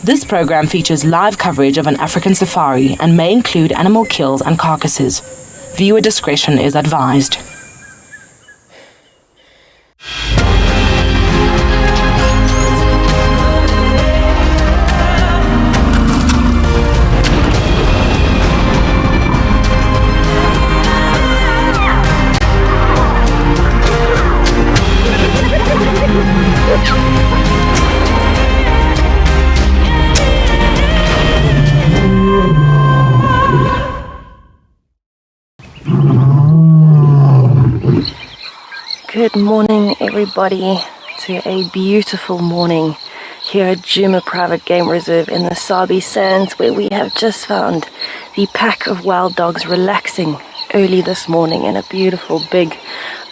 This program features live coverage of an African safari and may include animal kills and carcasses. Viewer discretion is advised. Good morning everybody to a beautiful morning here at Djuma Private Game Reserve in the Sabi Sands, where we have just found the pack of wild dogs relaxing early this morning in a beautiful big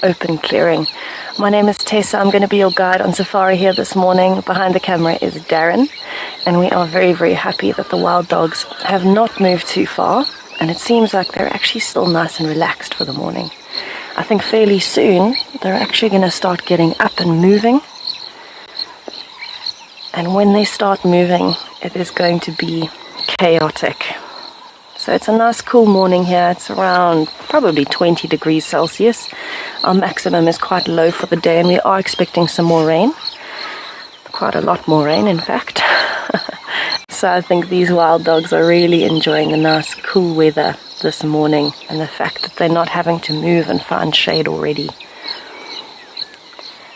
open clearing. My name is Tessa. I'm going to be your guide on safari here this morning. Behind the camera is Darren, and we are very, very happy that the wild dogs have not moved too far, and it seems like they're actually still nice and relaxed for the morning. I think fairly soon they're actually going to start getting up and moving, and when they start moving it is going to be chaotic. So it's a nice cool morning here. It's around probably 20 degrees Celsius. Our maximum is quite low for the day, and we are expecting some more rain, quite a lot more rain in fact. So I think these wild dogs are really enjoying the nice cool weather this morning, and the fact that they're not having to move and find shade already.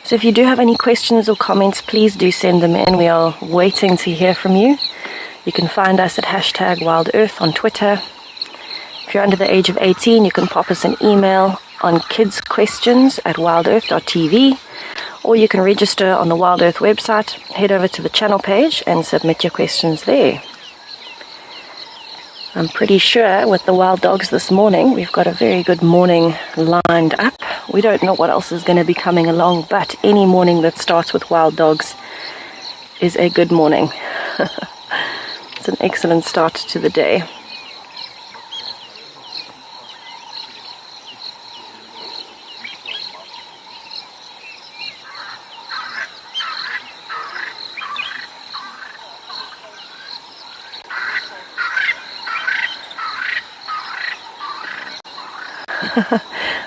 So if you do have any questions or comments, please do send them in. We are waiting to hear from you. You can find us at #WildEarth on Twitter. If you're under the age of 18, you can pop us an email on kidsquestions@wildearth.tv, or you can register on the WildEarth website, head over to the channel page and submit your questions there. I'm pretty sure with the wild dogs this morning, we've got a very good morning lined up. We don't know what else is going to be coming along, but any morning that starts with wild dogs is a good morning. It's an excellent start to the day.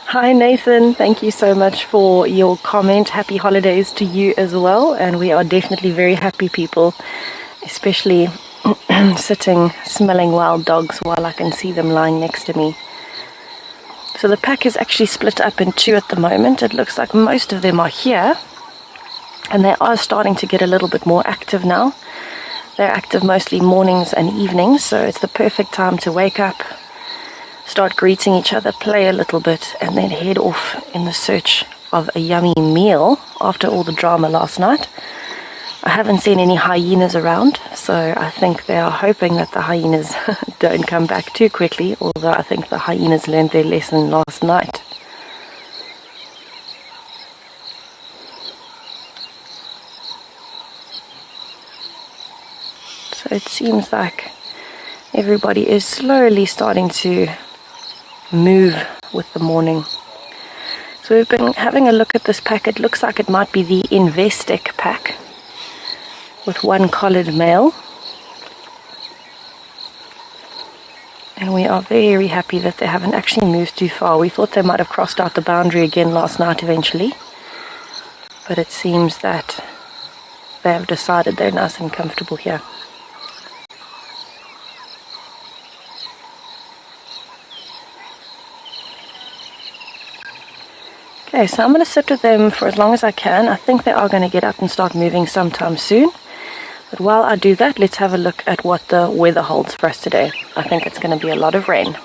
Hi Nathan, thank you so much for your comment. Happy holidays to you as well, and we are definitely very happy people, especially sitting smelling wild dogs while I can see them lying next to me. So the pack is actually split up in two at the moment. It looks like most of them are here, and they are starting to get a little bit more active now. They're active mostly mornings and evenings, so it's the perfect time to wake up, start greeting each other, play a little bit, and then head off in the search of a yummy meal after all the drama last night. I haven't seen any hyenas around, so I think they are hoping that the hyenas don't come back too quickly, although I think the hyenas learned their lesson last night. So it seems like everybody is slowly starting to move with the morning. So we've been having a look at this pack. It looks like it might be the Investec pack with one collared male, and we are very happy that they haven't actually moved too far. We thought they might have crossed out the boundary again last night eventually, but it seems that they have decided they're nice and comfortable here. Okay, so I'm going to sit with them for as long as I can. I think they are going to get up and start moving sometime soon. But while I do that, let's have a look at what the weather holds for us today. I think it's going to be a lot of rain.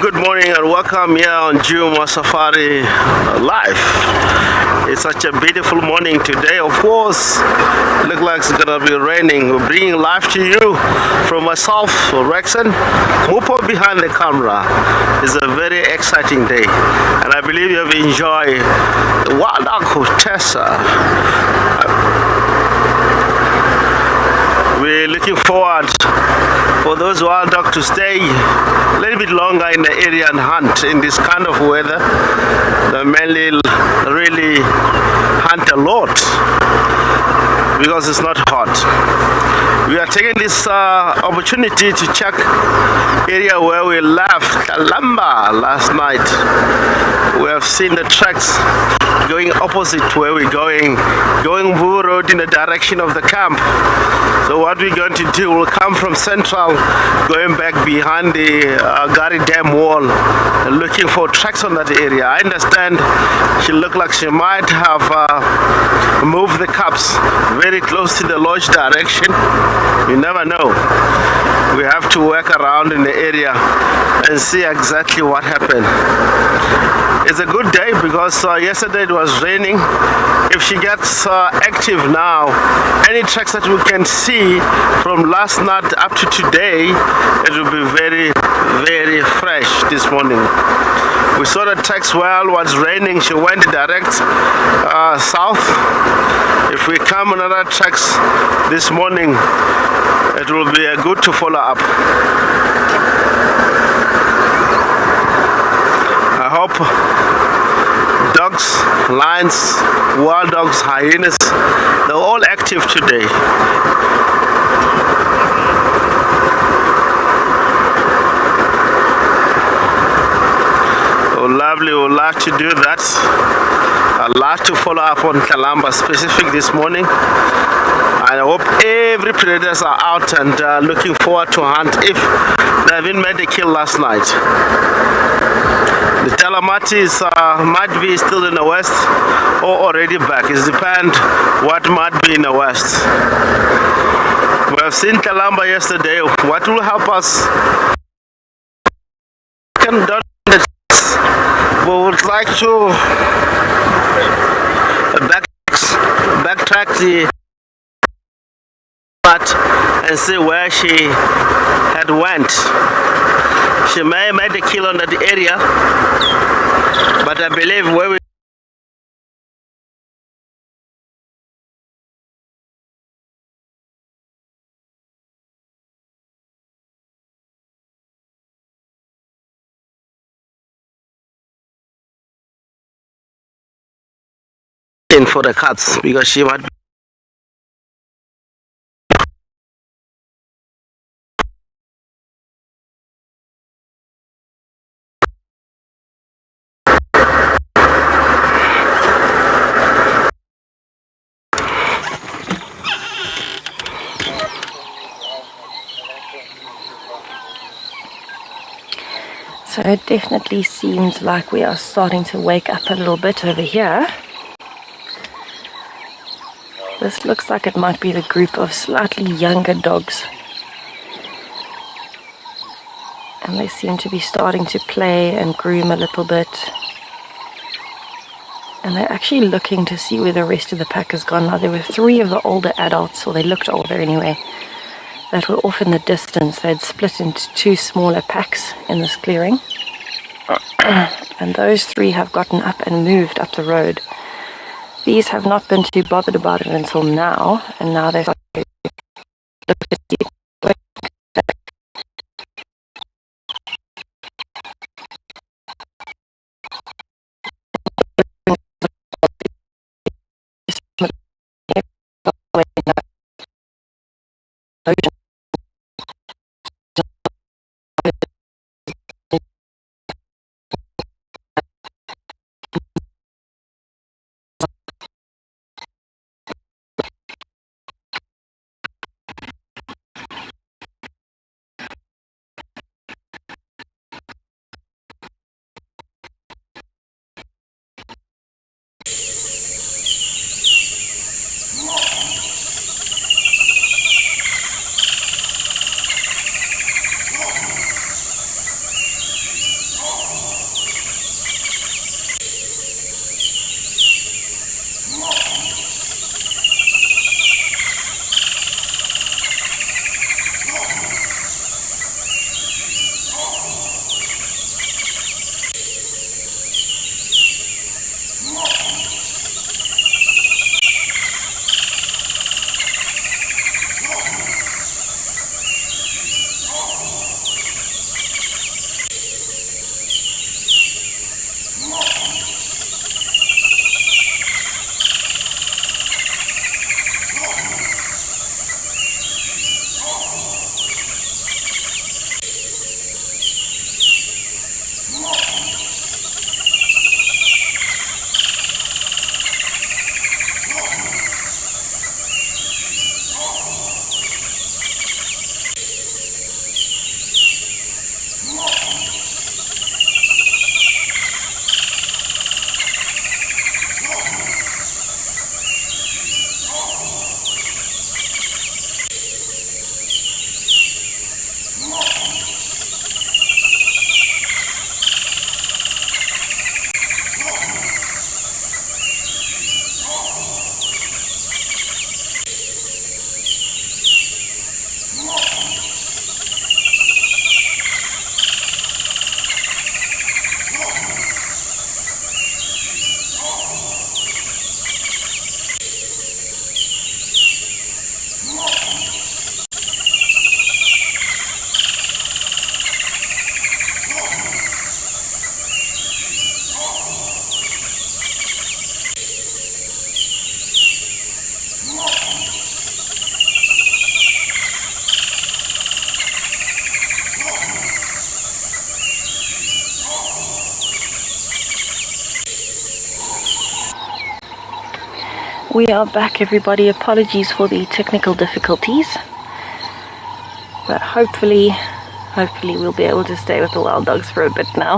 Good morning, and welcome welcome here on Juma Safari Live. It's such a beautiful morning today. Of course, look like it's gonna be raining. We're bringing live to you from myself, Rexon. Mupo behind the camera. It's a very exciting day, and I believe you've enjoyed the WildEarth Tessa. We're looking forward for those wild dogs to stay a little bit longer in the area and hunt in this kind of weather. They mainly really hunt a lot because it's not hot. We are taking this opportunity to check area where we left Calamba last night. We have seen the tracks going opposite where we're going Vu Road in the direction of the camp. So what we're going to do, we'll come from Central, going back behind the Gari Dam wall, looking for tracks on that area. I understand she looked like she might have moved the cups very close to the lodge direction. You never know. We have to work around in the area and see exactly what happened. It's a good day because yesterday it was raining. If she gets active now, any tracks that we can see from last night up to today, it will be very, very fresh this morning. We saw the tracks while it was raining. She went direct south. If we come another tracks this morning, it will be good to follow up. I hope dogs, lions, wild dogs, hyenas, they're all active today. Oh, lovely, we'd love to do that. I'd love to follow up on Calamba specific this morning. I hope every predators are out and looking forward to hunt if they haven't made a kill last night. The Telematis might be still in the west or already back. It depends what might be in the west. We have seen Calamba yesterday. What will help us? We would like to backtrack the and see where she had went. She may have made a kill on that area, but I believe where we in for the cats because she might be So it definitely seems like we are starting to wake up a little bit over here. This looks like it might be the group of slightly younger dogs. And they seem to be starting to play and groom a little bit. And they're actually looking to see where the rest of the pack has gone. Now there were 3 of the older adults, or they looked older anyway, that were off in the distance. They'd split into 2 smaller packs in this clearing. And those 3 have gotten up and moved up the road. These have not been too bothered about it until now, and now they're starting to look at the We are back, everybody. Apologies for the technical difficulties, but hopefully we'll be able to stay with the wild dogs for a bit now.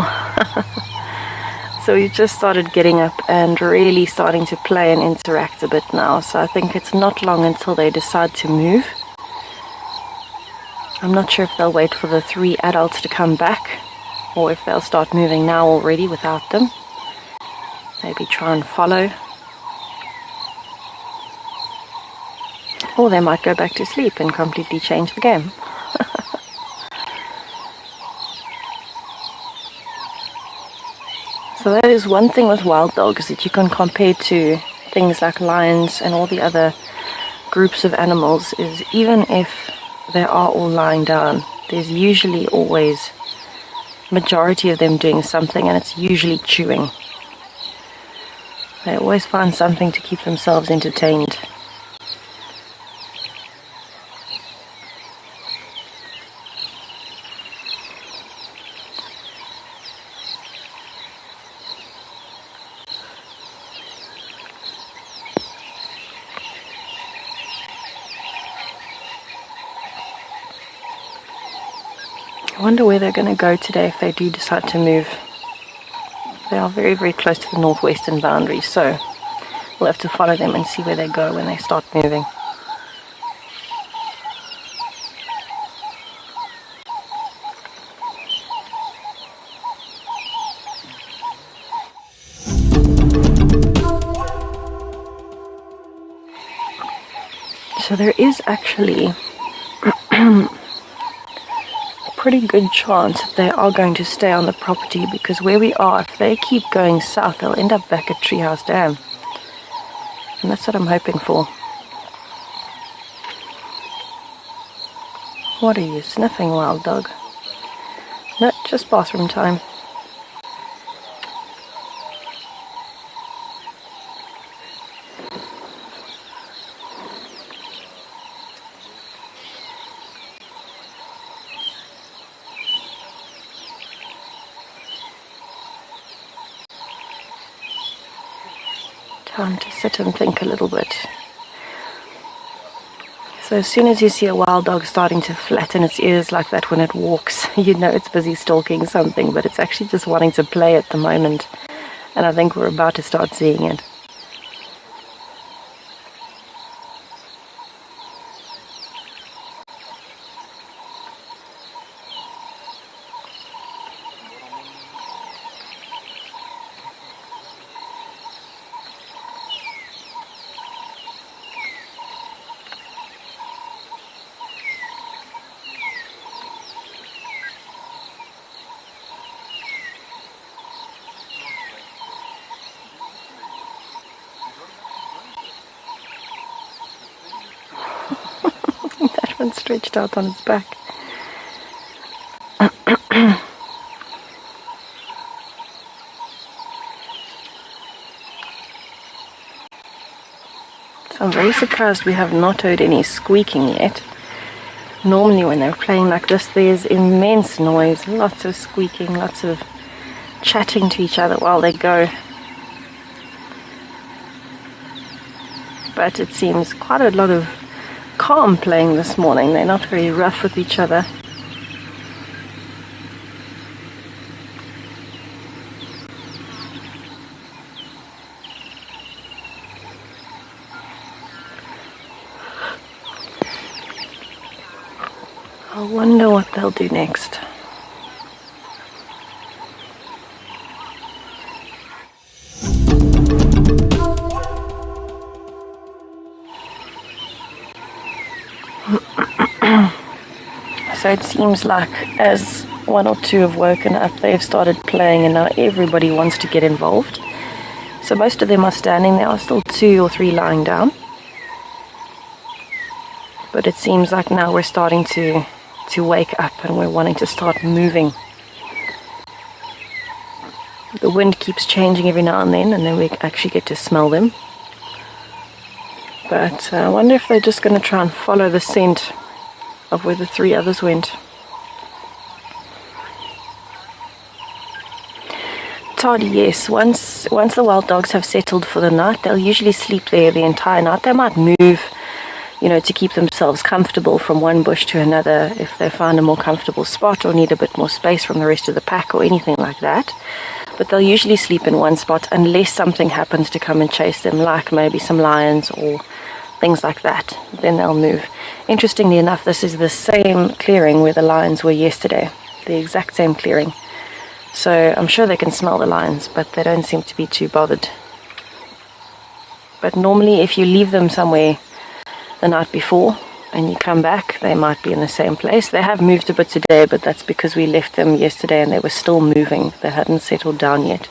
So we've just started getting up and really starting to play and interact a bit now, so I think it's not long until they decide to move. I'm not sure if they'll wait for the 3 adults to come back or if they'll start moving now already without them. Maybe try and follow. Or they might go back to sleep and completely change the game. So that is one thing with wild dogs that you can compare to things like lions and all the other groups of animals, is even if they are all lying down, there's usually always majority of them doing something, and it's usually chewing. They always find something to keep themselves entertained. I wonder where they're going to go today if they do decide to move. They are very, very close to the northwestern boundary, so we'll have to follow them and see where they go when they start moving. So there is actually pretty good chance that they are going to stay on the property, because where we are, if they keep going south, they'll end up back at Treehouse Dam. And that's what I'm hoping for. What are you sniffing, wild dog? No, just bathroom time. Time to sit and think a little bit. So as soon as you see a wild dog starting to flatten its ears like that when it walks, you know it's busy stalking something, but it's actually just wanting to play at the moment. And I think we're about to start seeing it. That one stretched out on its back. So I'm very surprised we have not heard any squeaking yet. Normally when they're playing like this, there's immense noise, lots of squeaking, lots of chatting to each other while they go. But it seems quite a lot of calm playing this morning. They're not very rough with each other. I wonder what they'll do next. So it seems like as one or two have woken up, they've started playing, and now everybody wants to get involved. So most of them are standing. There are still 2 or 3 lying down. But it seems like now we're starting to wake up and we're wanting to start moving. The wind keeps changing every now and then we actually get to smell them. But I wonder if they're just going to try and follow the scent of where the 3 others went. Todd, yes. Once the wild dogs have settled for the night, they'll usually sleep there the entire night. They might move, to keep themselves comfortable from one bush to another if they find a more comfortable spot or need a bit more space from the rest of the pack or anything like that. But they'll usually sleep in one spot unless something happens to come and chase them, like maybe some lions or things like that. Then they'll move. Interestingly enough, this is the same clearing where the lions were yesterday. The exact same clearing. So I'm sure they can smell the lions, but they don't seem to be too bothered. But normally if you leave them somewhere the night before and you come back, they might be in the same place. They have moved a bit today, but that's because we left them yesterday and they were still moving. They hadn't settled down yet.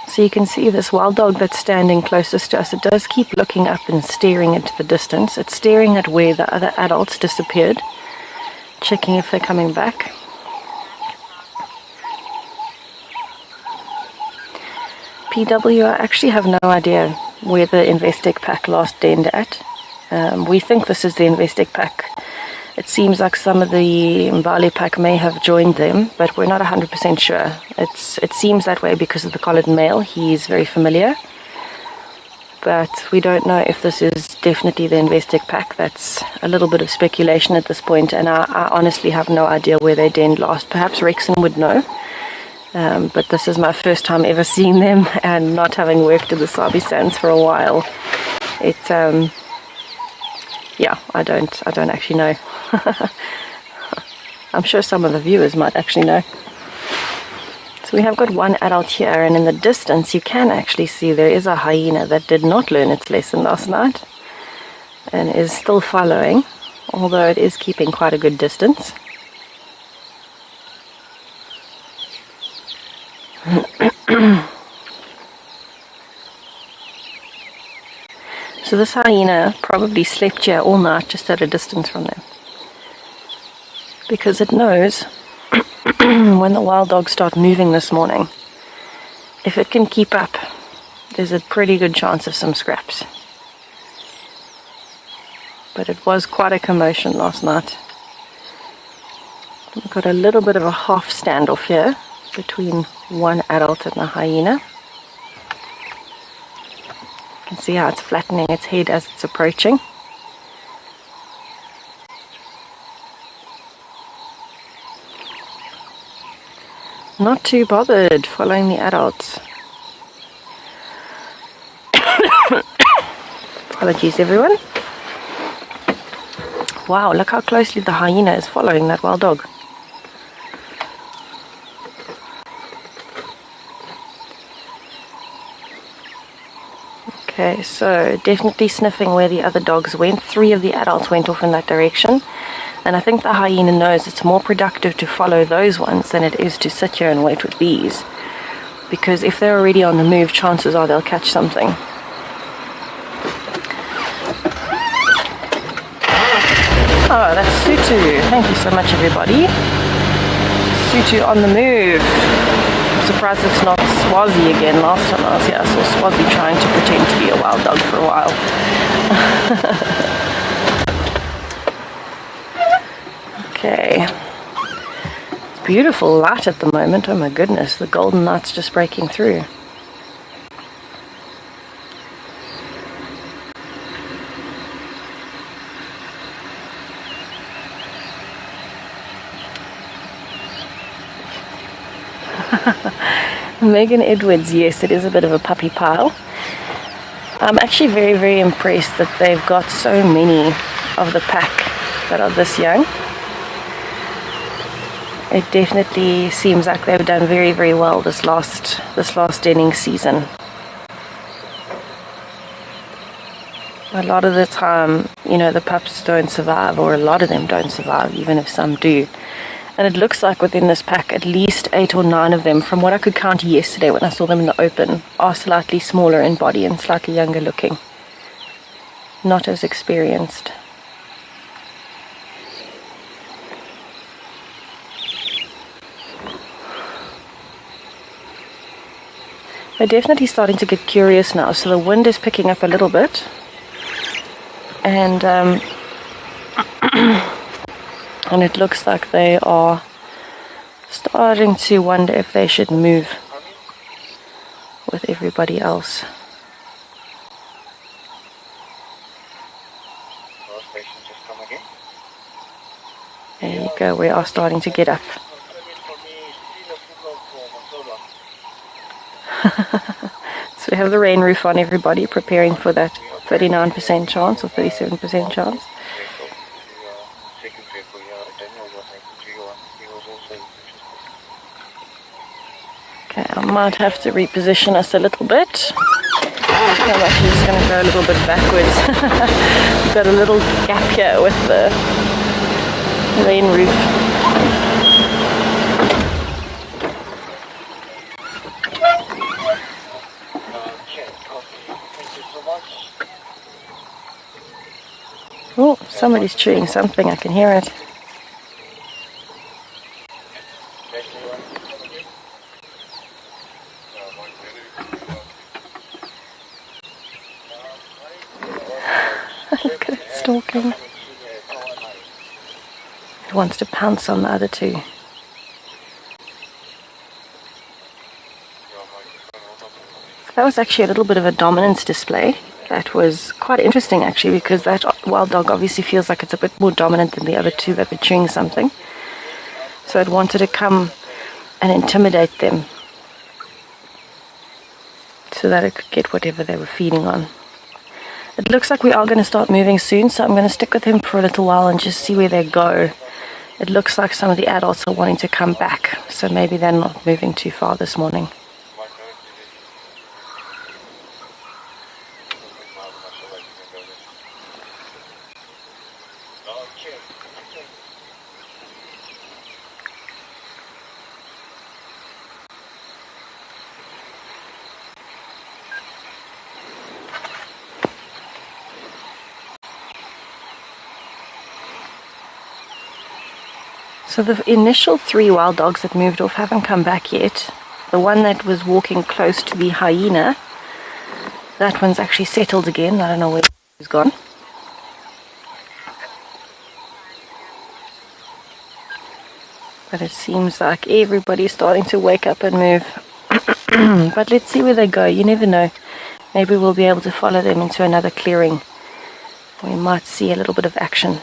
So you can see this wild dog that's standing closest to us, it does keep looking up and staring into the distance. It's staring at where the other adults disappeared, checking if they're coming back. PW, I actually have no idea where the Investec pack last denned at. We think this is the Investec pack. It seems like some of the Impala pack may have joined them, but we're not 100% sure. It seems that way because of the collared male. He is very familiar. But we don't know if this is definitely the Investec pack. That's a little bit of speculation at this point, and I honestly have no idea where they denned last. Perhaps Rexon would know. But this is my first time ever seeing them, and not having worked in the Sabi Sands for a while. I don't actually know. I'm sure some of the viewers might actually know. So we have got one adult here, and in the distance you can actually see there is a hyena that did not learn its lesson last night and is still following, although it is keeping quite a good distance. So this hyena probably slept here all night just at a distance from them, because it knows when the wild dogs start moving this morning, if it can keep up, there's a pretty good chance of some scraps. But it was quite a commotion last night. We've got a little bit of a half standoff here between one adult and the hyena. You can see how it's flattening its head as it's approaching. Not too bothered following the adults. Apologies, everyone. Wow, look how closely the hyena is following that wild dog. Okay, so definitely sniffing where the other dogs went. 3 of the adults went off in that direction. And I think the hyena knows it's more productive to follow those ones than it is to sit here and wait with these. Because if they're already on the move, chances are they'll catch something. Oh, that's Sutu. Thank you so much, everybody. Sutu on the move. I'm surprised it's not Swazi again. Last time I was here, I saw Swazi trying to pretend to be a wild dog for a while. Okay. It's beautiful light at the moment. Oh my goodness, the golden light's just breaking through. Megan Edwards, yes, it is a bit of a puppy pile. I'm actually very, very impressed that they've got so many of the pack that are this young. It definitely seems like they've done very, very well this last denning season. A lot of the time, the pups don't survive, or a lot of them don't survive, even if some do. And it looks like within this pack, at least 8 or 9 of them, from what I could count yesterday when I saw them in the open, are slightly smaller in body and slightly younger looking. Not as experienced. They're definitely starting to get curious now, so the wind is picking up a little bit. And And it looks like they are starting to wonder if they should move with everybody else. There you go, we are starting to get up. So we have the rain roof on everybody, preparing for that 39% chance or 37% chance. Okay, I might have to reposition us a little bit. I'm actually just going to go a little bit backwards. We've got a little gap here with the rain roof. Oh, somebody's chewing something, I can hear it. Look at it stalking. It wants to pounce on the other two. That was actually a little bit of a dominance display. That was quite interesting actually, because that wild dog obviously feels like it's a bit more dominant than the other two that were chewing something. So it wanted to come and intimidate them so that it could get whatever they were feeding on. It looks like we are going to start moving soon, so I'm going to stick with him for a little while and just see where they go. It looks like some of the adults are wanting to come back, so maybe they're not moving too far this morning. So the initial 3 wild dogs that moved off haven't come back yet. The one that was walking close to the hyena, that one's actually settled again. I don't know where he's gone. But it seems like everybody's starting to wake up and move. But let's see where they go. You never know. Maybe we'll be able to follow them into another clearing. We might see a little bit of action.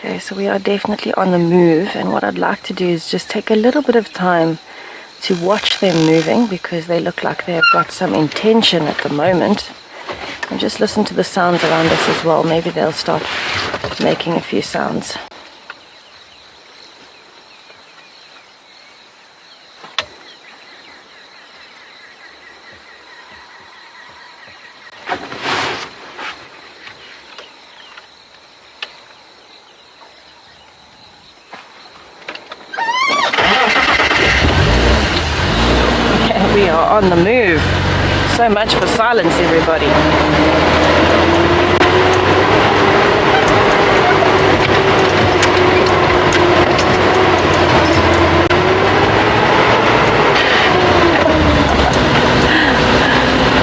Okay, so we are definitely on the move, and what I'd like to do is just take a little bit of time to watch them moving, because they look like they've got some intention at the moment. And just listen to the sounds around us as well. Maybe they'll start making a few sounds. We are on the move. So much for silence, everybody.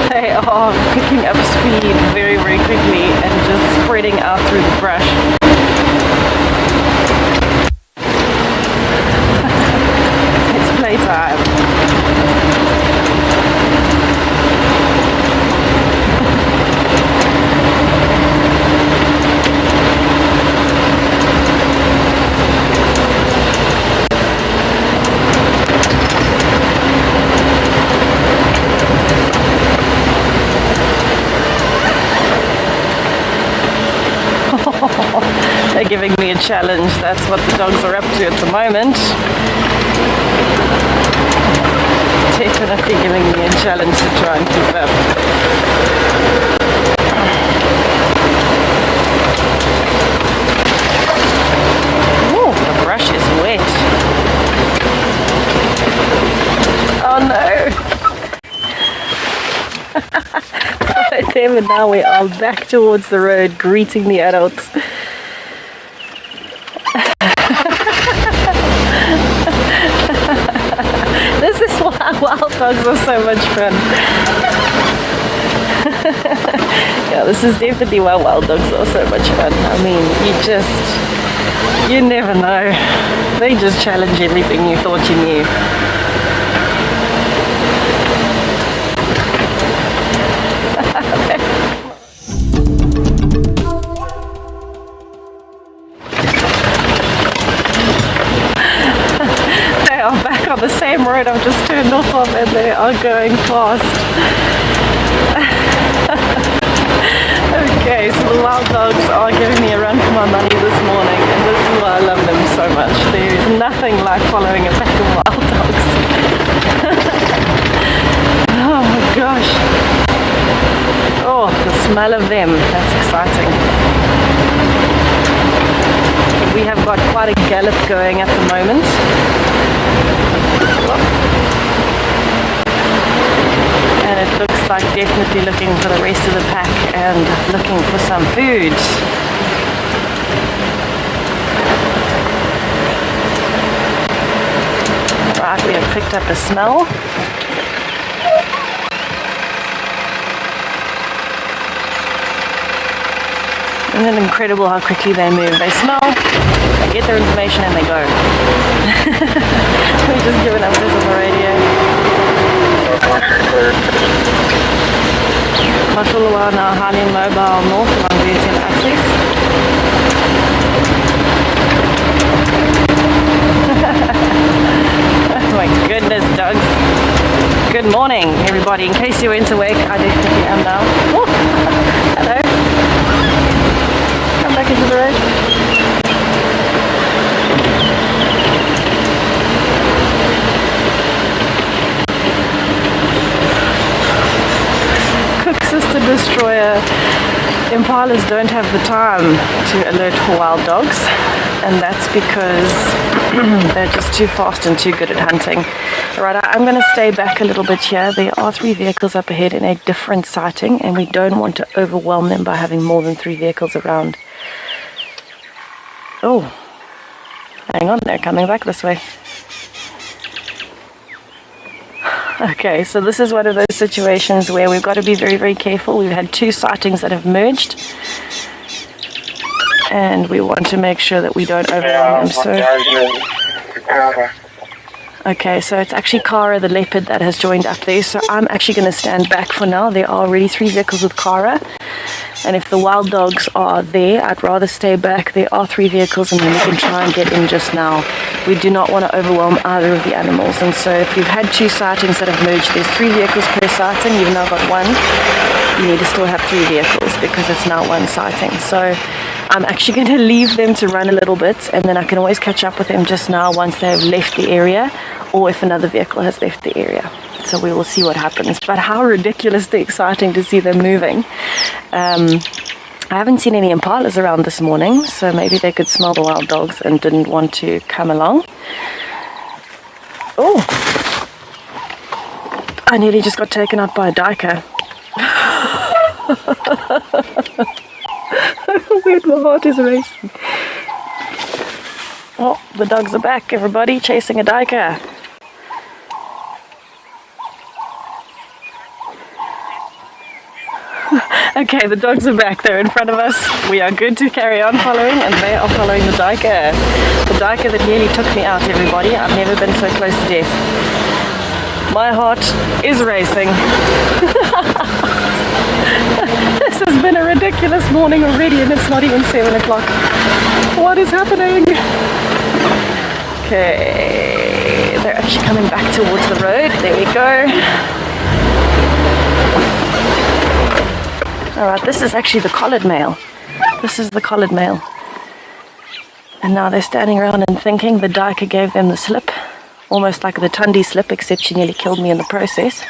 They are picking up speed very, very quickly and just spreading out through the brush. It's playtime. They're giving me a challenge. That's what the dogs are up to at the moment. Definitely giving me a challenge to try and keep up. Oh, the brush is wet. Oh no! Right there, but now we are back towards the road, greeting the adults. Wild dogs are so much fun. Yeah, this is definitely why wild dogs are so much fun. I mean, you never know. They just challenge everything you thought you knew. They are back on the same road I've just turned off of, and they are going fast. Okay, so the wild dogs are giving me a run for my money this morning, and this is why I love them so much. There is nothing like following a pack of wild dogs. Oh my gosh. Oh, the smell of them, that's exciting. We have got quite a gallop going at the moment. And it looks like definitely looking for the rest of the pack and looking for some food. Right, we have picked up a smell. Isn't it incredible how quickly they move? They smell, they get their information, and they go. We've just given up this on the radio. Matulawa now highly mobile north along VTM axis. Oh my goodness, dogs. Good morning, everybody. In case you weren't awake, I definitely am now. Oh, hello. Come back into the road. Cook Sister Destroyer. Impalas don't have the time to alert for wild dogs, and that's because they're just too fast and too good at hunting. Right, I'm going to stay back a little bit here. There are 3 vehicles up ahead in a different sighting, and we don't want to overwhelm them by having more than 3 vehicles around. Oh, hang on, they're coming back this way. Okay, so this is one of those situations where we've got to be very, very careful. We've had 2 sightings that have merged, and we want to make sure that we don't overwhelm them. So, okay, so it's actually Cara, the Leopard, that has joined up there. So I'm actually going to stand back for now. There are already 3 vehicles with Cara. And if the wild dogs are there, I'd rather stay back. There are 3 vehicles, and then we can try and get in just now. We do not want to overwhelm either of the animals. And so if you've had 2 sightings that have merged, there's 3 vehicles per sighting. You've now got 1. You need to still have 3 vehicles because it's now 1 sighting. So I'm actually going to leave them to run a little bit, and then I can always catch up with them just now once they've left the area, or if another vehicle has left the area. So we will see what happens. But how ridiculously exciting to see them moving. I haven't seen any impalas around this morning, so maybe they could smell the wild dogs and didn't want to come along. Oh, I nearly just got taken out by a diker. Weird, my heart is racing. Oh, the dogs are back, everybody, chasing a diker. Okay, the dogs are back. They're in front of us. We are good to carry on following, and they are following the diker. The diker that nearly took me out, everybody. I've never been so close to death. My heart is racing. This has been a ridiculous morning already, and it's not even 7 o'clock. What is happening? Okay, they're actually coming back towards the road. There we go. Alright, this is actually the collared male. This is the collared male. And now they're standing around and thinking. The diker gave them the slip. Almost like the Tundi slip, except she nearly killed me in the process.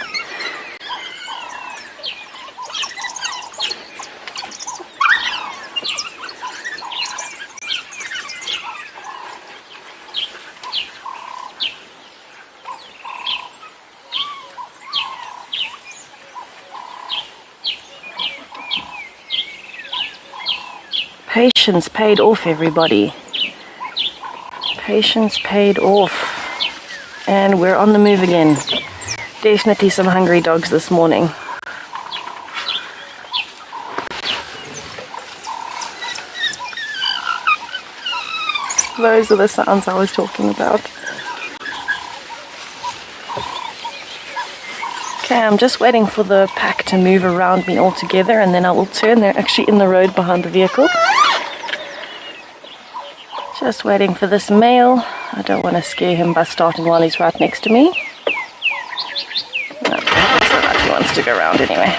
Patience paid off, everybody. Patience paid off. And we're on the move again. Definitely some hungry dogs this morning. Those are the sounds I was talking about. Okay, I'm just waiting for the pack to move around me altogether, and then I will turn. They're actually in the road behind the vehicle. Just waiting for this male. I don't want to scare him by starting while he's right next to me. No, that's all right. He wants to go around anyway.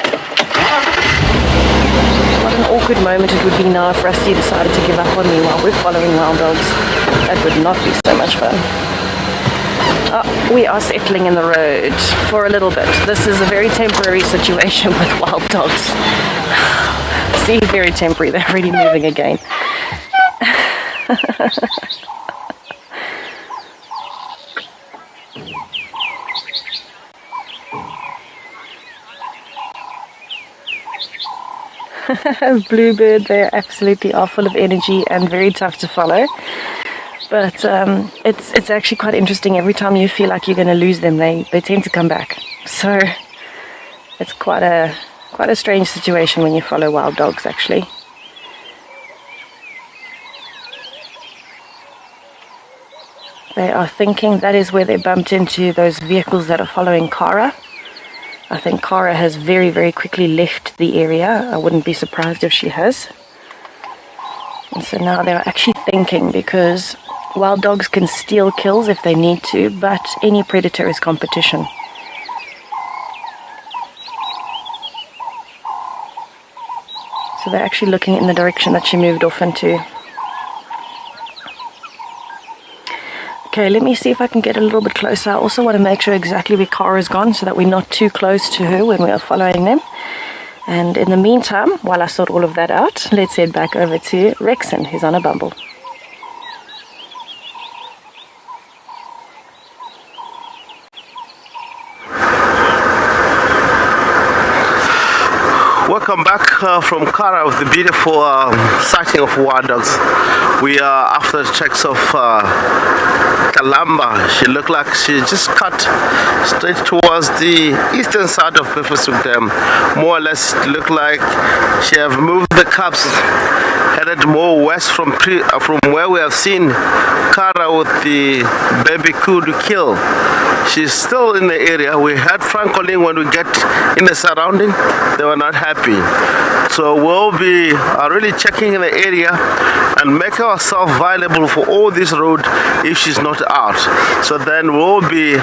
What an awkward moment it would be now if Rusty decided to give up on me while we're following wild dogs. That would not be so much fun. Oh, we are settling in the road for a little bit. This is a very temporary situation with wild dogs. See, very temporary. They're already moving again. Bluebird, they absolutely are full of energy and very tough to follow. But it's actually quite interesting. Every time you feel like you're going to lose them, they tend to come back. So it's quite a strange situation when you follow wild dogs, actually. They are thinking that is where they bumped into those vehicles that are following Cara. I think Cara has very, very quickly left the area. I wouldn't be surprised if she has. And so now they're actually thinking, because wild dogs can steal kills if they need to, but any predator is competition. So they're actually looking in the direction that she moved off into. Okay, let me see if I can get a little bit closer. I also want to make sure exactly where Cara's gone so that we're not too close to her when we are following them. And in the meantime, while I sort all of that out, let's head back over to Rexon, who's on a bumble. Welcome back from Cara with the beautiful sighting of wild dogs. We are after the tracks of Calamba. She looked like she just cut straight towards the eastern side of Pepperswood Dam. More or less looked like she have moved the cubs, headed more west from where we have seen Cara with the baby coup to kill. She's still in the area. We heard Frank calling when we get in the surrounding. They were not happy. So we'll be really checking in the area and make ourselves viable for all this road if she's not out. So then we'll be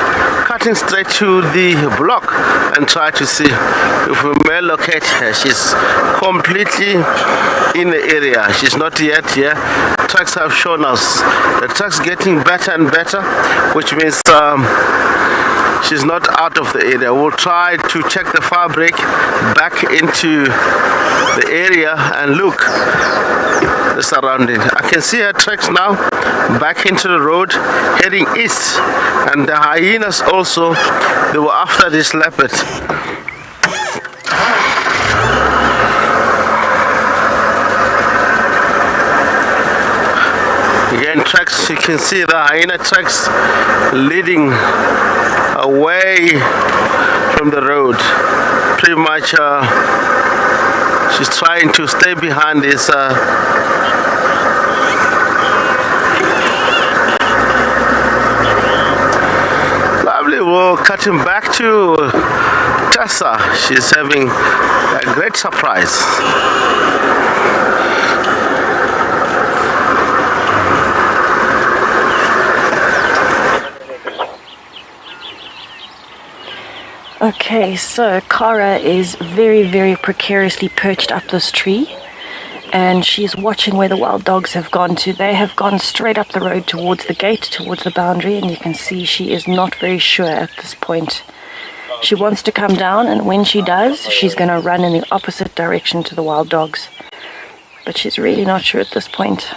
cutting straight to the block and try to see if we may locate her. She's completely in the area. She's not yet here. Tracks have shown us the tracks getting better and better, which means she's not out of the area. We'll try to check the fabric back into the area and look the surrounding. I can see her tracks now back into the road heading east, and the hyenas also, they were after this leopard. Again, tracks, you can see the hyena tracks leading away from the road. Pretty much she's trying to stay behind this lovely. We'll cut him back to Tessa. She's having a great surprise. Okay, so Cara is very, very precariously perched up this tree, and she's watching where the wild dogs have gone to. They have gone straight up the road towards the gate, towards the boundary, and you can see she is not very sure at this point. She wants to come down, and when she does, she's going to run in the opposite direction to the wild dogs. But she's really not sure at this point.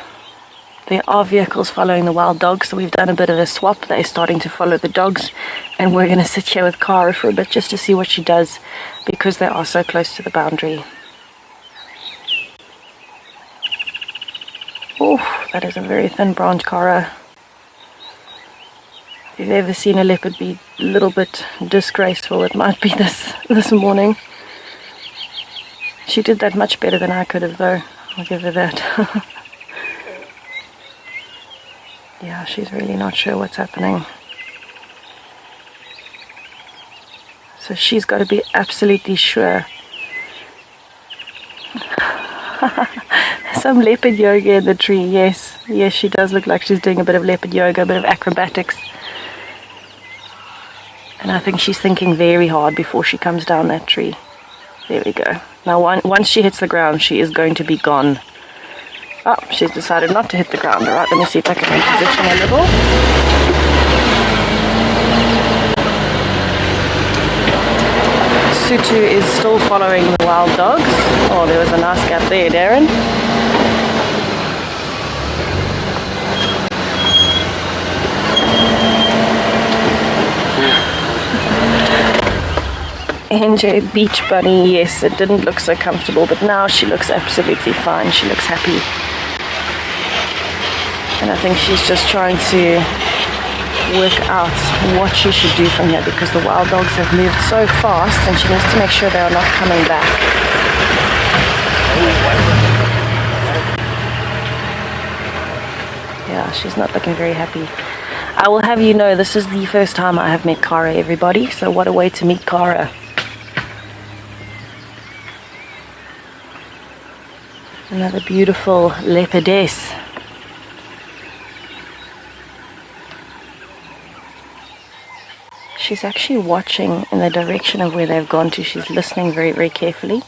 There are vehicles following the wild dogs, so we've done a bit of a swap. They're starting to follow the dogs, and we're going to sit here with Cara for a bit just to see what she does, because they are so close to the boundary. Oh, that is a very thin branch, Cara. you've ever seen a leopard be a little bit disgraceful, it might be this morning. She did that much better than I could have, though. I'll give her that. Yeah, she's really not sure what's happening. So she's got to be absolutely sure. Some leopard yoga in the tree, yes. Yes, she does look like she's doing a bit of leopard yoga, a bit of acrobatics. And I think she's thinking very hard before she comes down that tree. There we go. Now, once she hits the ground, she is going to be gone. Oh, she's decided not to hit the ground. All right, let me see if I can reposition a little. Sutu is still following the wild dogs. Oh, there was a nice gap there, Darren. NJ Beach Bunny, yes, it didn't look so comfortable, but now she looks absolutely fine. She looks happy. And I think she's just trying to work out what she should do from here, because the wild dogs have moved so fast and she needs to make sure they are not coming back. Yeah, she's not looking very happy. I will have you know, this is the first time I have met Cara, everybody, so what a way to meet Cara. Another beautiful leopardess. She's actually watching in the direction of where they've gone to. She's listening very, very carefully.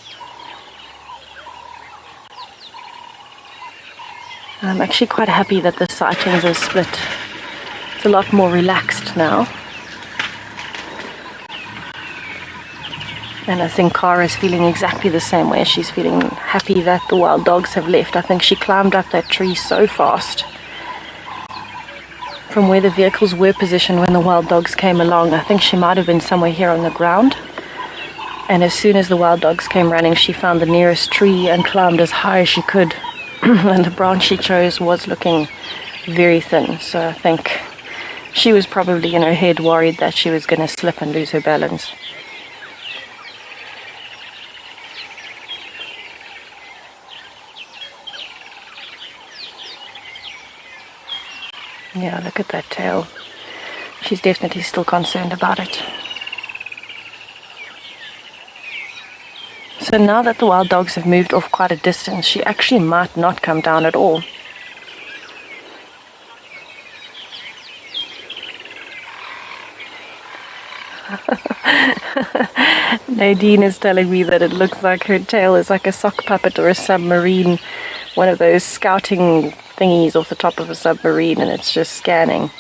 I'm actually quite happy that the sightings are split. It's a lot more relaxed now. And I think Cara is feeling exactly the same way. She's feeling happy that the wild dogs have left. I think she climbed up that tree so fast from where the vehicles were positioned when the wild dogs came along. I think she might have been somewhere here on the ground. And as soon as the wild dogs came running, she found the nearest tree and climbed as high as she could. And the branch she chose was looking very thin. So I think she was probably in her head worried that she was going to slip and lose her balance. Yeah, look at that tail. She's definitely still concerned about it. So now that the wild dogs have moved off quite a distance, she actually might not come down at all. Nadine is telling me that it looks like her tail is like a sock puppet or a submarine, one of those scouting thingies off the top of a submarine, and it's just scanning.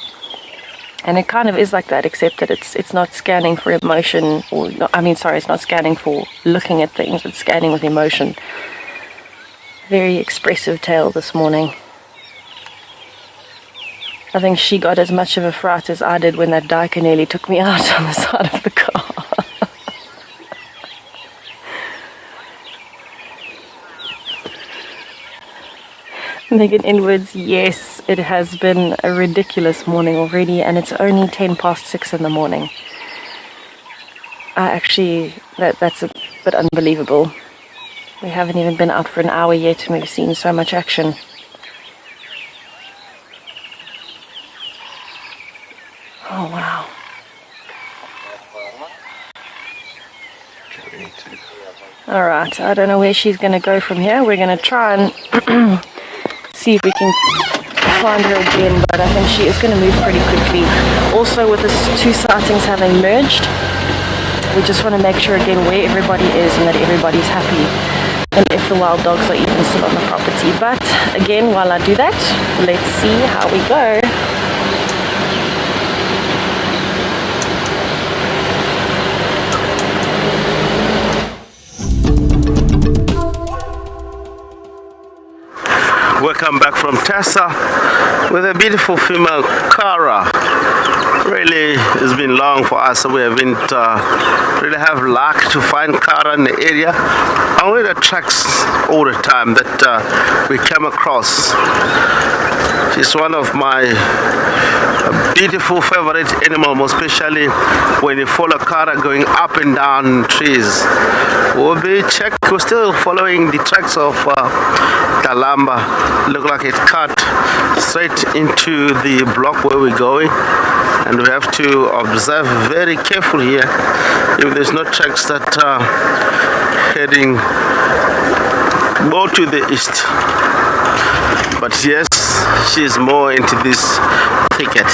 And it kind of is like that, except that it's not scanning for emotion, or it's not scanning for looking at things, it's scanning with emotion. Very expressive tail this morning. I think she got as much of a fright as I did when that dyker nearly took me out on the side of the car. Megan Inwards, yes, it has been a ridiculous morning already, and it's only 6:10 in the morning. That's a bit unbelievable. We haven't even been out for an hour yet, and we've seen so much action. Oh, wow. All right, I don't know where she's going to go from here. We're going to try and see if we can find her again, but I think she is going to move pretty quickly. Also, with the two sightings having merged, we just want to make sure again where everybody is and that everybody's happy, and if the wild dogs are even still on the property. But again, while I do that, let's see how we go. Welcome back from Tessa with a beautiful female Cara. Really, it's been long for us, so we haven't really have luck to find Cara in the area. Only the tracks all the time that we come across. She's one of my beautiful favorite animal, most especially when you follow Cara going up and down trees. We're still following the tracks of Calamba. Look like it cut straight into the block where we're going, and we have to observe very carefully here if there's no tracks that are heading more to the east. But yes, she's more into this thicket.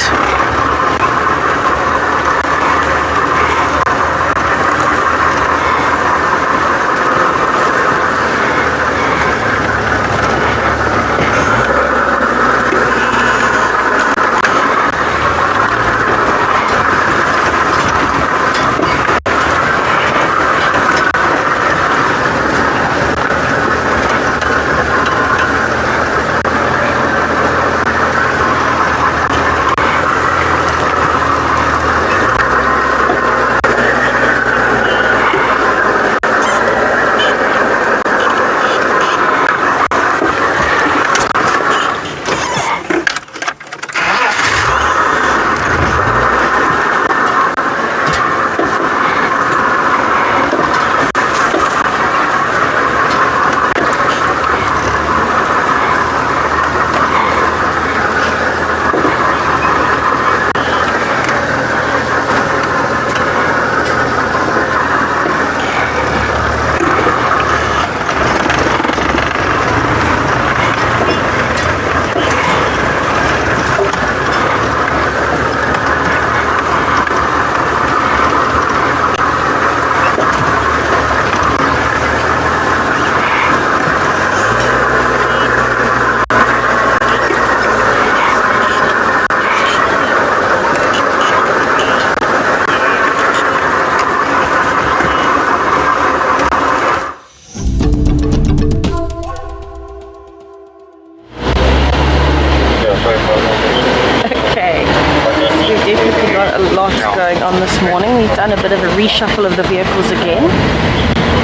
Done a bit of a reshuffle of the vehicles again.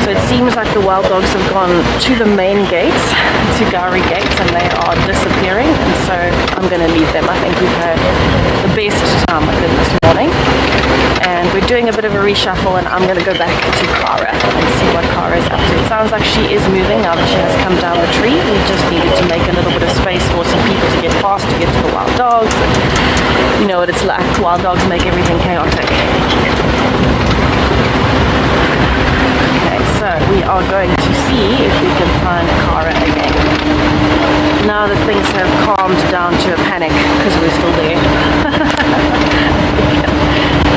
So it seems like the wild dogs have gone to the main gates, to Gari gates, and they are disappearing, and so I'm going to leave them. I think we've had the best time with them this morning, and we're doing a bit of a reshuffle, and I'm going to go back to Cara and see what Cara is up to. It sounds like she is moving now that she has come down the tree. We just needed to make a little bit of space for some people to get past to get to the wild dogs, and you know what it's like. Wild dogs make everything chaotic. So we are going to see if we can find Cara again. Now that things have calmed down to a panic because we're still there.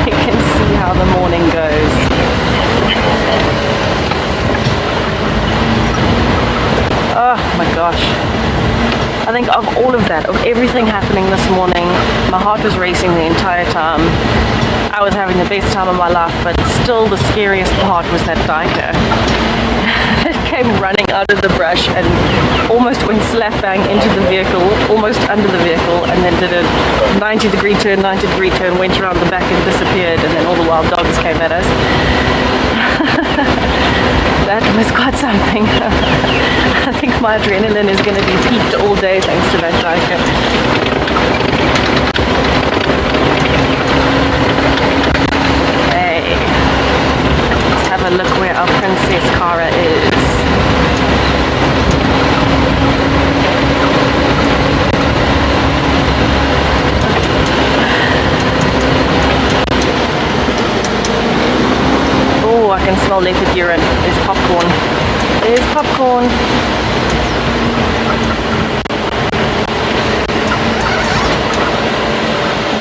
You can see how the morning goes. Oh my gosh. I think of all of that, of everything happening this morning, my heart was racing the entire time. I was having the best time of my life, but still the scariest part was that biker. It came running out of the brush and almost went slap bang into the vehicle, almost under the vehicle, and then did a 90-degree turn, went around the back and disappeared, and then all the wild dogs came at us. That was quite something. I think my adrenaline is going to be peaked all day thanks to that biker. Have a look where our Princess Cara is. Oh, I can smell leopard urine. There's popcorn. There's popcorn.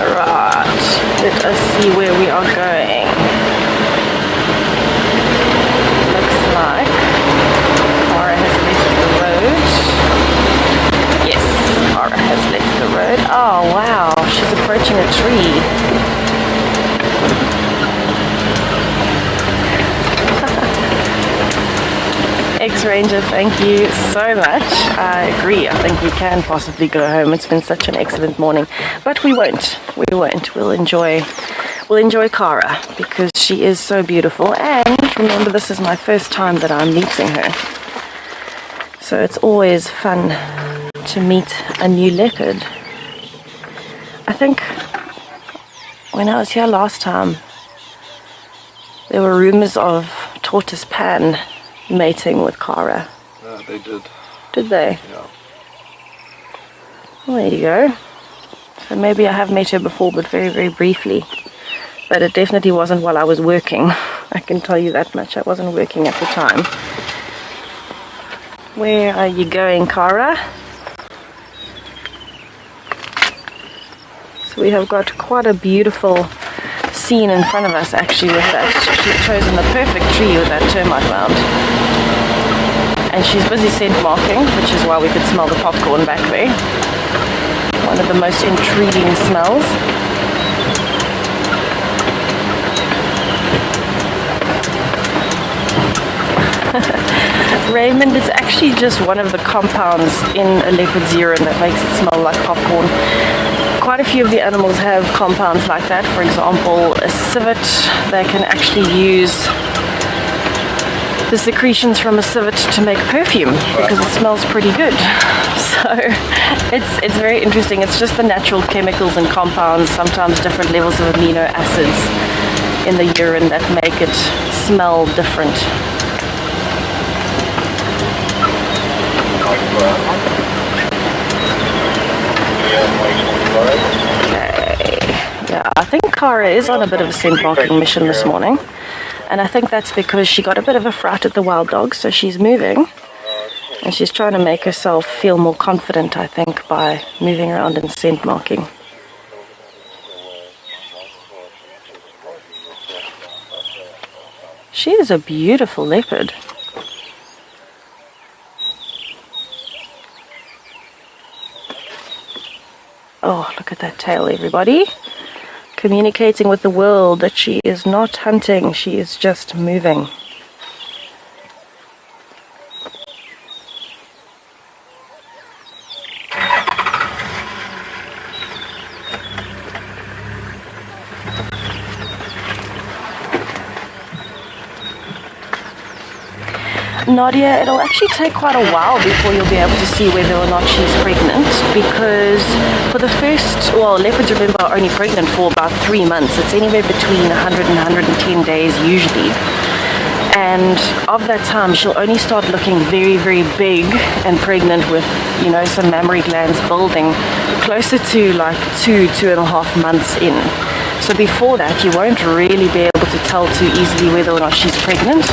Right. Let us see where we are going. Like Cara has left the road. Yes, Cara has left the road. Oh wow, she's approaching a tree. Ex-Ranger, thank you so much. I agree, I think we can possibly go home. It's been such an excellent morning, but we won't. We'll enjoy Cara because she is so beautiful, and remember, this is my first time that I'm meeting her, so it's always fun to meet a new leopard. I think when I was here last time, there were rumors of tortoise pan mating with Cara. Yeah, they did. Did they? Yeah. Well, there you go. So maybe I have met her before, but very, very briefly. But it definitely wasn't while I was working. I can tell you that much. I wasn't working at the time. Where are you going, Cara? So we have got quite a beautiful scene in front of us, actually, with that. She's chosen the perfect tree with that termite mound. And she's busy scent marking, which is why we could smell the popcorn back there. One of the most intriguing smells. Raymond is actually just one of the compounds in a leopard's urine that makes it smell like popcorn. Quite a few of the animals have compounds like that. For example, a civet, they can actually use the secretions from a civet to make perfume because it smells pretty good. So it's very interesting. It's just the natural chemicals and compounds, sometimes different levels of amino acids in the urine that make it smell different. Okay. Yeah, I think Cara is on a bit of a scent marking mission this morning. And I think that's because she got a bit of a fright at the wild dog, so she's moving. And she's trying to make herself feel more confident, I think, by moving around and scent marking. She is a beautiful leopard. Oh, look at that tail, everybody. Communicating with the world that she is not hunting, she is just moving. Nadia, it'll actually take quite a while before you'll be able to see whether or not she's pregnant, because for the first, well, leopards, remember, are only pregnant for about 3 months. It's anywhere between 100 and 110 days usually. And of that time, she'll only start looking very, very big and pregnant with, you know, some mammary glands building closer to like 2.5 months in. So before that, you won't really be able to tell too easily whether or not she's pregnant.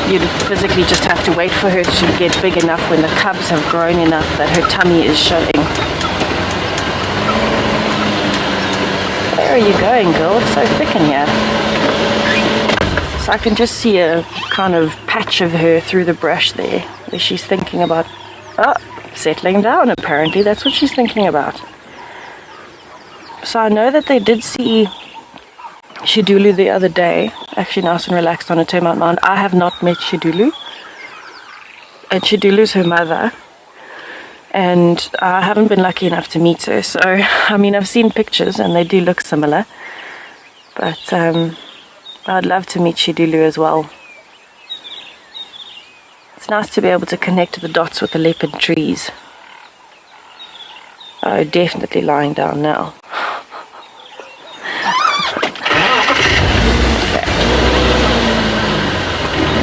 You'd physically just have to wait for her to get big enough when the cubs have grown enough that her tummy is showing. Where are you going, girl? It's so thick in here. So I can just see a kind of patch of her through the brush there, where she's thinking about, settling down apparently. That's what she's thinking about. So I know that they did see Shidulu the other day, actually nice and relaxed on a termite mound. I have not met Shidulu, and Shidulu's her mother, and I haven't been lucky enough to meet her. So, I mean, I've seen pictures and they do look similar, but I'd love to meet Shidulu as well. It's nice to be able to connect the dots with the leopard trees. Oh, definitely lying down now.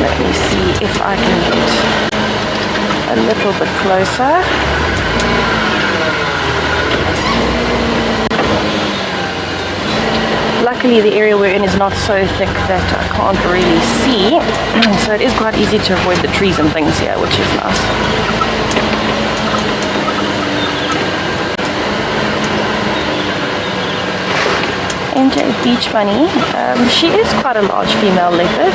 Let me see if I can get a little bit closer. Luckily the area we're in is not so thick that I can't really see, so it is quite easy to avoid the trees and things here, which is nice. NJ Beach Bunny, she is quite a large female leopard.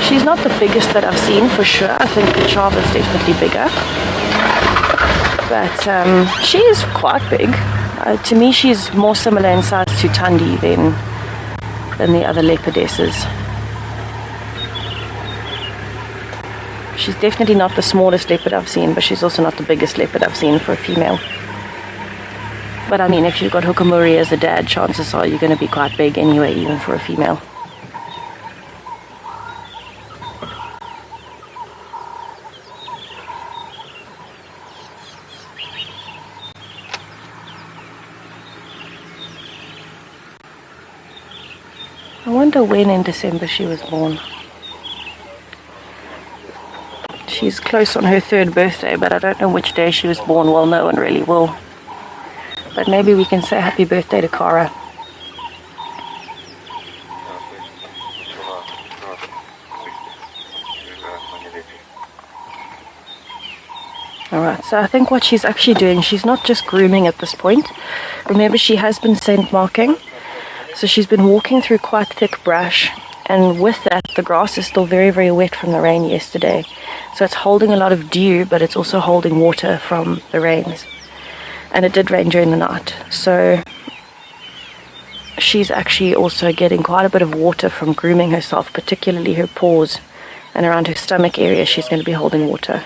She's not the biggest that I've seen for sure. I think the Java is definitely bigger. But she is quite big. To me, she's more similar in size to Tundi than the other leopardesses. She's definitely not the smallest leopard I've seen, but she's also not the biggest leopard I've seen for a female. But I mean, if you've got Hukamuri as a dad, chances are you're going to be quite big anyway, even for a female. I wonder when in December she was born. She's close on her 3rd birthday, but I don't know which day she was born. Well, no one really will. But maybe we can say happy birthday to Cara. Alright, so I think what she's actually doing, she's not just grooming at this point. Remember, she has been scent marking. So she's been walking through quite thick brush. And with that, the grass is still very, very wet from the rain yesterday. So it's holding a lot of dew, but it's also holding water from the rains. And it did rain during the night. So she's actually also getting quite a bit of water from grooming herself, particularly her paws. And around her stomach area, she's going to be holding water.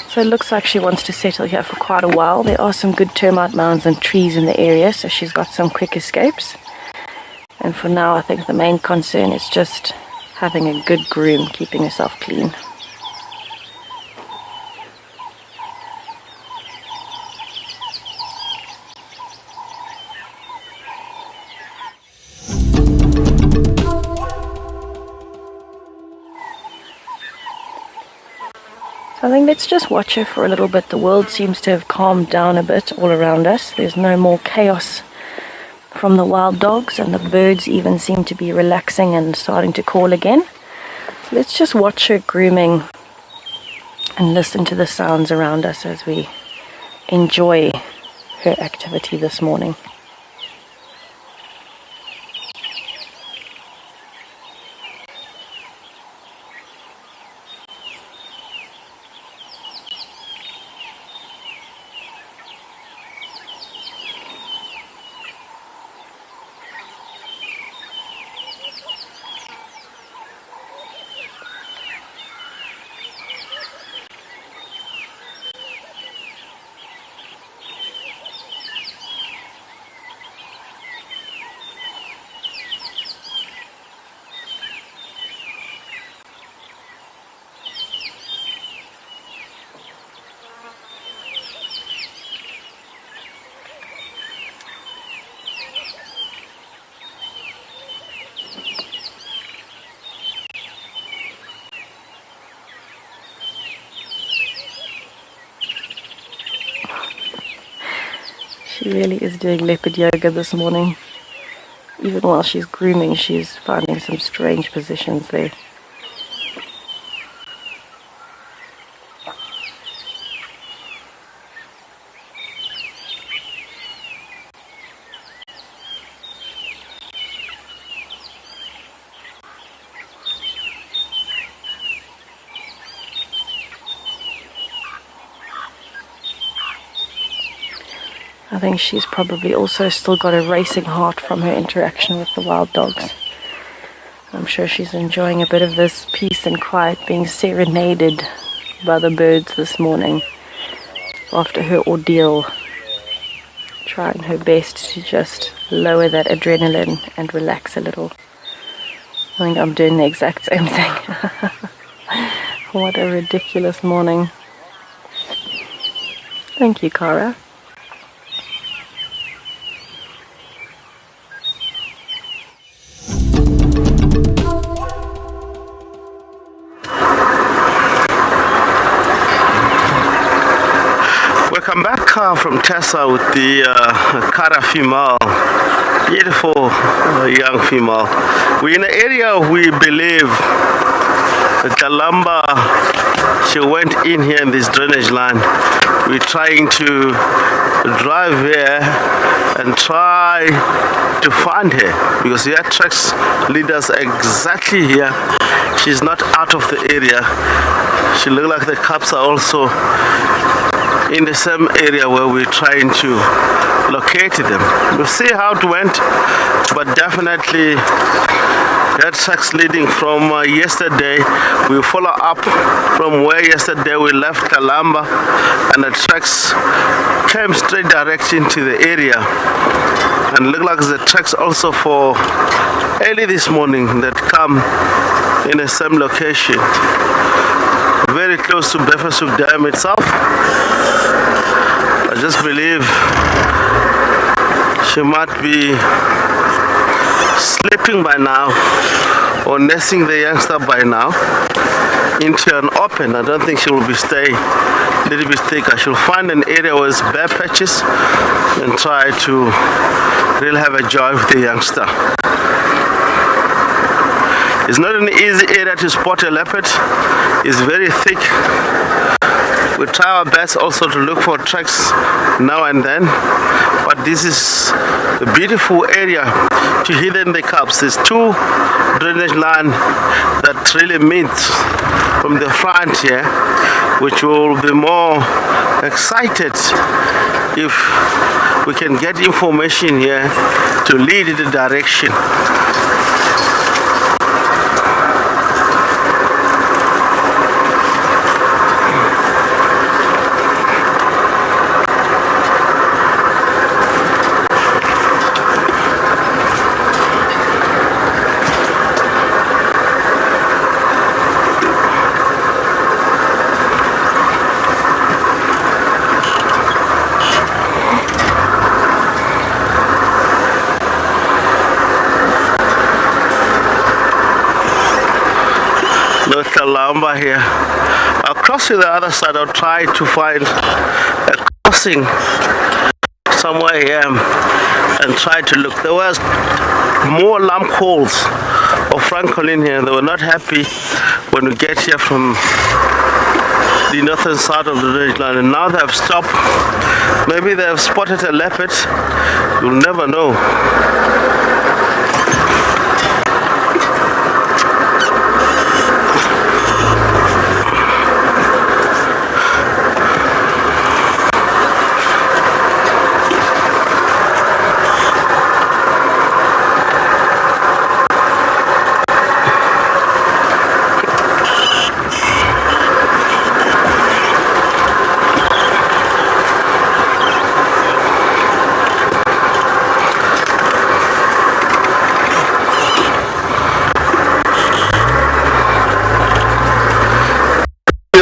So it looks like she wants to settle here for quite a while. There are some good termite mounds and trees in the area, so she's got some quick escapes. And for now, I think the main concern is just having a good groom, keeping herself clean. I think let's just watch her for a little bit. The world seems to have calmed down a bit all around us. There's no more chaos from the wild dogs, and the birds even seem to be relaxing and starting to call again. So let's just watch her grooming and listen to the sounds around us as we enjoy her activity this morning. She really is doing leopard yoga this morning. Even while she's grooming, she's finding some strange positions there. I think she's probably also still got a racing heart from her interaction with the wild dogs. I'm sure she's enjoying a bit of this peace and quiet, being serenaded by the birds this morning after her ordeal, trying her best to just lower that adrenaline and relax a little. I think I'm doing the exact same thing. What a ridiculous morning. Thank you, Cara. Welcome back from Tessa with the Cara female. Beautiful young female. We're in an area we believe Calamba, she went in here in this drainage line. We're trying to drive here and try to find her because her tracks lead us exactly here. She's not out of the area. She looks like the cubs are also in the same area where we're trying to locate them. We'll see how it went, but definitely that tracks leading from yesterday. We follow up from where yesterday we left Calamba, and the tracks came straight direct into the area, and look like the tracks also for early this morning that come in the same location, very close to Bevershoek Dam itself. I just believe she might be sleeping by now or nesting the youngster by now into an open. I don't think she will be staying a little bit thicker. She'll find an area where it's bare patches and try to really have a joy with the youngster. It's not an easy area to spot a leopard. It's very thick. We try our best also to look for tracks now and then, but this is a beautiful area to hidden the cubs. There's two drainage line that really meet from the front here, which will be more excited if we can get information here to lead in the direction. No Calamba here. I'll cross to the other side. I'll try to find a crossing somewhere here and try to look. There was more lamp holes of Francolin here. They were not happy when we get here from the northern side of the drainage line, and now they have stopped. Maybe they have spotted a leopard. You'll never know.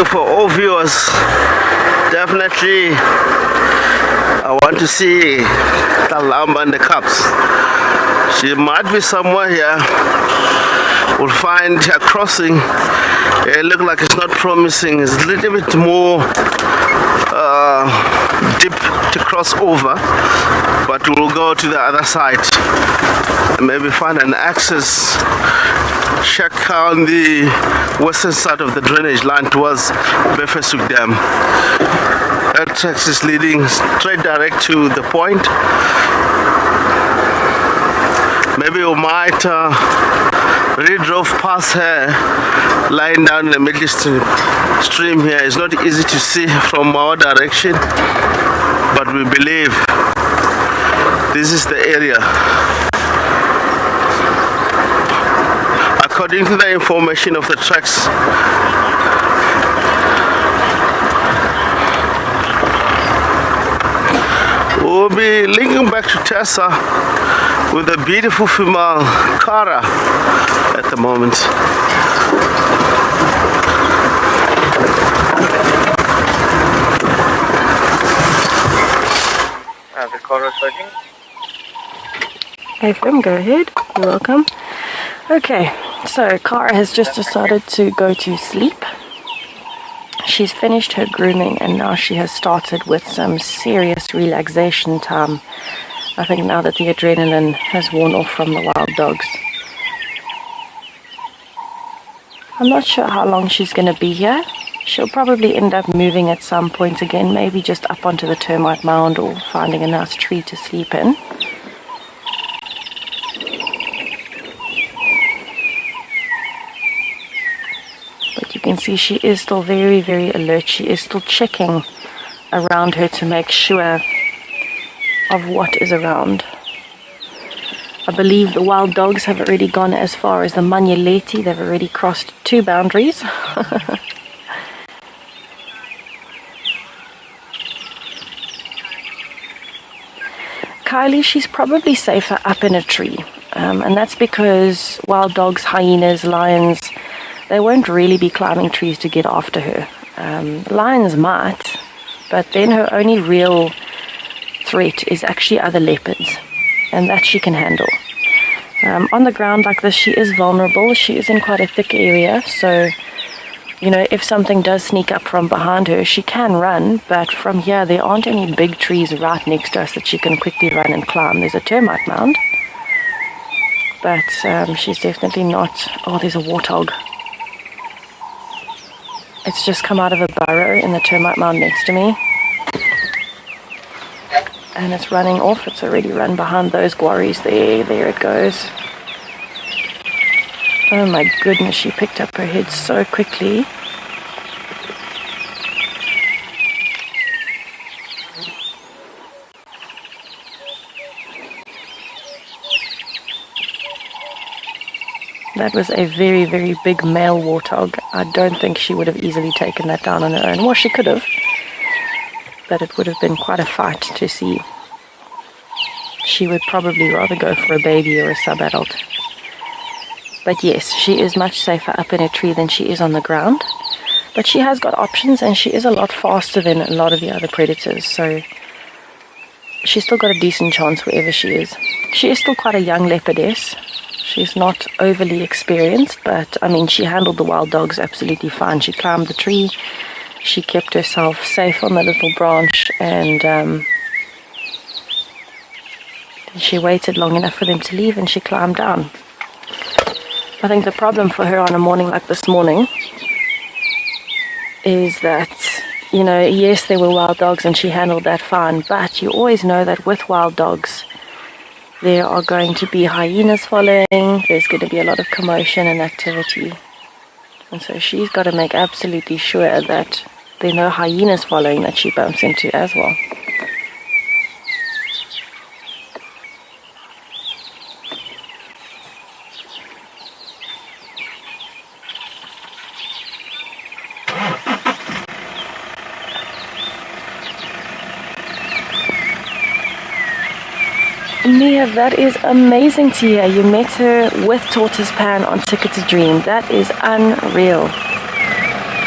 For all viewers, definitely I want to see Calamba and the cubs. She might be somewhere here. We'll find her crossing. It looks like it's not promising. It's a little bit more deep to cross over, but we'll go to the other side and maybe find an access check on the western side of the drainage line towards Bevershoek Dam. That tracks is leading straight direct to the point. Maybe we might really drove past her lying down in the middle stream here. It's not easy to see from our direction, but we believe this is the area. According to the information of the tracks, we'll be linking back to Tessa with a beautiful female Cara at the moment. The Cara searching. FM, go ahead. You're welcome. Okay, so Cara has just decided to go to sleep. She's finished her grooming and now she has started with some serious relaxation time. I think now that the adrenaline has worn off from the wild dogs. I'm not sure how long she's going to be here. She'll probably end up moving at some point again, maybe just up onto the termite mound or finding a nice tree to sleep in. You can see she is still very, very alert. She is still checking around her to make sure of what is around. I believe the wild dogs have already gone as far as the Manyeleti. They've already crossed 2 boundaries. Kylie, she's probably safer up in a tree. And that's because wild dogs, hyenas, lions, they won't really be climbing trees to get after her. Lions might, but then her only real threat is actually other leopards, and that she can handle. On the ground like this, she is vulnerable. She is in quite a thick area, so if something does sneak up from behind her, she can run, but from here there aren't any big trees right next to us that she can quickly run and climb. There's a termite mound, but she's definitely not... Oh, there's a warthog. It's just come out of a burrow in the termite mound next to me. And it's running off. It's already run behind those quarries there. There it goes. Oh my goodness, she picked up her head so quickly. That was a very, very big male warthog. I don't think she would have easily taken that down on her own. Well, she could have, but it would have been quite a fight to see. She would probably rather go for a baby or a sub-adult. But yes, she is much safer up in a tree than she is on the ground. But she has got options, and she is a lot faster than a lot of the other predators, so she's still got a decent chance wherever she is. She is still quite a young leopardess. She's not overly experienced, but I mean, she handled the wild dogs absolutely fine. She climbed the tree, she kept herself safe on the little branch, and she waited long enough for them to leave, and she climbed down. I think the problem for her on a morning like this morning is that, yes, there were wild dogs and she handled that fine, but you always know that with wild dogs, there are going to be hyenas following, there's going to be a lot of commotion and activity. And so she's got to make absolutely sure that there are no hyenas following that she bumps into as well. Mia, that is amazing to hear. You met her with Tortoise Pan on Ticket to Dream. That is unreal.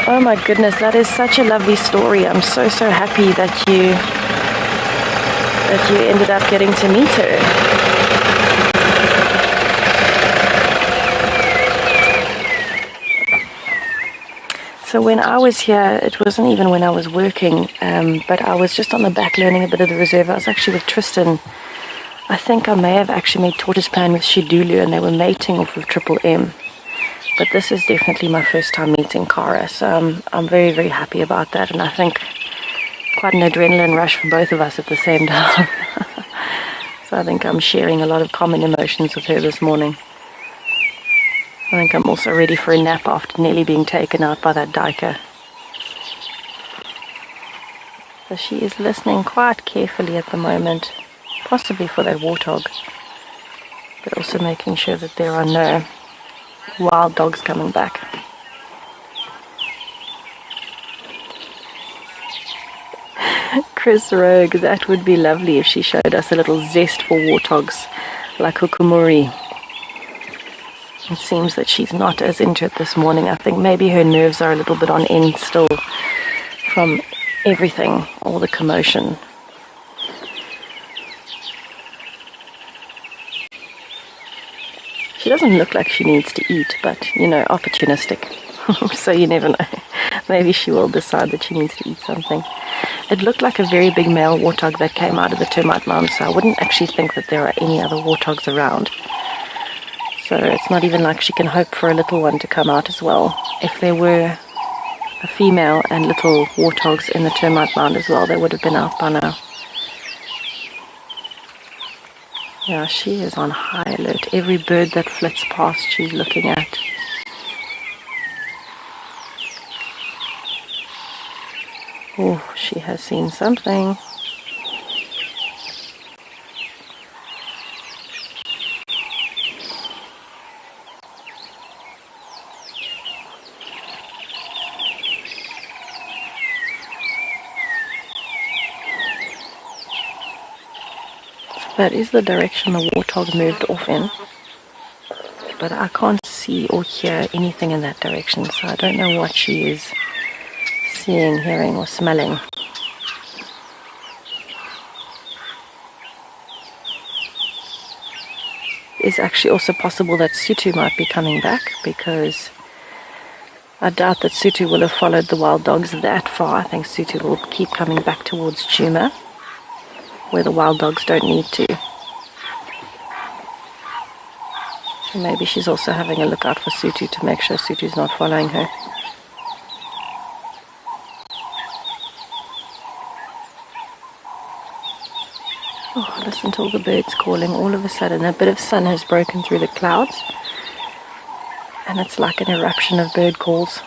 Oh my goodness, that is such a lovely story. I'm so happy that you ended up getting to meet her. So when I was here, it wasn't even when I was working, but I was just on the back learning a bit of the reserve. I was actually with Tristan. I think I may have actually made Tortoise Pan with Shidulu, and they were mating off of Triple M. But this is definitely my first time meeting Cara, so I'm very, very happy about that, and I think quite an adrenaline rush for both of us at the same time. So I think I'm sharing a lot of common emotions with her this morning. I think I'm also ready for a nap after nearly being taken out by that duiker. So she is listening quite carefully at the moment. Possibly for that warthog, but also making sure that there are no wild dogs coming back. Chris Rogue, that would be lovely if she showed us a little zest for warthogs like Hukumuri. It seems that she's not as into it this morning. I think maybe her nerves are a little bit on end still from everything, all the commotion. She doesn't look like she needs to eat, but, opportunistic. So you never know. Maybe she will decide that she needs to eat something. It looked like a very big male warthog that came out of the termite mound, so I wouldn't actually think that there are any other warthogs around. So it's not even like she can hope for a little one to come out as well. If there were a female and little warthogs in the termite mound as well, they would have been out by now. Yeah, she is on high alert. Every bird that flits past, she's looking at. Oh, she has seen something. That is the direction the warthog moved off in. but I can't see or hear anything in that direction, so I don't know what she is seeing, hearing, or smelling. It's actually also possible that Sutu might be coming back, because I doubt that Sutu will have followed the wild dogs that far. I think Sutu will keep coming back towards Chuma, where the wild dogs don't need to. So maybe she's also having a look out for Sutu to make sure Sutu's not following her. Oh, listen to all the birds calling. All of a sudden, a bit of sun has broken through the clouds, and it's like an eruption of bird calls.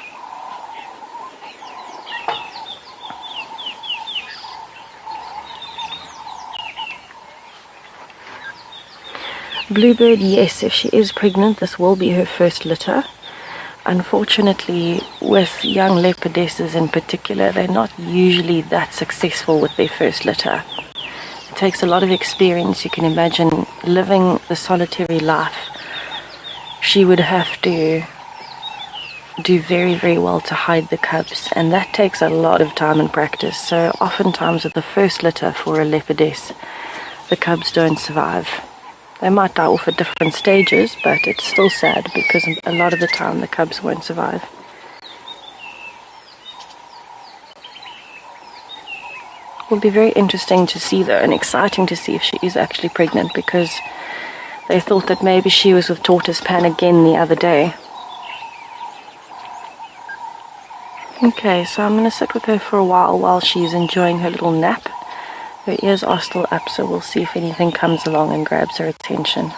Bluebird, yes, if she is pregnant, this will be her first litter. Unfortunately, with young leopardesses in particular, they're not usually that successful with their first litter. It takes a lot of experience. You can imagine living the solitary life. She would have to do very, very well to hide the cubs, and that takes a lot of time and practice. So oftentimes with the first litter for a leopardess, the cubs don't survive. They might die off at different stages, but it's still sad because a lot of the time the cubs won't survive. It will be very interesting to see though, and exciting to see if she is actually pregnant, because they thought that maybe she was with Tortoise Pan again the other day. Okay, so I'm going to sit with her for a while she's enjoying her little nap. Her ears are still up, so we'll see if anything comes along and grabs her attention.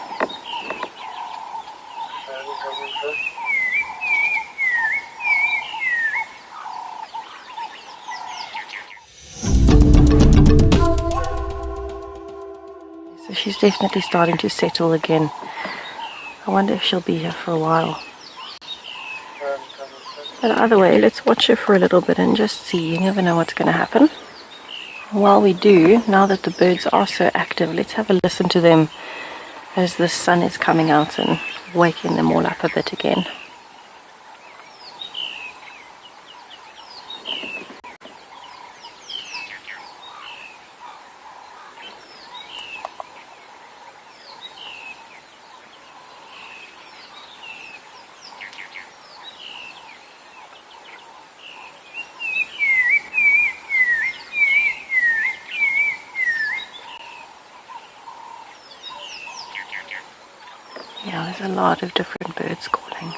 So she's definitely starting to settle again. I wonder if she'll be here for a while. But either way, let's watch her for a little bit and just see. You never know what's going to happen. While we do, now that the birds are so active, let's have a listen to them as the sun is coming out and waking them all up a bit again. Yeah, there's a lot of different birds calling.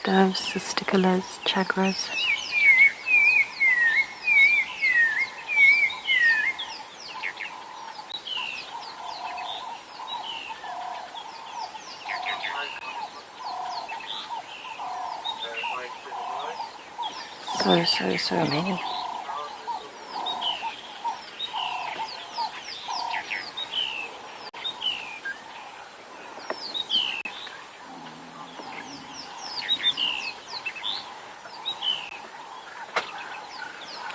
Doves, cisticolas, chagras. So many.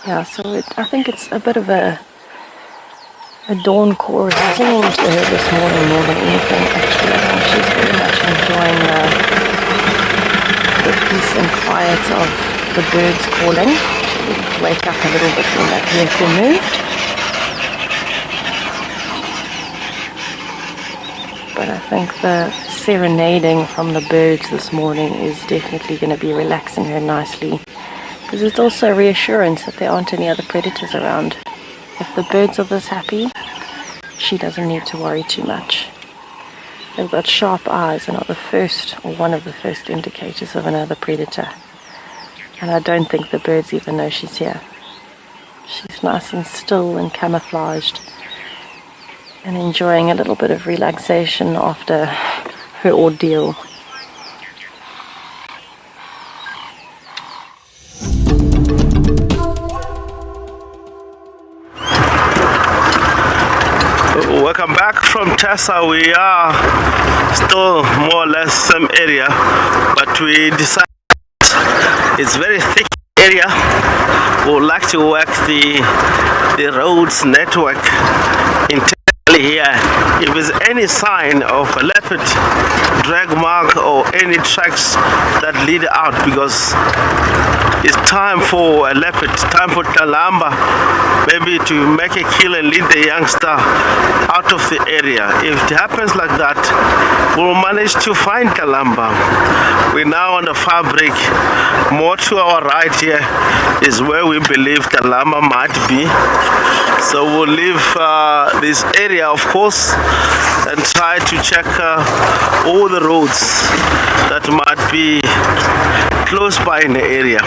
Yeah, so I think it's a bit of a dawn chorus singing to her this morning more than anything, actually. I think she's very much enjoying the peace and quiet of the birds calling. She would wake up a little bit when that vehicle moved. But I think the serenading from the birds this morning is definitely going to be relaxing her nicely. Because it's also a reassurance that there aren't any other predators around. If the birds are this happy, she doesn't need to worry too much. They've got sharp eyes and are the first, or one of the first indicators of another predator. And I don't think the birds even know she's here. She's nice and still and camouflaged and enjoying a little bit of relaxation after her ordeal. Welcome back from Tessa. We are still more or less same area, but we decided it's very thick area. We would like to work the roads network internally normally here, if there's any sign of a leopard drag mark or any tracks that lead out, because it's time for a leopard, time for Calamba maybe to make a kill and lead the youngster out of the area. If it happens like that, we'll manage to find Calamba. We're now on the fabric. More to our right here is where we believe Calamba might be. So we'll leave this area, of course, and try to check all the roads that might be close by in the area.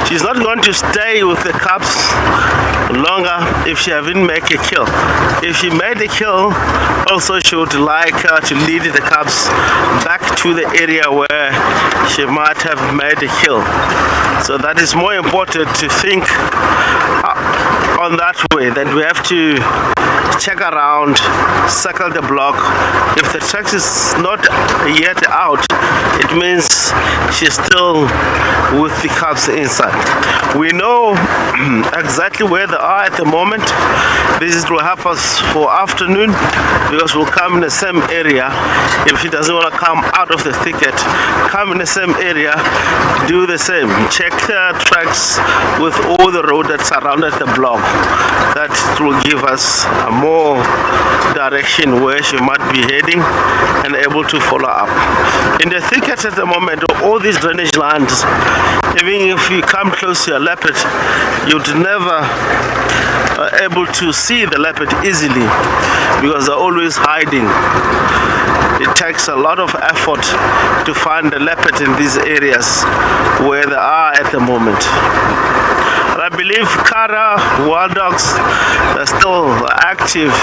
She's not going to stay with the cubs longer if she haven't made a kill. If she made a kill, also she would like to lead the cubs back to the area where she might have made a kill. So that is more important to think on that way. Then we have to check around, circle the block. If the track is not yet out, it means she's still with the cubs inside. We know exactly where they are at the moment. This will help us for afternoon, because we'll come in the same area. If she doesn't want to come out of the thicket, come in the same area, do the same. Check the tracks with all the road that surrounded the block. That will give us a more direction where she might be heading and able to follow up. In the thicket at the moment, all these drainage lines, even if you come close to a leopard, you'd never able to see the leopard easily, because they're always hiding. It takes a lot of effort to find the leopard in these areas where they are at the moment. I believe Cara wild dogs are still active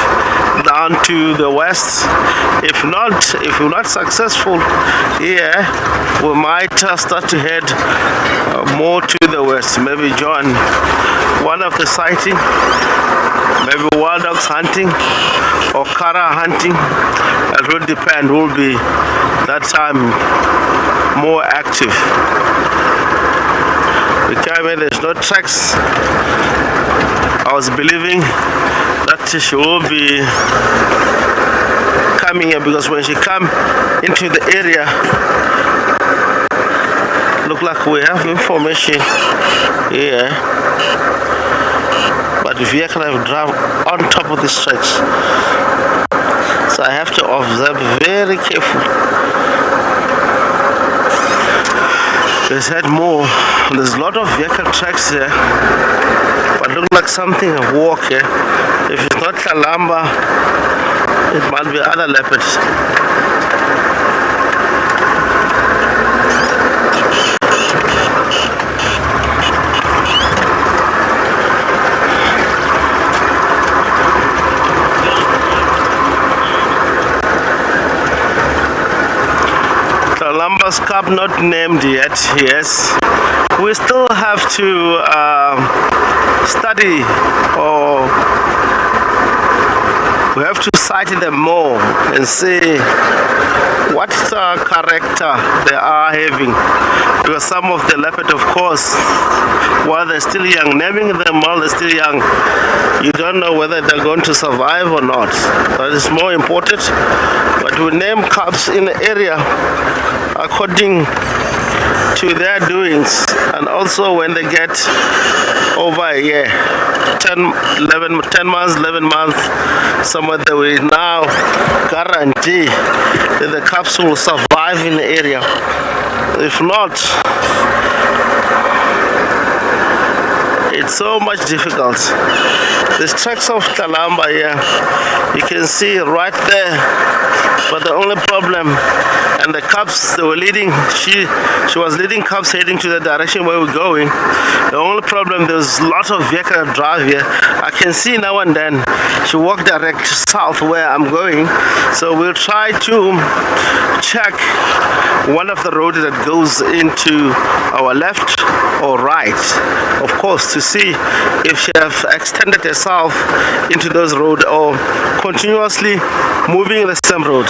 down to the west. If we're not successful here, we might start to head more to the west. Maybe join one of the sighting, maybe wild dogs hunting or Cara hunting. It will depend. Will be that time more active. We came in, there's no tracks. I was believing that she will be coming here, because when she come into the area, look like we have information here, but the vehicle have drive on top of these tracks, so I have to observe very carefully. There's had more. There's a lot of vehicle tracks here, but look like something a walk here. If it's not Calamba, it might be other leopards. Calamba's cub not named yet, yes. We still have to study, or we have to sight them more and see what character they are having, because some of the leopard, of course, while they're still young, naming them while they're still young, you don't know whether they're going to survive or not. That is more important. But we name cubs in the area according to their doings, and also when they get over a year, 10 months, 11 months, somewhere that we now guarantee that the cubs will survive in the area. If not, it's so much difficult. The tracks of Calamba here, you can see right there, but the only problem, and the cubs they were leading, she was leading cubs heading to the direction where we're going. The only problem, there's a lot of vehicle drive here. I can see now and then she walked direct south where I'm going, so we'll try to check one of the roads that goes into our left or right, of course, to see if she have extended herself into those roads or continuously moving the same road.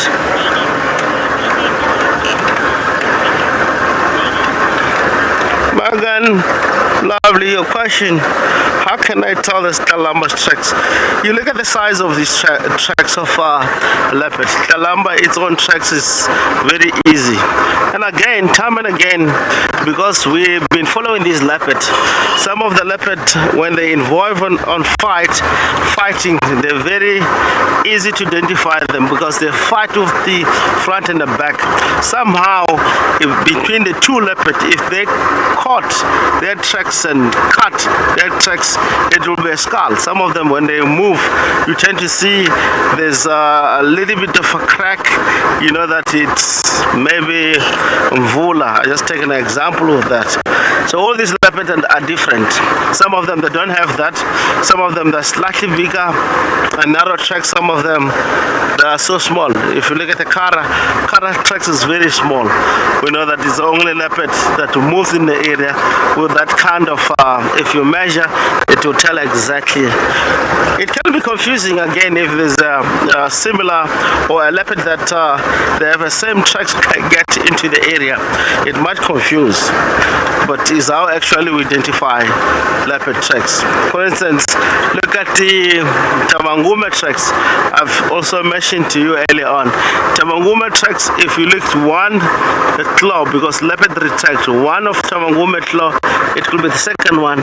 Megan, lovely, your question. How can I tell this Calamba's tracks? You look at the size of these tracks of leopard. Calamba, its own tracks is very easy. And again, time and again, because we've been following these leopard, some of the leopard, when they involve on fighting, they're very easy to identify them because they fight with the front and the back. Somehow, between the two leopard, if they caught their tracks and cut their tracks, it will be a skull. Some of them, when they move, you tend to see there's a little bit of a crack. You know that it's maybe mvula. I just take an example of that. So all these leopards are different. Some of them, they don't have that. Some of them, they're slightly bigger and narrow tracks. Some of them, they are so small. If you look at the Cara tracks is very small. We know that it's the only leopard that moves in the area with that kind of, if you measure, it will tell exactly. It can be confusing again if there's a similar or a leopard that they have the same tracks get into the area. It might confuse, but is how actually we identify leopard tracks. For instance, look at the Tamangume tracks. I've also mentioned to you earlier on. Tamangume tracks, if you look at one claw, because leopard retract one of Tamangume claw, it could be the second one.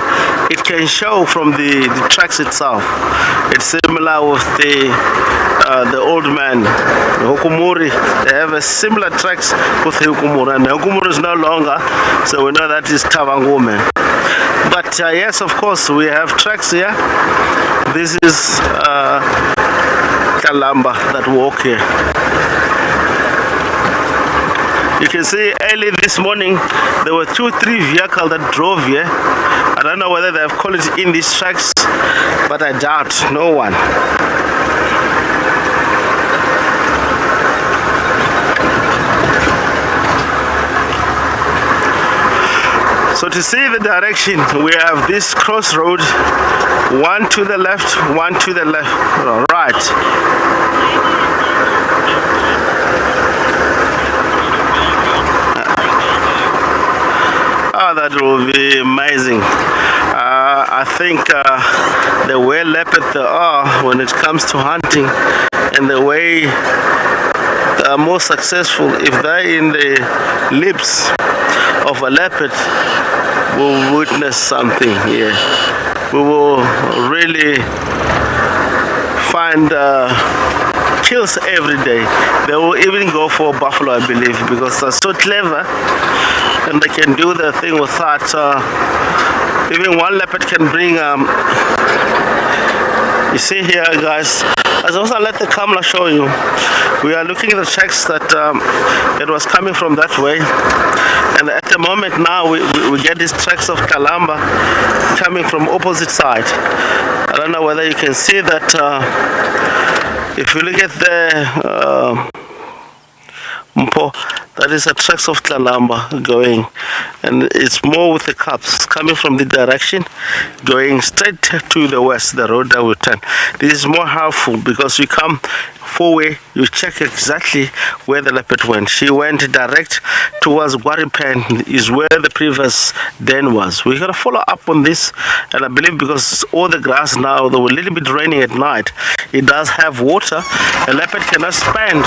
It can show from the tracks itself. It's similar with the old man, the Hukumuri. They have a similar tracks with the Hukumuri, and the Hukumuri is no longer, so we know that is Tavangume. But yes, of course, we have tracks here. This is Calamba that walk here. You can see early this morning there were 2-3 vehicles that drove here. I don't know whether they have quality in these tracks, but I doubt no one. So to see the direction, we have this crossroad, one to the left, one to the right. Oh, that will be amazing. I think the way leopard they are when it comes to hunting, and the way they are more successful if they're in the lips of a leopard, we'll witness something here. We will really find kills every day. They will even go for buffalo, I believe, because they're so clever and they can do the thing with that. Even one leopard can bring you see here, guys, as also let the camera show you, we are looking at the tracks that it was coming from that way, and at the moment now we get these tracks of Calamba coming from opposite side. I don't know whether you can see that. If you look at the Mpo, that is a tracks of Calamba going, and it's more with the cups coming from the direction going straight to the west, the road that we turn. This is more helpful because you come four-way, you check exactly where the leopard went. She went direct towards Guaripen, is where the previous den was. We're gonna follow up on this, and I believe because all the grass now, though a little bit raining at night, it does have water. A leopard cannot spend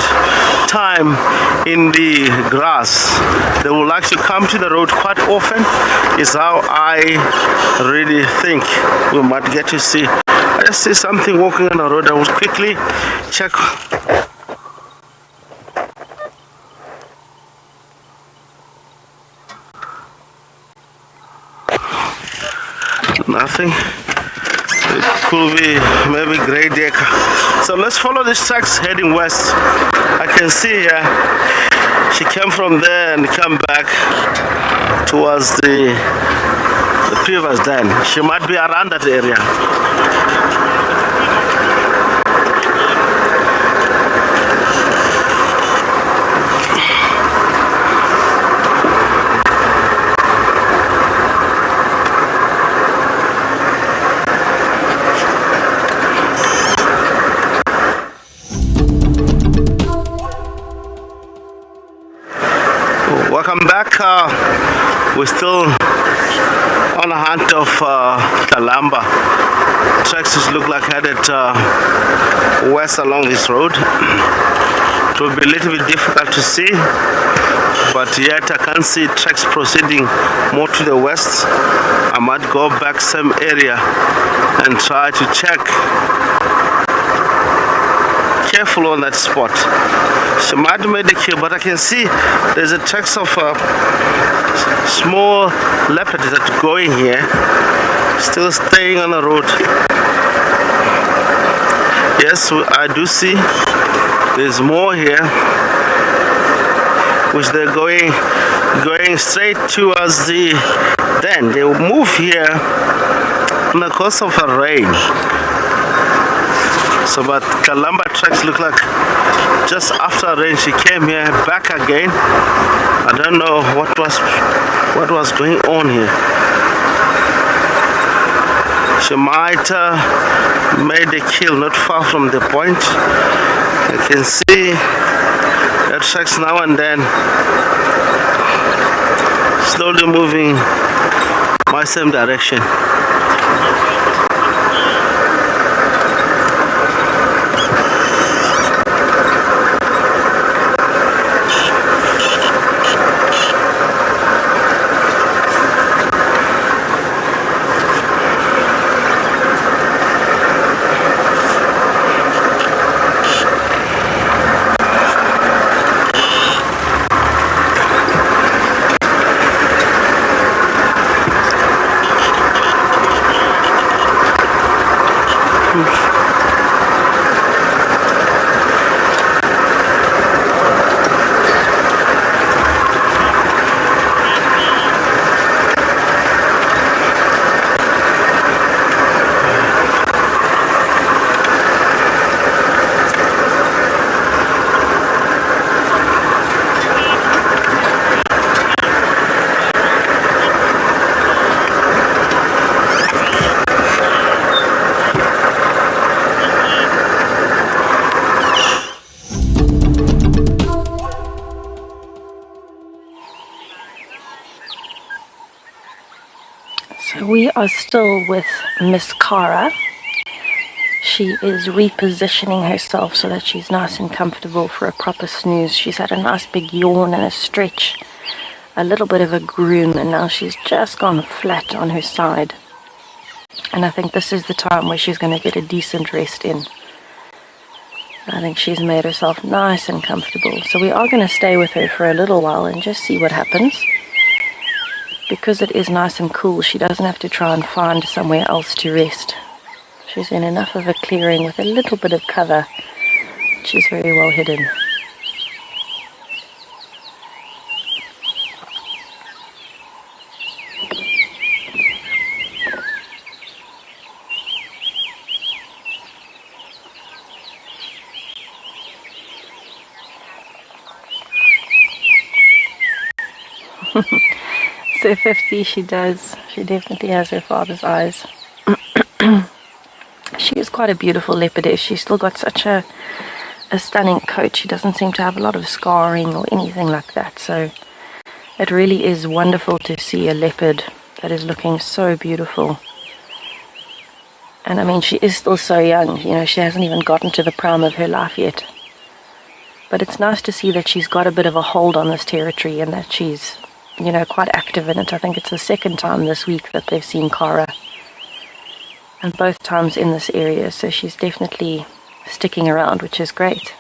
time in the grass. They would like to come to the road quite often, is how I really think we might get to see. I just see something walking on the road. I will quickly check. Nothing. It could be maybe grey deer. So let's follow these tracks heading west. I can see here she came from there and come back towards the previous den. She might be around that area. Welcome back. We're still on a hunt of Calamba. tracks look like headed west along this road. It will be a little bit difficult to see, but yet I can see tracks proceeding more to the west. I might go back some area and try to check. Careful on that spot. She might have made a kill, but I can see there's a tracks of small leopard that going here, still staying on the road. Yes, I do see there's more here, which they're going straight towards the den. They will move here in the course of a rain. So, but Calamba tracks look like just after rain she came here back again. I don't know what was going on here. She might made a kill not far from the point. You can see that tracks now and then slowly moving my same direction. We are still with Miss Cara. She is repositioning herself so that she's nice and comfortable for a proper snooze. She's had a nice big yawn and a stretch, a little bit of a groom, and now she's just gone flat on her side. And I think this is the time where she's going to get a decent rest in. I think she's made herself nice and comfortable. So we are going to stay with her for a little while and just see what happens. Because it is nice and cool, she doesn't have to try and find somewhere else to rest. She's in enough of a clearing with a little bit of cover. She's very well hidden. So 50, she does. She definitely has her father's eyes. She is quite a beautiful leopardess. She's still got such a stunning coat. She doesn't seem to have a lot of scarring or anything like that. So it really is wonderful to see a leopard that is looking so beautiful. And I mean, she is still so young. You know, she hasn't even gotten to the prime of her life yet. But it's nice to see that she's got a bit of a hold on this territory and that she's, you know, quite active in it. I think it's the second time this week that they've seen Cara, and both times in this area, so she's definitely sticking around, which is great.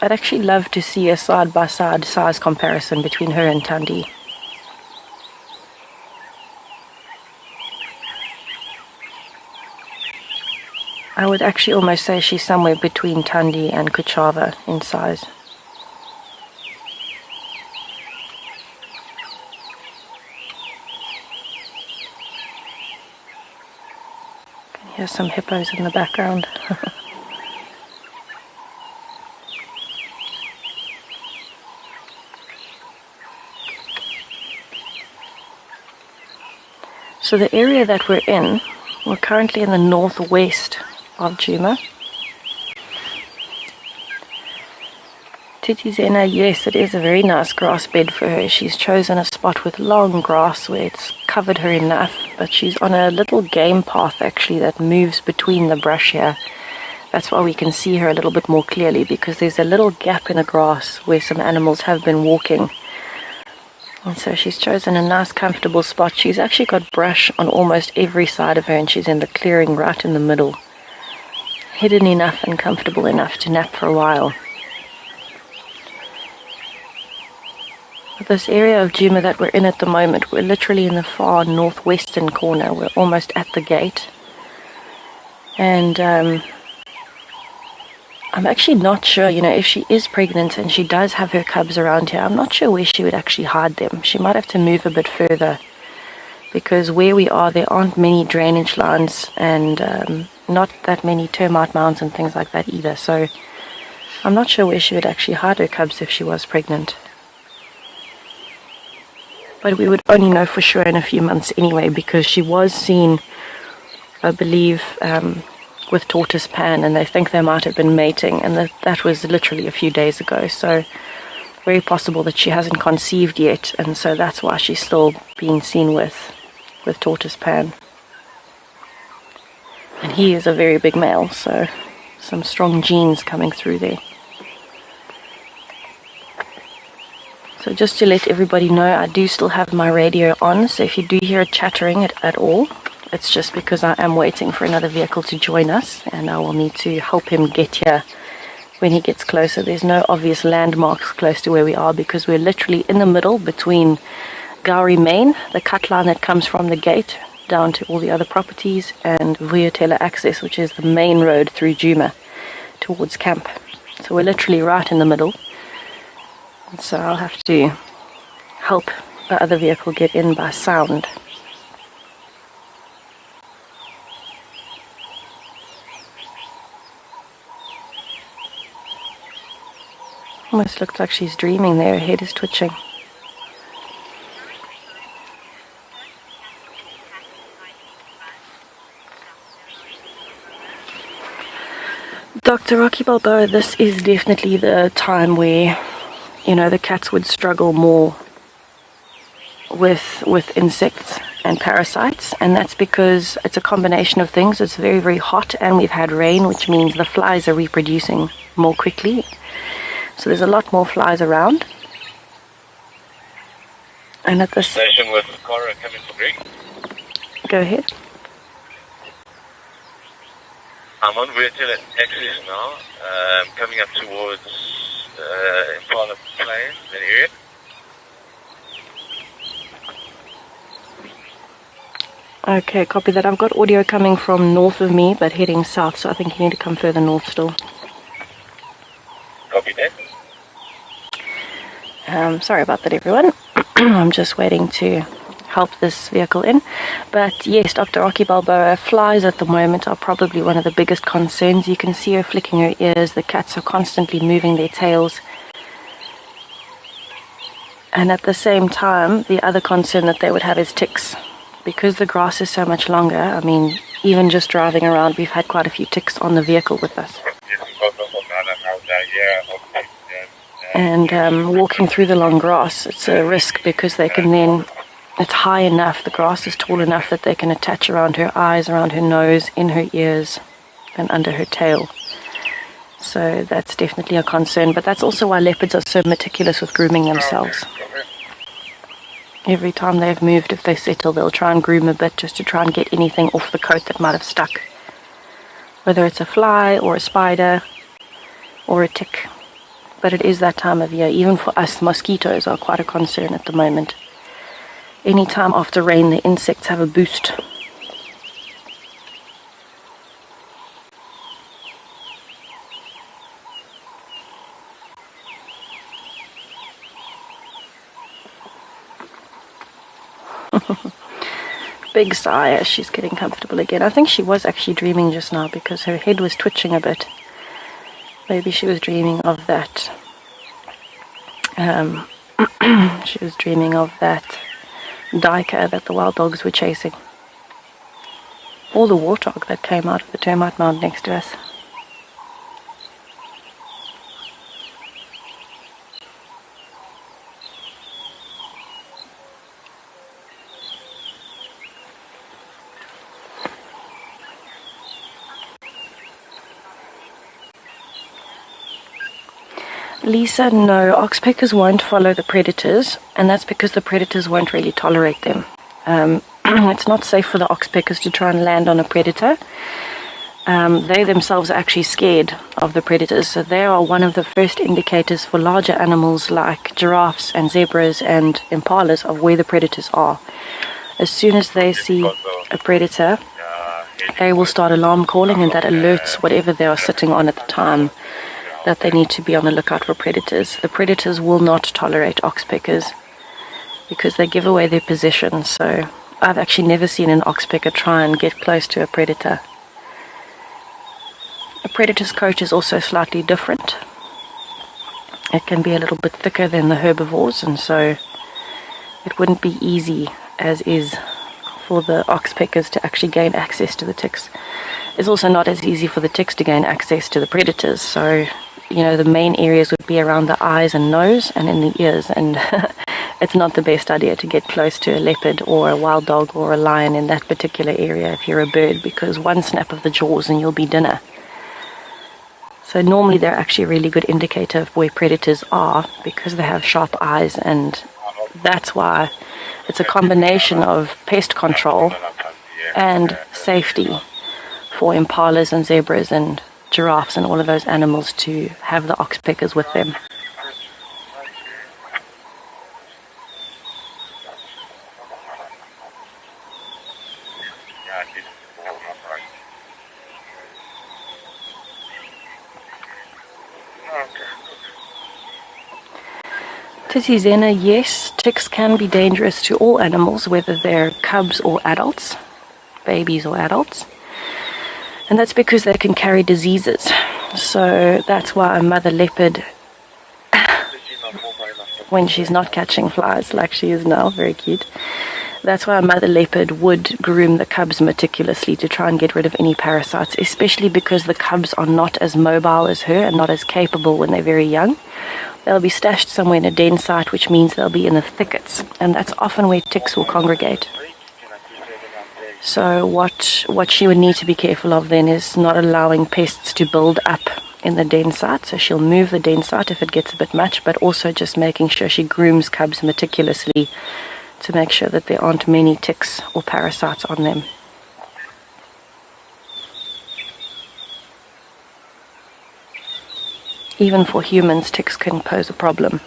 I'd actually love to see a side-by-side size comparison between her and Tandy. I would actually almost say she's somewhere between Tandy and Kuchava in size. Here's some hippos in the background. So the area that we're in, we're currently in the northwest of Djuma. Titizena, yes, it is a very nice grass bed for her. She's chosen a spot with long grass where it's covered her enough, but she's on a little game path actually that moves between the brush here. That's why we can see her a little bit more clearly, because there's a little gap in the grass where some animals have been walking. And so she's chosen a nice comfortable spot. She's actually got brush on almost every side of her, and she's in the clearing right in the middle. Hidden enough and comfortable enough to nap for a while. This area of Djuma that we're in at the moment, we're literally in the far northwestern corner. We're almost at the gate. And I'm actually not sure, if she is pregnant and she does have her cubs around here, I'm not sure where she would actually hide them. She might have to move a bit further, because where we are, there aren't many drainage lines and not that many termite mounds and things like that either. So I'm not sure where she would actually hide her cubs if she was pregnant. But we would only know for sure in a few months anyway, because she was seen, I believe, with tortoise pan, and they think they might have been mating, and that was literally a few days ago. So very possible that she hasn't conceived yet, and so that's why she's still being seen with tortoise pan. And he is a very big male, so some strong genes coming through there. So just to let everybody know, I do still have my radio on, so if you do hear it chattering at all, it's just because I am waiting for another vehicle to join us, and I will need to help him get here when he gets closer. There's no obvious landmarks close to where we are, because we're literally in the middle between Gowrie Main, the cut line that comes from the gate down to all the other properties, and Vuyatela Access, which is the main road through Djuma towards camp. So we're literally right in the middle. And so I'll have to help the other vehicle get in by sound. Almost looks like she's dreaming there. Her head is twitching. Dr. Rocky Balboa, this is definitely the time where, the cats would struggle more with insects and parasites, and that's because it's a combination of things. It's very, very hot, and we've had rain, which means the flies are reproducing more quickly. So there's a lot more flies around. And at this Station with Cara coming to Greg. Go ahead. I'm on Vuyatela Access now, coming up towards Impala Plain, that area. Okay, copy that. I've got audio coming from north of me, but heading south, so I think you need to come further north still. Copy that. Sorry about that, everyone. I'm just waiting to help this vehicle in. But yes, Dr. Rocky Balboa, flies at the moment are probably one of the biggest concerns. You can see her flicking her ears. The cats are constantly moving their tails. And at the same time, the other concern that they would have is ticks. Because the grass is so much longer, even just driving around, we've had quite a few ticks on the vehicle with us. And walking through the long grass, it's a risk, because they can then, it's high enough, the grass is tall enough that they can attach around her eyes, around her nose, in her ears, and under her tail. So that's definitely a concern, but that's also why leopards are so meticulous with grooming themselves. Every time they've moved, if they settle, they'll try and groom a bit just to try and get anything off the coat that might have stuck. Whether it's a fly or a spider or a tick. But it is that time of year. Even for us, mosquitoes are quite a concern at the moment. Any time after rain, the insects have a boost. Big sigh as she's getting comfortable again. I think she was actually dreaming just now, because her head was twitching a bit. Maybe she was dreaming of that. She was dreaming of that duiker that the wild dogs were chasing. Or the warthog that came out of the termite mound next to us. Lisa, no, oxpeckers won't follow the predators, and that's because the predators won't really tolerate them. It's not safe for the oxpeckers to try and land on a predator. They themselves are actually scared of the predators, so they are one of the first indicators for larger animals like giraffes and zebras and impalas of where the predators are. As soon as they see a predator, they will start alarm calling, and that alerts whatever they are sitting on at the time that they need to be on the lookout for predators. The predators will not tolerate oxpeckers because they give away their position, so I've actually never seen an oxpecker try and get close to a predator. A predator's coat is also slightly different. It can be a little bit thicker than the herbivores, and so it wouldn't be easy, as is, for the oxpeckers to actually gain access to the ticks. It's also not as easy for the ticks to gain access to the predators, so the main areas would be around the eyes and nose and in the ears, and it's not the best idea to get close to a leopard or a wild dog or a lion in that particular area if you're a bird, because one snap of the jaws and you'll be dinner. So normally they're actually a really good indicator of where predators are because they have sharp eyes, and that's why it's a combination of pest control and safety for impalas and zebras and giraffes and all of those animals to have the oxpeckers with them. Tizzy Zena, yes, ticks can be dangerous to all animals, whether they're cubs or adults, babies or adults. And that's because they can carry diseases. So that's why a mother leopard, when she's not catching flies like she is now, very cute, that's why a mother leopard would groom the cubs meticulously to try and get rid of any parasites, especially because the cubs are not as mobile as her and not as capable when they're very young. They'll be stashed somewhere in a den site, which means they'll be in the thickets, and that's often where ticks will congregate. So what she would need to be careful of then is not allowing pests to build up in the den site. So she'll move the den site if it gets a bit much, but also just making sure she grooms cubs meticulously to make sure that there aren't many ticks or parasites on them. Even for humans, ticks can pose a problem.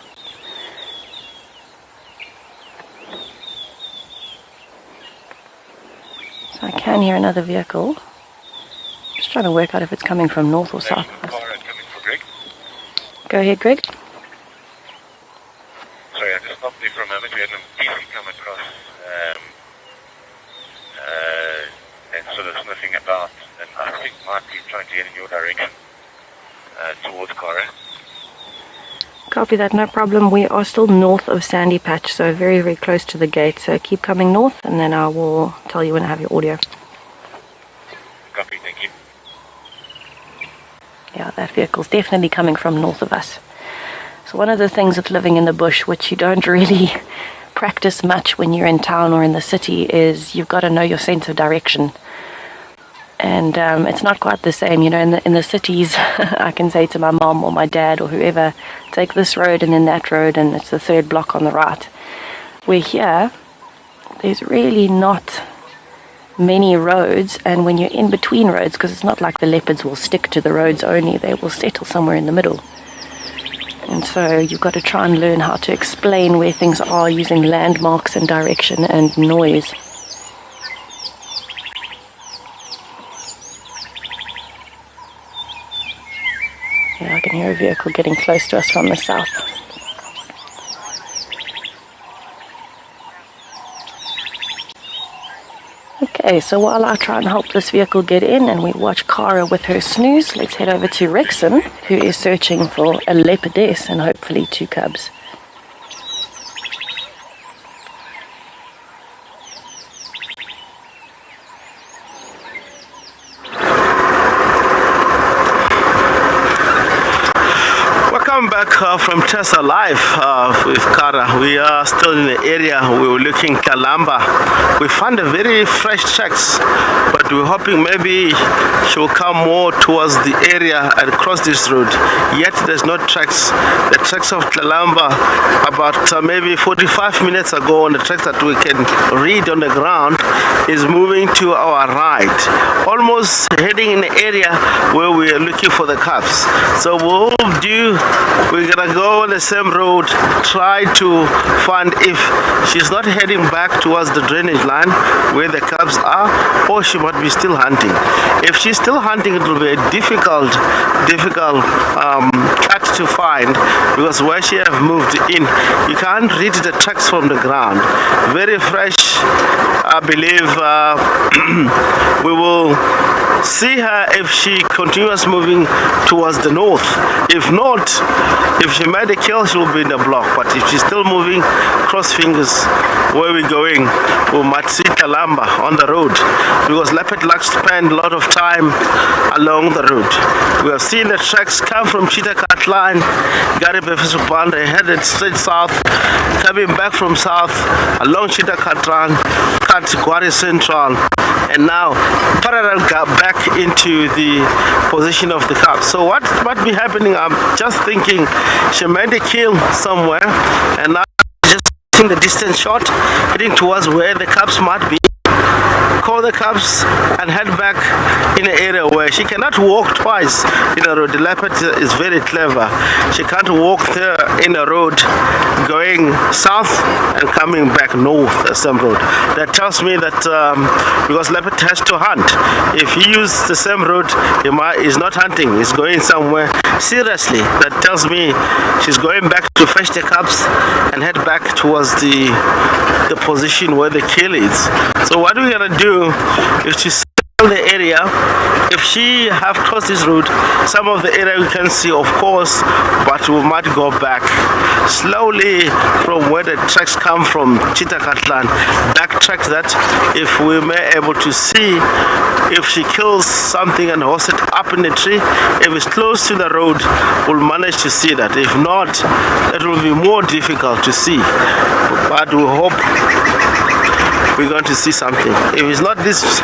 So I can hear another vehicle. Just trying to work out if it's coming from north or south. Go ahead, Greg. Sorry, I just stopped there for a moment. We had a vehicle come across and sort of sniffing about, and I think might be trying to get in your direction. Towards Cara. Copy that, no problem. We are still north of Sandy Patch, so very, very close to the gate. So keep coming north, and then I will tell you when I have your audio. Copy, thank you. Yeah, that vehicle's definitely coming from north of us. So one of the things with living in the bush, which you don't really practice much when you're in town or in the city, is you've got to know your sense of direction. And it's not quite the same, in the cities. I can say to my mom or my dad or whoever, take this road and then that road, and it's the third block on the right. Where here, there's really not many roads, and when you're in between roads, because it's not like the leopards will stick to the roads only, they will settle somewhere in the middle. And so you've got to try and learn how to explain where things are using landmarks and direction and noise. Yeah, I can hear a vehicle getting close to us from the south. Okay, so while I try and help this vehicle get in and we watch Cara with her snooze, let's head over to Rexon, who is searching for a leopardess and hopefully 2 cubs. Welcome back from Tessa Live with Cara. We are still in the area. We were looking Calamba. We found a very fresh tracks, but we're hoping maybe she will come more towards the area and cross this road. Yet there's no tracks. The tracks of Calamba about maybe 45 minutes ago on the tracks that we can read on the ground is moving to our right, almost heading in the area where we are looking for the cubs. So we're gonna go on the same road, try to find if she's not heading back towards the drainage line where the cubs are, or she might be still hunting. If she's still hunting, it will be a difficult cat to find, because where she have moved in, you can't read the tracks from the ground. Very fresh. I believe we will see her if she continues moving towards the north. If not, if she made a kill, she will be in the block. But if she's still moving, cross fingers, where we're going, we might see Calamba on the road, because Leopard likes to spend a lot of time along the road. We have seen the tracks come from Cheetah Cut Line, Giraffe, they headed straight south, coming back from south along Cheetah Cut Line, cut Quarry Central, and now parallel back into the position of the cubs. So what might be happening, I'm just thinking she made a kill somewhere and now just taking the distance shot, heading towards where the cubs might be. Call the cubs and head back in an area where she cannot walk twice in a road. The Leopard is very clever. She can't walk there in a road going south and coming back north, the same road. That tells me that because Leopard has to hunt, if he uses the same road, he's not hunting, he's going somewhere. Seriously, that tells me she's going back to fetch the cubs and head back towards the position where the kill is. So what we're gonna do is to sell the area. If she have crossed this road, some of the area we can see, of course, but we might go back slowly from where the tracks come from, Cheetah Catland, backtrack that if we may able to see if she kills something and hosts it up in the tree. If it's close to the road, we'll manage to see that. If not, it will be more difficult to see, but we hope we're going to see something. If it's not this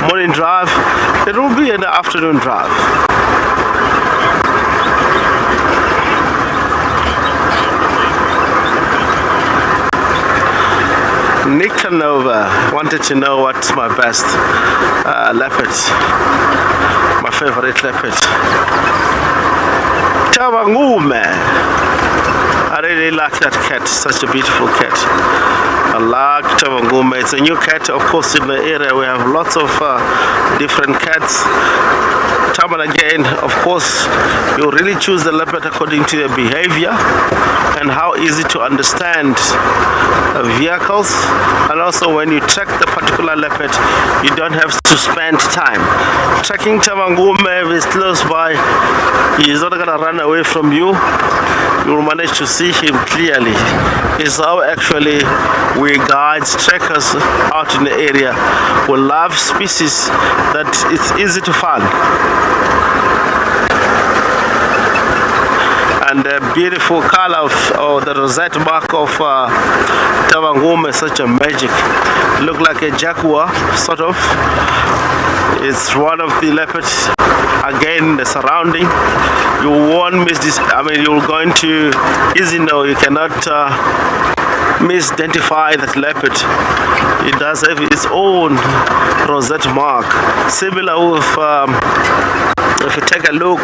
morning drive, it will be an afternoon drive. Nick Canova wanted to know what's my best leopard, my favorite leopard. Tawangume. I really like that cat, such a beautiful cat. I like Tawangume. It's a new cat, of course. In the area we have lots of different cats. Time and again, of course, you really choose the leopard according to their behavior and how easy to understand vehicles. And also when you track the particular leopard, you don't have to spend time tracking Tawangume. If he's close by, he's not gonna run away from you. You will manage to see him clearly. It's how actually we guides trackers out in the area. We love species that it's easy to find. And the beautiful color of the rosette mark of Tawangume is such a magic. Look like a jaguar, sort of. It's one of the leopards. Again, the surrounding, you won't miss this. I mean, you're going to easy know. You cannot misidentify that leopard. It does have its own rosette mark. Similar with, if you take a look,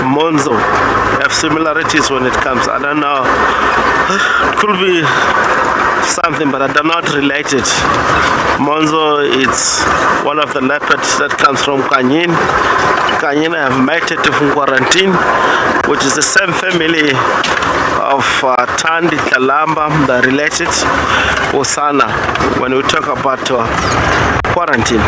Monzo have similarities when it comes. I don't know. It could be something, but I do not relate it. Monzo is one of the leopards that comes from Kanyin. Kanyin have mated from quarantine, which is the same family of Tandi, Calamba, the related Osana when we talk about quarantine.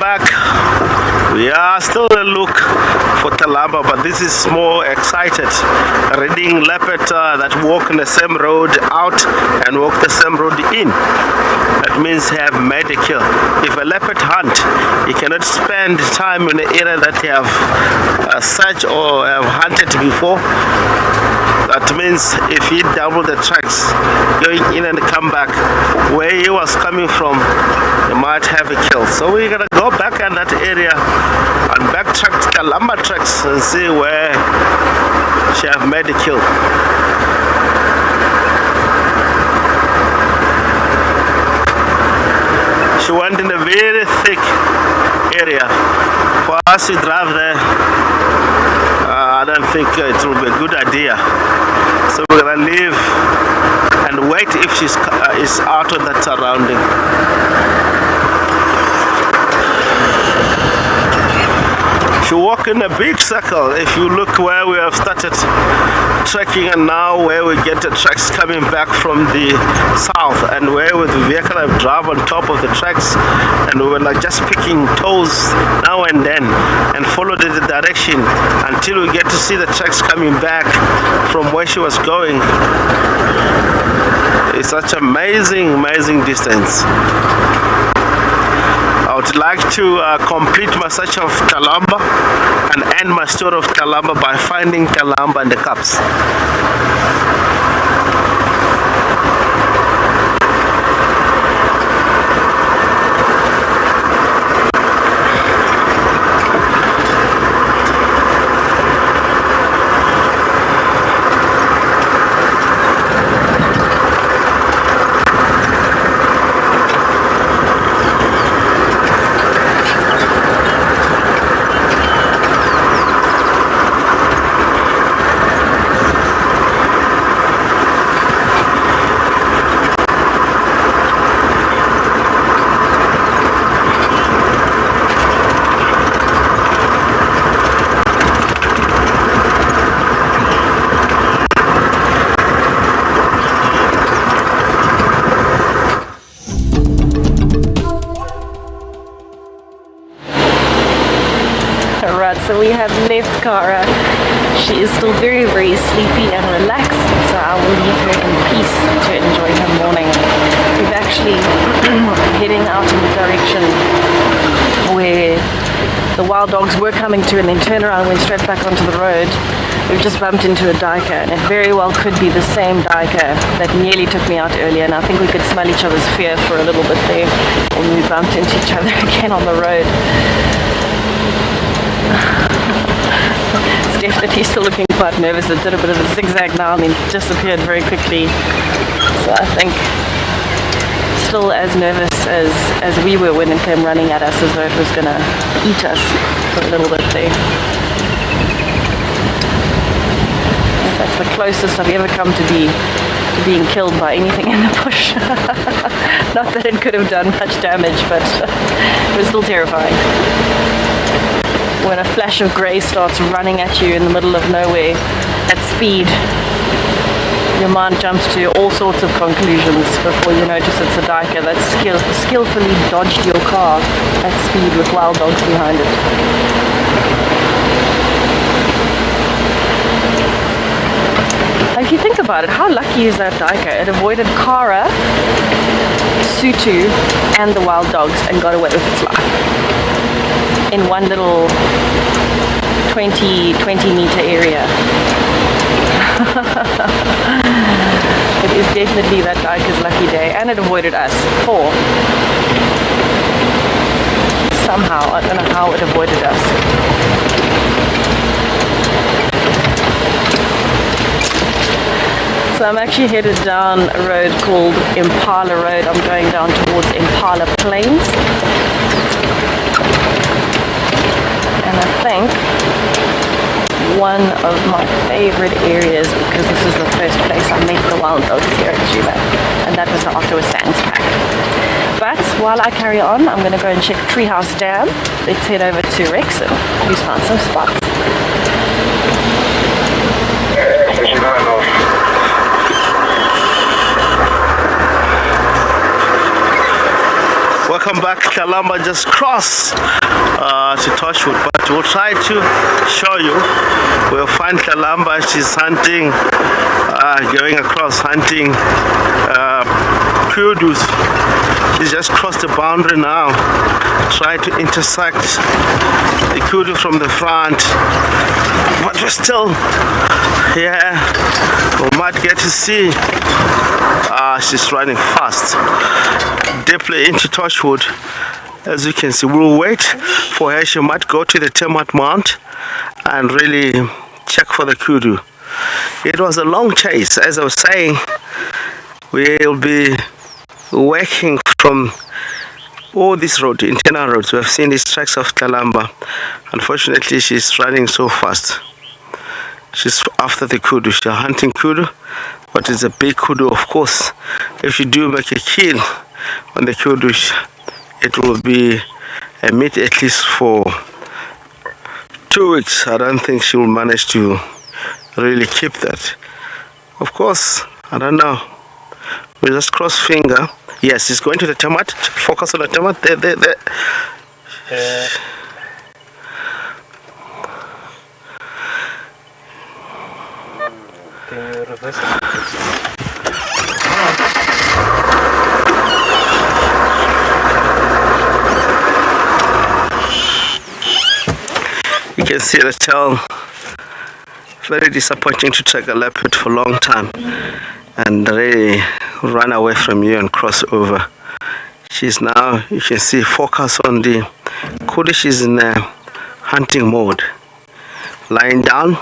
back. We are still on the look for Calamba, but this is more excited. Reading leopard that walk in the same road out and walk the same road in. That means they have made a kill. If a leopard hunt, he cannot spend time in the area that they have searched or have hunted before. That means if he double the tracks, going in and come back where he was coming from, he might have a kill. So we're gonna go back in that area and backtrack to Calamba tracks and see where she have made a kill. She went in a very thick area. For us to drive there, I don't think it will be a good idea. So we're gonna leave and wait if she's is out of that surrounding. She walk in a big circle. If you look where we have started trekking and now where we get the tracks coming back from the south and where with the vehicle have drive on top of the tracks, and we were like just picking toes now and then and followed the direction until we get to see the tracks coming back from where she was going. It's such amazing distance. I would like to complete my search of Calamba and end my story of Calamba by finding Calamba and the cubs. So we have left Cara. She is still very sleepy and relaxed, so I will leave her in peace to enjoy her morning. We've actually heading out in the direction where the wild dogs were coming to, and then turned around and went straight back onto the road. We've just bumped into a diker, and it very well could be the same diker that nearly took me out earlier, and I think we could smell each other's fear for a little bit there when we bumped into each other again on the road. It's definitely still looking quite nervous. It did a bit of a zigzag now and then disappeared very quickly. So I think still as nervous as we were when it came running at us, as though it was going to eat us for a little bit there. That's the closest I've ever come to being killed by anything in the bush. Not that it could have done much damage, but it was still terrifying. When a flash of grey starts running at you in the middle of nowhere at speed, your mind jumps to all sorts of conclusions before you notice it's a diker that's skillfully dodged your car at speed with wild dogs behind it. If you think about it, how lucky is that diker? It avoided Cara, Sutu, and the wild dogs and got away with its life in one little 20 meter area. It is definitely that diker's lucky day, and it avoided us. Somehow, I don't know how it avoided us. So I'm actually headed down a road called Impala Road. I'm going down towards Impala Plains. And I think one of my favorite areas, because this is the first place I met the wild dogs here at Juba, and that was the Ottawa Sands Pack. But while I carry on, I'm going to go and check Treehouse Dam. Let's head over to Rexon, who's found some spots. Welcome back. Calamba just crossed to Torchwood, but we'll try to show you. We'll find Calamba. She's hunting, going across hunting kudus. She's just crossed the boundary now. Try to intersect the kudu from the front, but we're still here. We might get to see. She's running fast, deeply into Torchwood. As you can see, we'll wait for her. She might go to the termite mount and really check for the kudu. It was a long chase. As I was saying, we'll be working from all these roads, internal roads. We have seen these tracks of Calamba. Unfortunately, she's running so fast. She's after the kudu. She's hunting kudu, but it's a big kudu, of course. If you do make a kill on the kudu, it will be a meat at least for 2 weeks. I don't think she will manage to really keep that. Of course, I don't know. We just cross finger. Yes, he's going to the termite. Focus on the termite. There. Can you reverse it? You can see the tail. Very disappointing to track a leopard for a long time and really run away from you and cross over. She's now, you can see, focus on the kudu. She's in a hunting mode, lying down.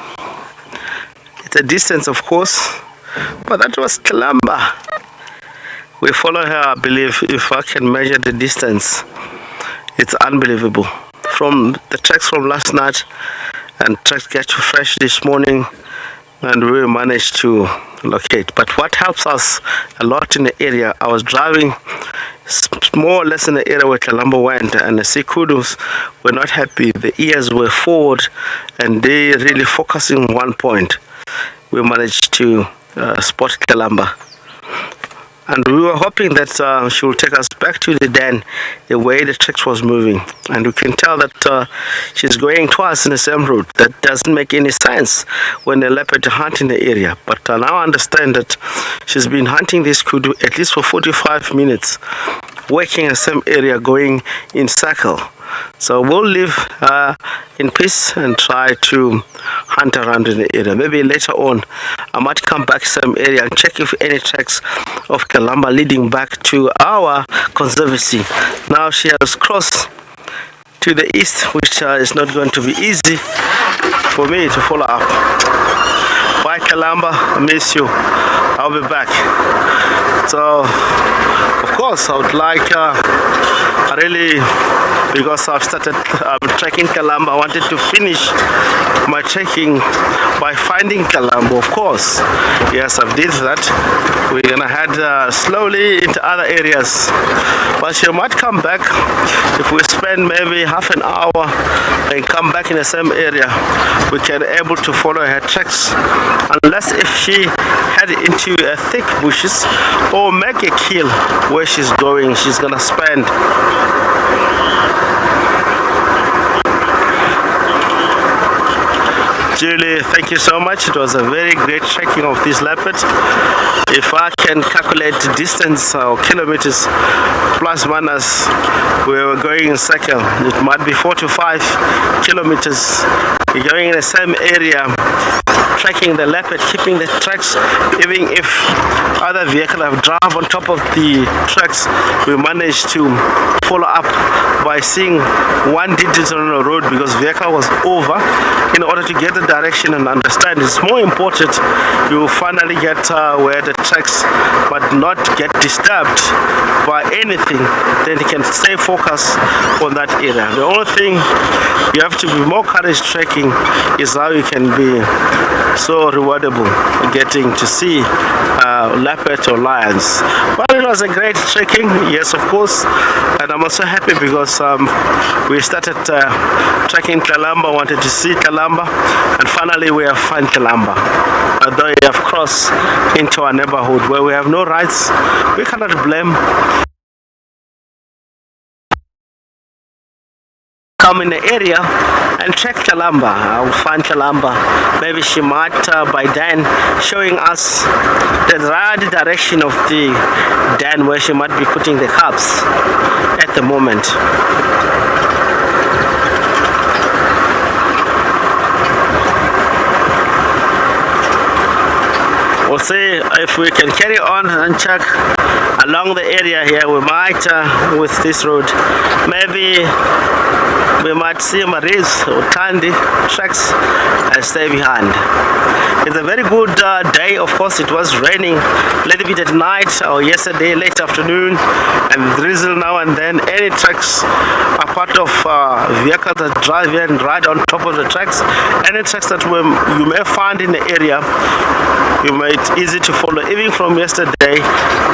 It's a distance, of course, but that was Calamba. We follow her. I believe if I can measure the distance, it's unbelievable. From the tracks from last night and tracks get you fresh this morning, and we managed to locate. But what helps us a lot in the area, I was driving more or less in the area where Calamba went, and the sea kudus were not happy. The ears were forward and they really focusing one point. We managed to spot Calamba, and we were hoping that she will take us back to the den the way the tracks was moving, and we can tell that she's going twice in the same route. That doesn't make any sense when the leopard hunt in the area. But I now understand that she's been hunting this kudu at least for 45 minutes, working in the same area, going in circle. So we'll leave in peace and try to hunt around in the area. Maybe later on I might come back some area and check if any tracks of Calamba leading back to our conservancy. Now she has crossed to the east, which is not going to be easy for me to follow up. Bye Calamba, I miss you. I'll be back. So of course I would like because I've started trekking Calamba, I wanted to finish my trekking by finding Calamba, of course. Yes, I've did that. We're gonna head slowly into other areas, but she might come back if we spend maybe half an hour and come back in the same area. We can able to follow her tracks, unless if she head into thick bushes or make a kill where she's going. She's gonna spend Julie, thank you so much. It was a very great trekking of this leopard. If I can calculate the distance or kilometers plus minus, we were going in circle. It might be 4 to 5 kilometers. We're going in the same area, tracking the leopard, keeping the tracks. Even if other vehicles have driven on top of the tracks, we managed to follow up by seeing one digit on the road because vehicle was over. In order to get the direction and understand, it's more important you finally get where the tracks, but not get disturbed by anything. Then you can stay focused on that area. The only thing you have to be more courage trekking is how you can be so rewardable getting to see leopard or lions. But it was a great trekking, yes, of course, and I'm also happy because we started trekking Calamba, wanted to see Calamba, and finally we have found Calamba. Although we have crossed into our neighborhood where we have no rights, we cannot blame come in the area and check Calamba. I'll find Calamba. Maybe she might by then showing us the right direction of the den where she might be putting the cubs at the moment. We'll see if we can carry on and check along the area here. We might, with this road, maybe we might see Maris or Tandy tracks and stay behind. It's a very good day. Of course, it was raining a little bit at night or yesterday, late afternoon, and drizzle now and then. Any tracks are part of vehicles that drive here and ride on top of the tracks. Any tracks that you may find in the area, it's easy to follow. Even from yesterday,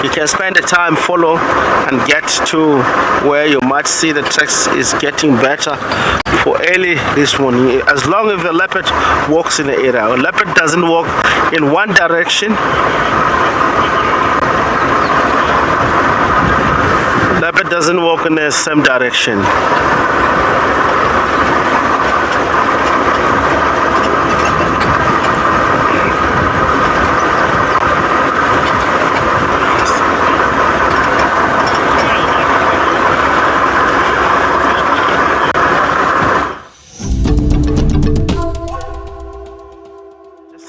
you can spend the time follow and get to where you might see the tracks is getting better for early this morning. As long as the leopard walks in the area. A leopard doesn't walk in one direction. Leopard doesn't walk in the same direction.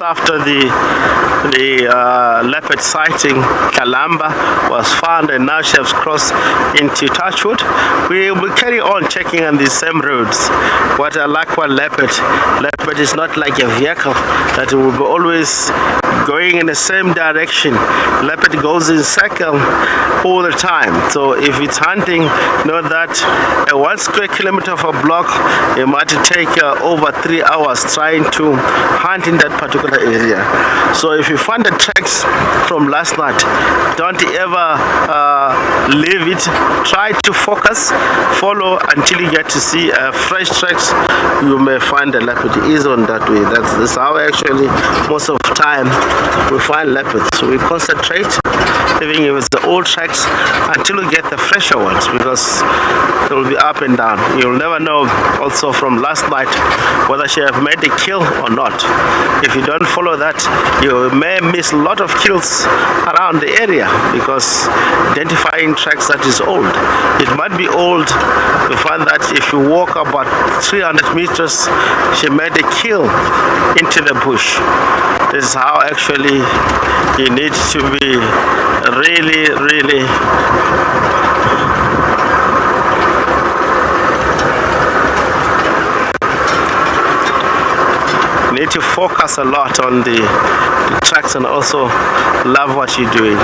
After the leopard sighting, Calamba was found and now she has crossed into Touchwood. We will carry on checking on these same roads. What I like about leopard is not like a vehicle that will be always going in the same direction. Leopard goes in circle all the time. So if it's hunting, know that a 1 square kilometer of a block, it might take over 3 hours trying to hunt in that particular area. So if you find the tracks from last night, don't ever leave it. Try to focus, follow until you get to see fresh tracks. You may find the leopard is on that way. That's how actually most of the time we find leopards. So we concentrate, even if it's the old tracks, until we get the fresher ones, because it will be up and down. You'll never know also from last night whether she have made a kill or not. If you don't follow that, you may miss a lot of kills around the area, because identifying tracks that is old. It might be old. You find that if you walk about 300 meters, she made a kill into the bush. This is how actually you need to be really you need to focus a lot on the tracks and also love what you're doing.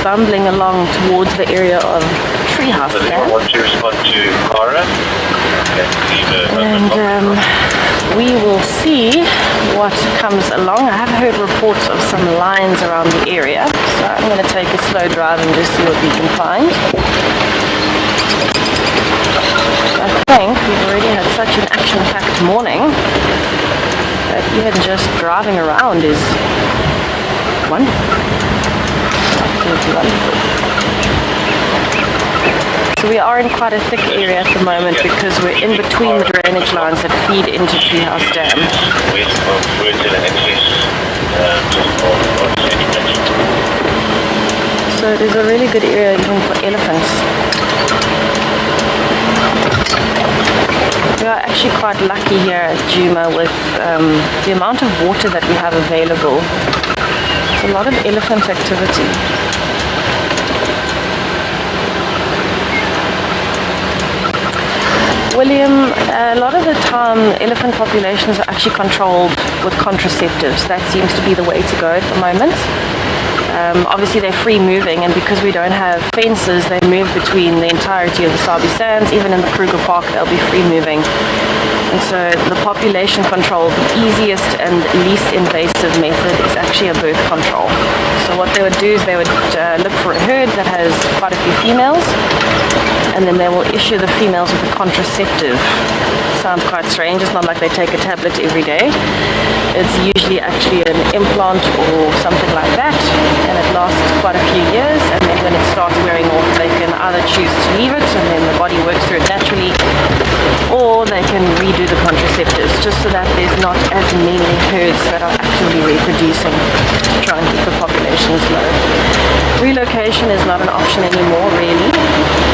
Bumbling along towards the area of Treehouse there. I want to respond to Cara. And we will see what comes along. I have heard reports of some lions around the area, so I'm going to take a slow drive and just see what we can find. I think we've already had such an action-packed morning that even just driving around is wonderful. So we are in quite a thick area at the moment because we're in between the drainage lines that feed into Treehouse Dam. So it is a really good area even for elephants. We are actually quite lucky here at Djuma with the amount of water that we have available. There's a lot of elephant activity. William, a lot of the time elephant populations are actually controlled with contraceptives. That seems to be the way to go at the moment. Obviously they're free moving, and because we don't have fences, they move between the entirety of the Sabi Sands. Even in the Kruger Park, they'll be free moving. And so the population control, the easiest and least invasive method is actually a birth control. So what they would do is they would look for a herd that has quite a few females, and then they will issue the females with a contraceptive. Sounds quite strange. It's not like they take a tablet every day. It's usually actually an implant or something like that, and it lasts quite a few years, and then when it starts wearing off, they can either choose to leave it and then the body works through it naturally, or they can redo the contraceptives just so that there's not as many herds that are actively reproducing to try and keep the populations low. Relocation is not an option anymore, really,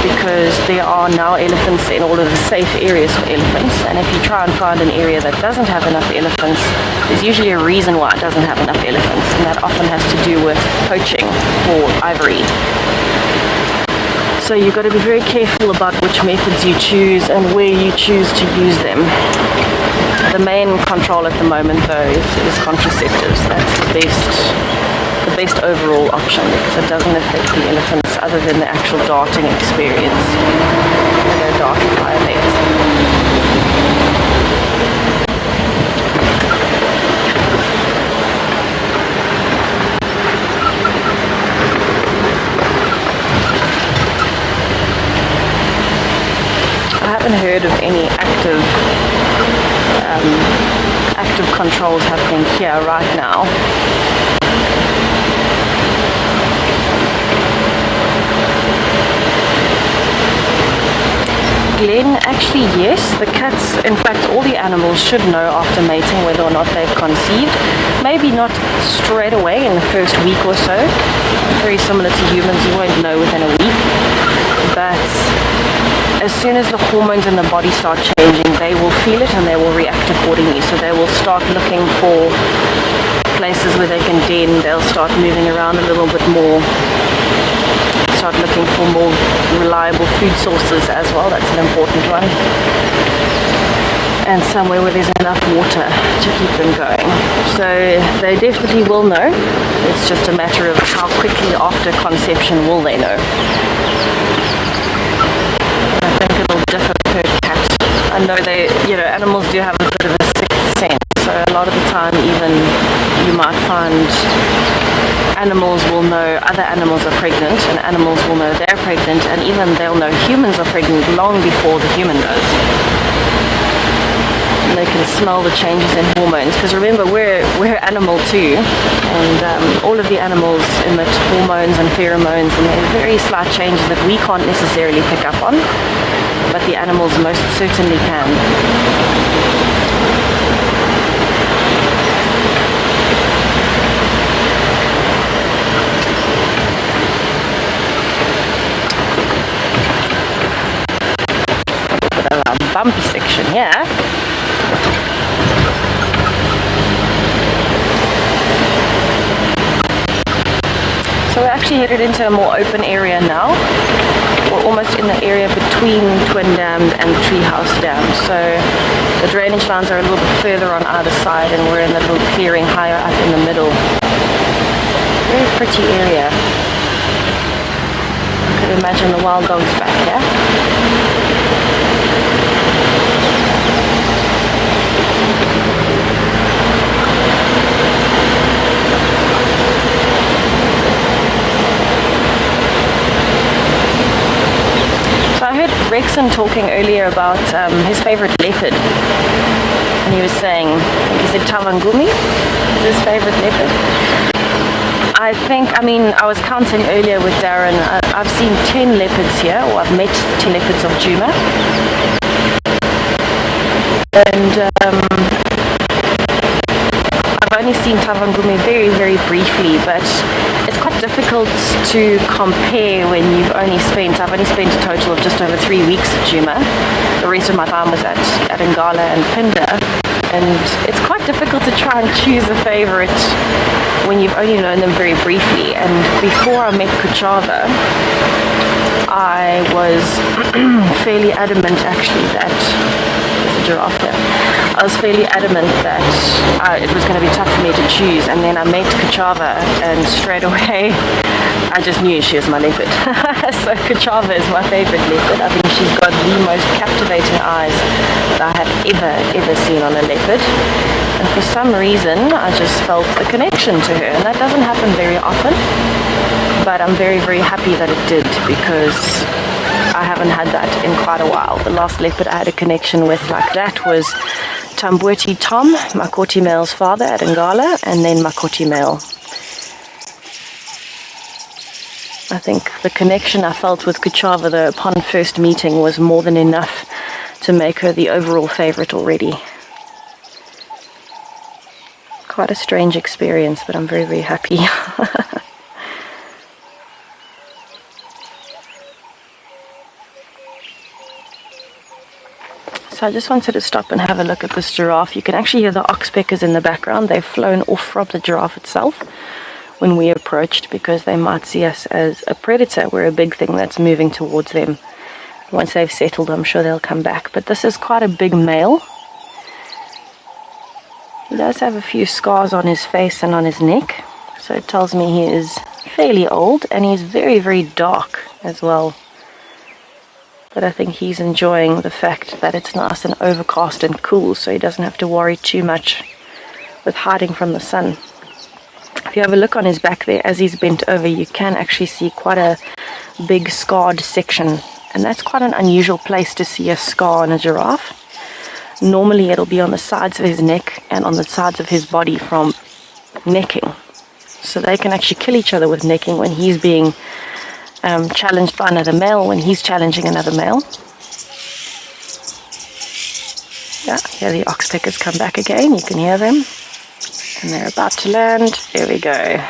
because there are now elephants in all of the safe areas for elephants, and if you try and find an area that doesn't have enough elephants, there's usually a reason why it doesn't have enough elephants, and that often has to do with poaching for ivory. So you've got to be very careful about which methods you choose and where you choose to use them. The main control at the moment, though, is contraceptives. That's the best overall option, because it doesn't affect the elephants other than the actual darting experience. They're darted by a vet. I haven't heard of any active controls happening here right now. Glenn, actually yes, the cats, in fact all the animals should know after mating whether or not they've conceived. Maybe not straight away in the first week or so. Very similar to humans, you won't know within a week. But as soon as the hormones in the body start changing, they will feel it and they will react accordingly. So they will start looking for places where they can den, they'll start moving around a little bit more, start looking for more reliable food sources as well. That's an important one. And somewhere where there's enough water to keep them going. So they definitely will know. It's just a matter of how quickly after conception will they know. I think it'll differ per cat. I know animals do have a bit of a sixth sense. So a lot of the time even you might find animals will know other animals are pregnant, and animals will know they're pregnant, and even they'll know humans are pregnant long before the human does. And they can smell the changes in hormones, because remember we're animal too, and all of the animals emit hormones and pheromones, and there are very slight changes that we can't necessarily pick up on, but the animals most certainly can. Bumpy section here. So we're actually headed into a more open area now. We're almost in the area between Twin Dams and Treehouse Dam. So the drainage lines are a little bit further on either side, and we're in the little clearing higher up in the middle. Very pretty area. I could imagine the wild dogs back here. So I heard Rexon talking earlier about his favorite leopard, and he was saying, he said Tavangumi is his favorite leopard. I was counting earlier with Darren, I've seen 10 leopards here, or I've met 10 leopards of Djuma, and I've only seen Tavangumi very, very briefly, but it's quite difficult to compare when I've only spent a total of just over 3 weeks at Djuma. The rest of my time was at Ingala and Pinda, and it's quite difficult to try and choose a favorite when you've only known them very briefly. And before I met Kuchava, I was fairly adamant actually that there's a giraffe there. I was fairly adamant that it was going to be tough for me to choose, and then I met Kuchava, and straight away I just knew she was my leopard. So Kuchava is my favorite leopard. I think she's got the most captivating eyes that I have ever seen on a leopard, and for some reason I just felt a connection to her, and that doesn't happen very often, but I'm very happy that it did, because I haven't had that in quite a while. The last leopard I had a connection with like that was Tambweti Tom, Makoti Male's father at Ingala, and then Makoti Male. I think the connection I felt with Kuchava, though, upon first meeting was more than enough to make her the overall favorite already. Quite a strange experience, but I'm very happy. So I just wanted to stop and have a look at this giraffe. You can actually hear the oxpeckers in the background. They've flown off from the giraffe itself when we approached, because they might see us as a predator. We're a big thing that's moving towards them. Once they've settled, I'm sure they'll come back. But this is quite a big male. He does have a few scars on his face and on his neck, so it tells me he is fairly old, and he's very dark as well. But I think he's enjoying the fact that it's nice and overcast and cool, so he doesn't have to worry too much with hiding from the sun. If you have a look on his back there, as he's bent over, you can actually see quite a big scarred section, and that's quite an unusual place to see a scar on a giraffe. Normally it'll be on the sides of his neck and on the sides of his body from necking, so they can actually kill each other with necking when he's being challenged by another male, when he's challenging another male. Yeah, here the oxpeckers come back again, you can hear them, and they're about to land. There we go.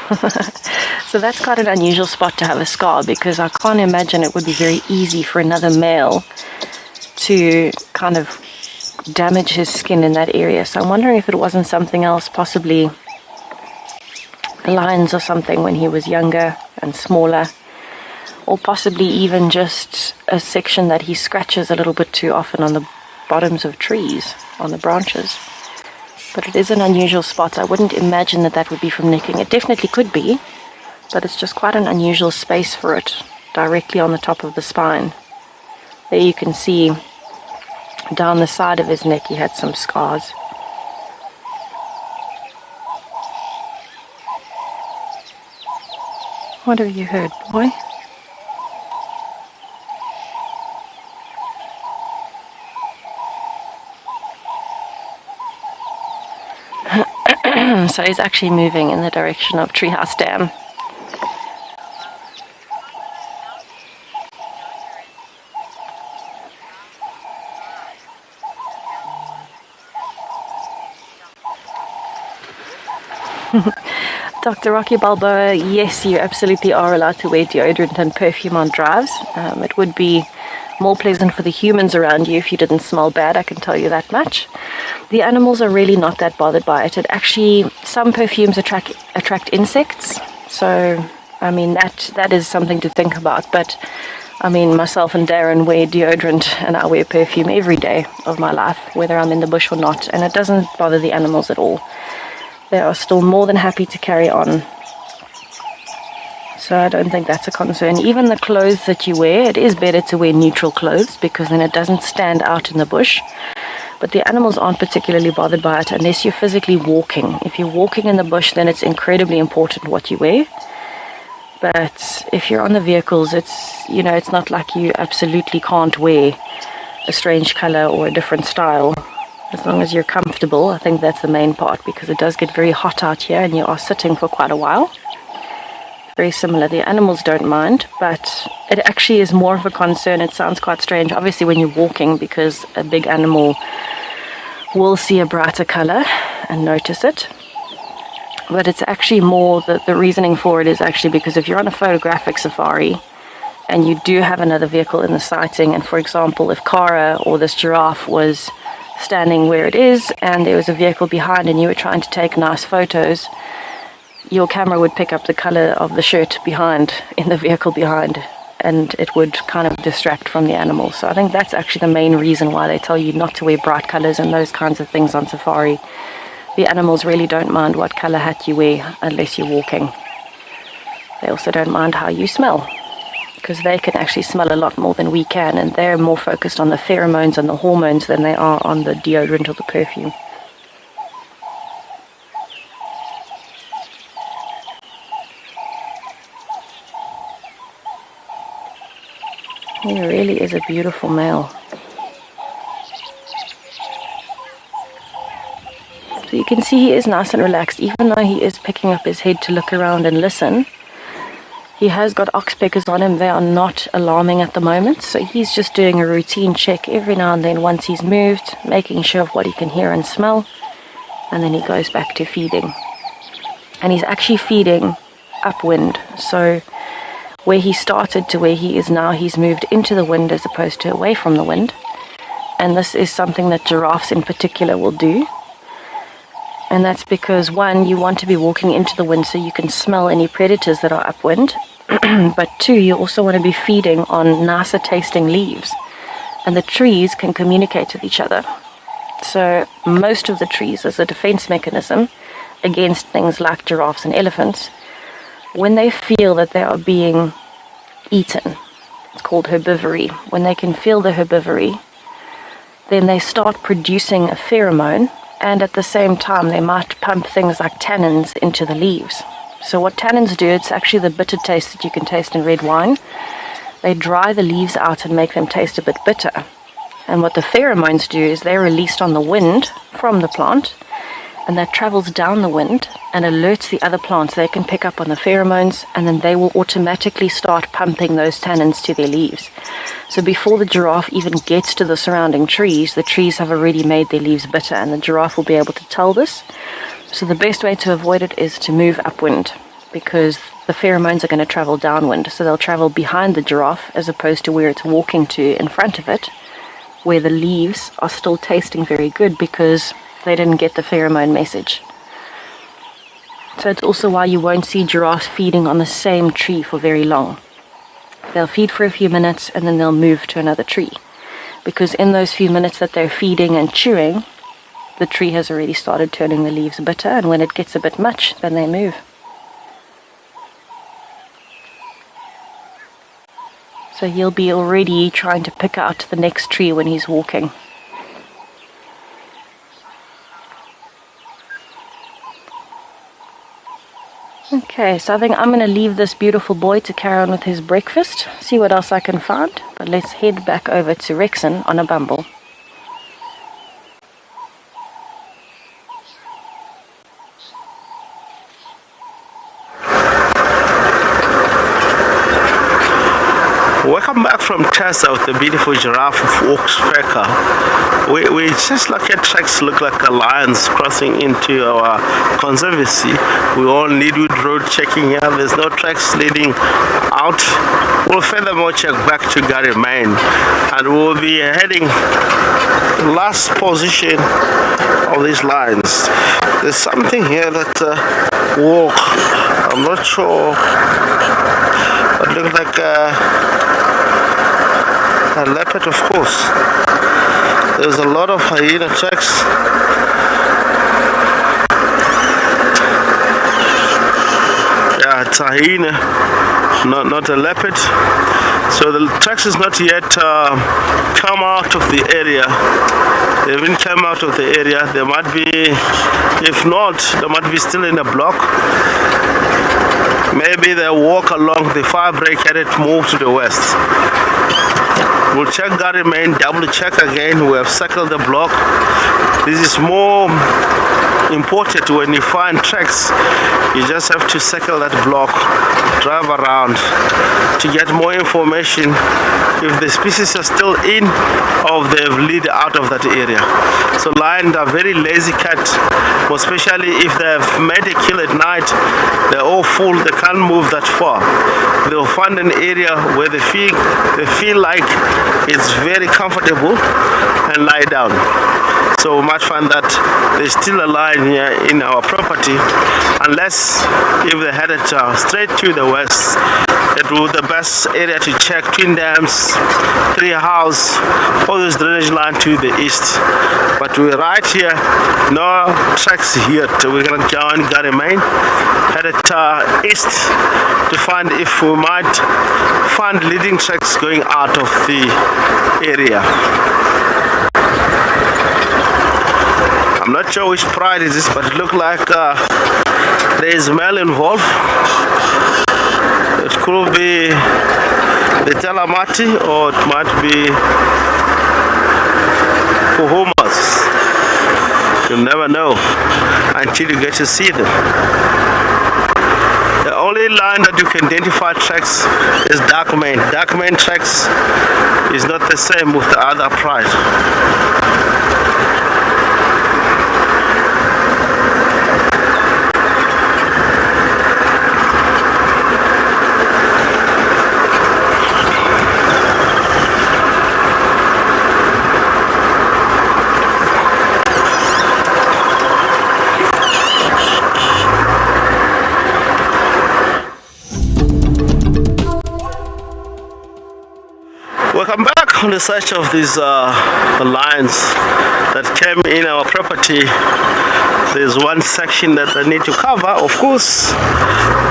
So that's quite an unusual spot to have a scar, because I can't imagine it would be very easy for another male to kind of damage his skin in that area. So I'm wondering if it wasn't something else, possibly lines or something when he was younger and smaller, or possibly even just a section that he scratches a little bit too often on the bottoms of trees, on the branches. But it is an unusual spot. I wouldn't imagine that that would be from necking. It definitely could be, but it's just quite an unusual space for it, directly on the top of the spine. There you can see down the side of his neck he had some scars. What have you heard, boy? So he's actually moving in the direction of Treehouse Dam. Dr. Rocky Balboa, yes, you absolutely are allowed to wear deodorant and perfume on drives. It would be more pleasant for the humans around you if you didn't smell bad, I can tell you that much. The animals are really not that bothered by it. It actually, some perfumes attract insects, so I mean that is something to think about. But I mean, myself and Darren wear deodorant and I wear perfume every day of my life, whether I'm in the bush or not, and it doesn't bother the animals at all. They are still more than happy to carry on. So I don't think that's a concern. Even the clothes that you wear, it is better to wear neutral clothes, because then it doesn't stand out in the bush. But the animals aren't particularly bothered by it unless you're physically walking. If you're walking in the bush, then it's incredibly important what you wear. But if you're on the vehicles, it's not like you absolutely can't wear a strange color or a different style. As long as you're comfortable, I think that's the main part, because it does get very hot out here and you are sitting for quite a while. Very similar. The animals don't mind, but it actually is more of a concern. It sounds quite strange, obviously, when you're walking, because a big animal will see a brighter color and notice it. But it's actually more that the reasoning for it is actually because if you're on a photographic safari and you do have another vehicle in the sighting, and for example, if Cara or this giraffe was standing where it is and there was a vehicle behind and you were trying to take nice photos, your camera would pick up the color of the shirt behind, in the vehicle behind, and it would kind of distract from the animal. So I think that's actually the main reason why they tell you not to wear bright colors and those kinds of things on safari. The animals really don't mind what color hat you wear unless you're walking. They also don't mind how you smell, because they can actually smell a lot more than we can, and they're more focused on the pheromones and the hormones than they are on the deodorant or the perfume. He really is a beautiful male. So you can see he is nice and relaxed, even though he is picking up his head to look around and listen. He has got oxpeckers on him. They are not alarming at the moment, so he's just doing a routine check every now and then once he's moved, making sure of what he can hear and smell, and then he goes back to feeding. And he's actually feeding upwind, so where he started to where he is now, he's moved into the wind as opposed to away from the wind. And this is something that giraffes in particular will do. And that's because, one, you want to be walking into the wind so you can smell any predators that are upwind. But two, you also want to be feeding on nicer tasting leaves. And the trees can communicate with each other. So most of the trees, as a defense mechanism against things like giraffes and elephants, when they feel that they are being eaten, it's called herbivory. When they can feel the herbivory, then they start producing a pheromone, and at the same time they might pump things like tannins into the leaves. So what tannins do, it's actually the bitter taste that you can taste in red wine. They dry the leaves out and make them taste a bit bitter. And what the pheromones do is they're released on the wind from the plant, and that travels down the wind and alerts the other plants. They can pick up on the pheromones, and then they will automatically start pumping those tannins to their leaves. So before the giraffe even gets to the surrounding trees, the trees have already made their leaves bitter, and the giraffe will be able to tell this. So the best way to avoid it is to move upwind, because the pheromones are going to travel downwind. So they'll travel behind the giraffe as opposed to where it's walking to in front of it, where the leaves are still tasting very good because they didn't get the pheromone message. So it's also why you won't see giraffes feeding on the same tree for very long. They'll feed for a few minutes and then they'll move to another tree, because in those few minutes that they're feeding and chewing, the tree has already started turning the leaves bitter, and when it gets a bit much, then they move. So he'll be already trying to pick out the next tree when he's walking. Okay, so I think I'm going to leave this beautiful boy to carry on with his breakfast, see what else I can find, but let's head back over to Rexon on a bumble. Welcome back from Tessa with the beautiful giraffe of Oxpecker. We just look at tracks look like a lions crossing into our conservancy. We all need wood road checking here. There's no tracks leading out. We'll furthermore check back to Gary Main, and we'll be heading last position of these lines. There's something here that walk. I'm not sure. It looks like a leopard, of course. There's a lot of hyena tracks. Yeah, it's a hyena, not a leopard. So the tracks is not yet come out of the area. They haven't come out of the area. They might be, if not, they might be still in a block. Maybe they walk along the fire break and it move to the west. We'll check Gary Main, double check again. We have circled the block. This is more important. When you find tracks, you just have to circle that block, drive around to get more information if the species are still in or if they've lead out of that area. So lions are very lazy cat, especially if they've made a kill at night. They're all full, they can't move that far. They'll find an area where they feel like it's very comfortable and lie down. So we might find that there's still a lion here in our property, unless if they headed straight to the west. It would be the best area to check: twin dams, tree house, all those drainage line to the east. But we're right here, no tracks here. So we're gonna join Gary Main, headed east to find if we might find leading tracks going out of the area. I'm not sure which pride it is, but it looks like there is male involved. It could be the Talamati, or it might be Puhumas. You never know until you get to see them. The only line that you can identify tracks is dark mane. Dark mane tracks is not the same with the other pride. Welcome back on the search of these lions that came in our property. There's one section that I need to cover, of course,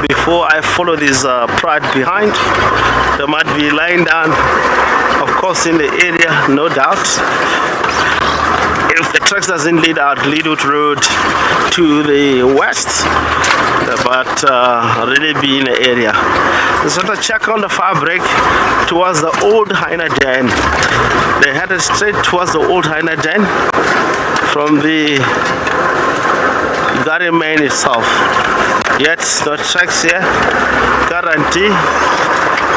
before I follow this pride behind. They might be lying down, of course, in the area, no doubt. If the tracks doesn't lead out Leadwood Road to the west, but really be in the area. Just want to check on the fabric towards the old Hyena den. They headed straight towards the old Hyena den from the Gary Main itself. Yet no tracks here. Guarantee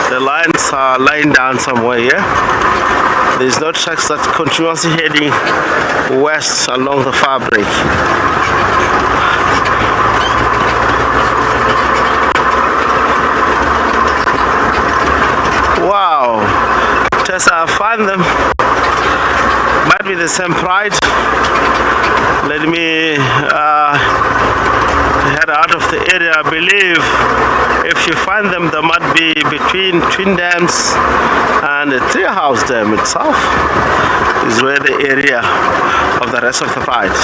the lions are lying down somewhere here. There's no tracks that continuously heading west along the fabric. Wow, Tessa, I found them. Might be the same pride. Let me head out of the area. I believe if you find them, they might be between twin dams and the tree house dam itself is where the area of the rest of the prides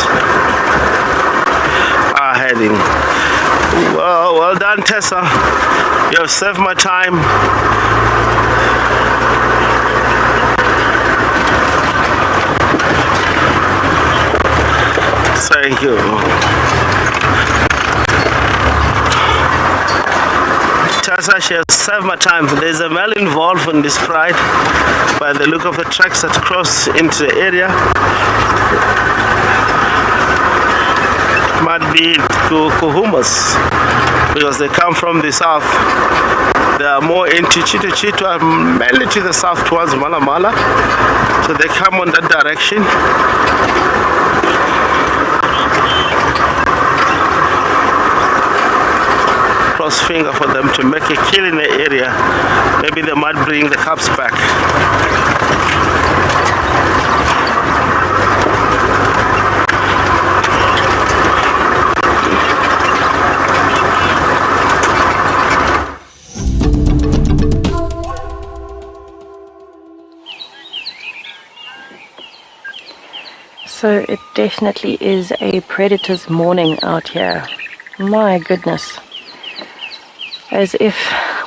are heading. Well done, Tessa. You have saved my time. Thank you. Tessa, she has saved my time. There's a male involved in this pride by the look of the tracks that cross into the area. Might be Kuhumas because they come from the south. They are more into Chitu, mainly to the south towards Malamala. So they come on that direction. Cross finger for them to make a kill in the area. Maybe they might bring the cubs back. So it definitely is a predator's morning out here. My goodness. As if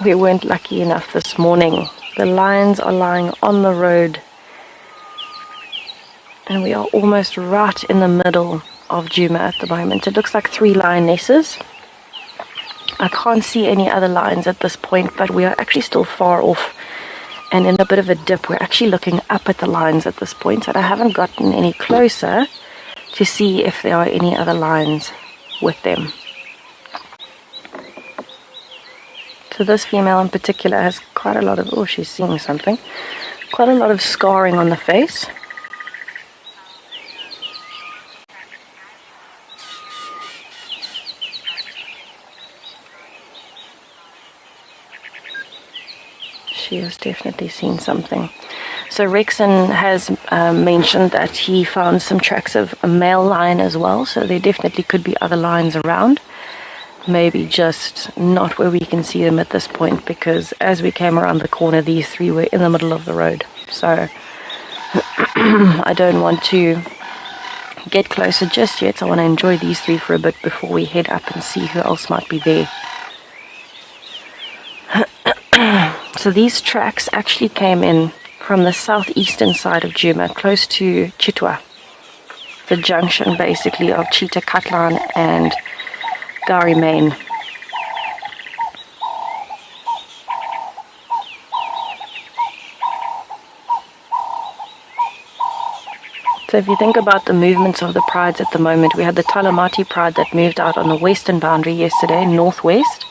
we weren't lucky enough this morning. The lions are lying on the road. And we are almost right in the middle of Djuma at the moment. It looks like 3 lionesses. I can't see any other lions at this point, but we are actually still far off and in a bit of a dip. We're actually looking up at the lions at this point, and I haven't gotten any closer to see if there are any other lions with them. So this female in particular has quite a lot of, oh, she's seeing something, quite a lot of scarring on the face. She has definitely seen something. So Rexon has mentioned that he found some tracks of a male lion as well, so there definitely could be other lions around. Maybe just not where we can see them at this point, because as we came around the corner, these three were in the middle of the road. So I don't want to get closer just yet. I want to enjoy these three for a bit before we head up and see who else might be there. So these tracks actually came in from the southeastern side of Djuma, close to Chitwa, the junction basically of Cheetah Katlan and Gari Main. So if you think about the movements of the prides at the moment, we had the Talamati pride that moved out on the western boundary yesterday, northwest.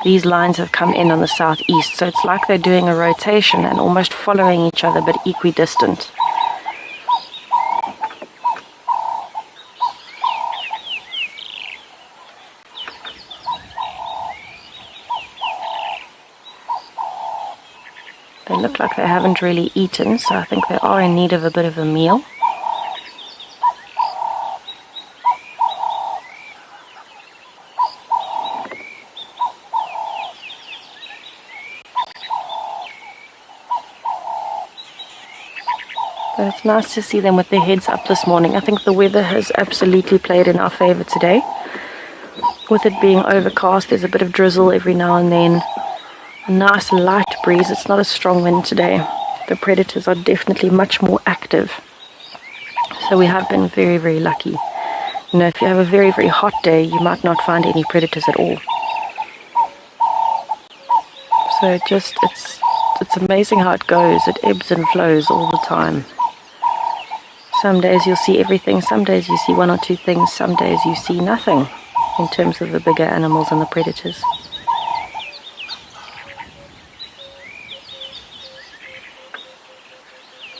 These lines have come in on the southeast, so it's like they're doing a rotation and almost following each other but equidistant. They look like they haven't really eaten, so I think they are in need of a bit of a meal. But it's nice to see them with their heads up this morning. I think the weather has absolutely played in our favor today. With it being overcast, there's a bit of drizzle every now and then. A nice light breeze. It's not a strong wind today. The predators are definitely much more active. So we have been very, very lucky. You know, if you have a very, very hot day, you might not find any predators at all. So it's amazing how it goes. It ebbs and flows all the time. Some days you'll see everything, some days you see one or two things, some days you see nothing in terms of the bigger animals and the predators.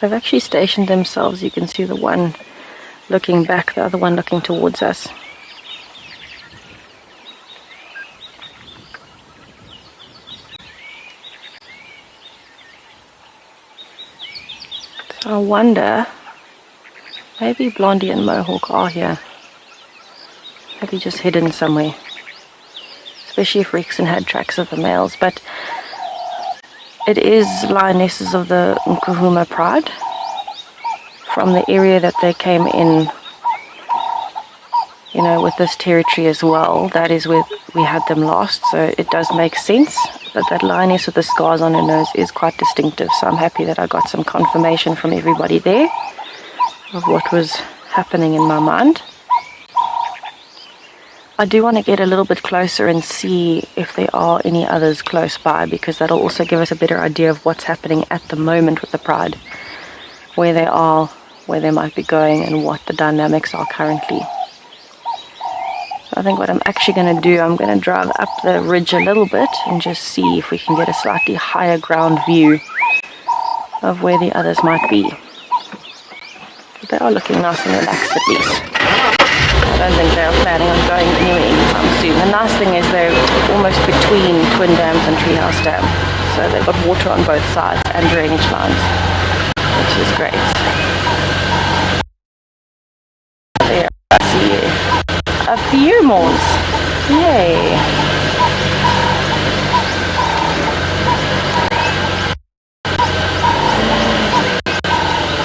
They've actually stationed themselves. You can see the one looking back, the other one looking towards us. So I wonder, maybe Blondie and Mohawk are here. Maybe just hidden somewhere. Especially if Rexon had tracks of the males. But it is lionesses of the Nkuhuma pride. From the area that they came in, you know, with this territory as well. That is where we had them last. So it does make sense. But that lioness with the scars on her nose is quite distinctive. So I'm happy that I got some confirmation from everybody there of what was happening in my mind. I do want to get a little bit closer and see if there are any others close by, because that'll also give us a better idea of what's happening at the moment with the pride, where they are, where they might be going, and what the dynamics are currently. I think what I'm actually going to do, I'm going to drive up the ridge a little bit and just see if we can get a slightly higher ground view of where the others might be. But they are looking nice and relaxed at least. I don't think they're planning on going anywhere anytime soon. The nice thing is they're almost between Twin Dams and Treehouse Dam. So they've got water on both sides and drainage lines, which is great. There, I see a few more. Yay!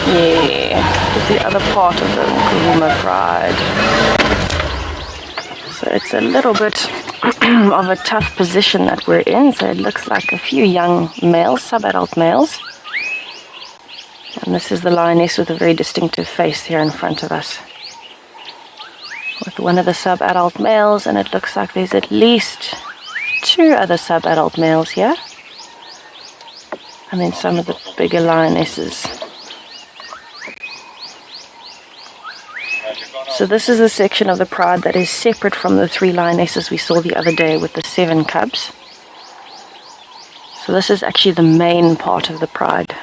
Yeah, it's the other part of the Nkuhuma pride. So it's a little bit of a tough position that we're in. So it looks like a few young males, sub-adult males. And this is the lioness with a very distinctive face here in front of us, with one of the sub-adult males, and it looks like there's at least 2 other sub-adult males here, and then some of the bigger lionesses. So this is a section of the pride that is separate from the 3 lionesses we saw the other day with the 7 cubs. So this is actually the main part of the pride.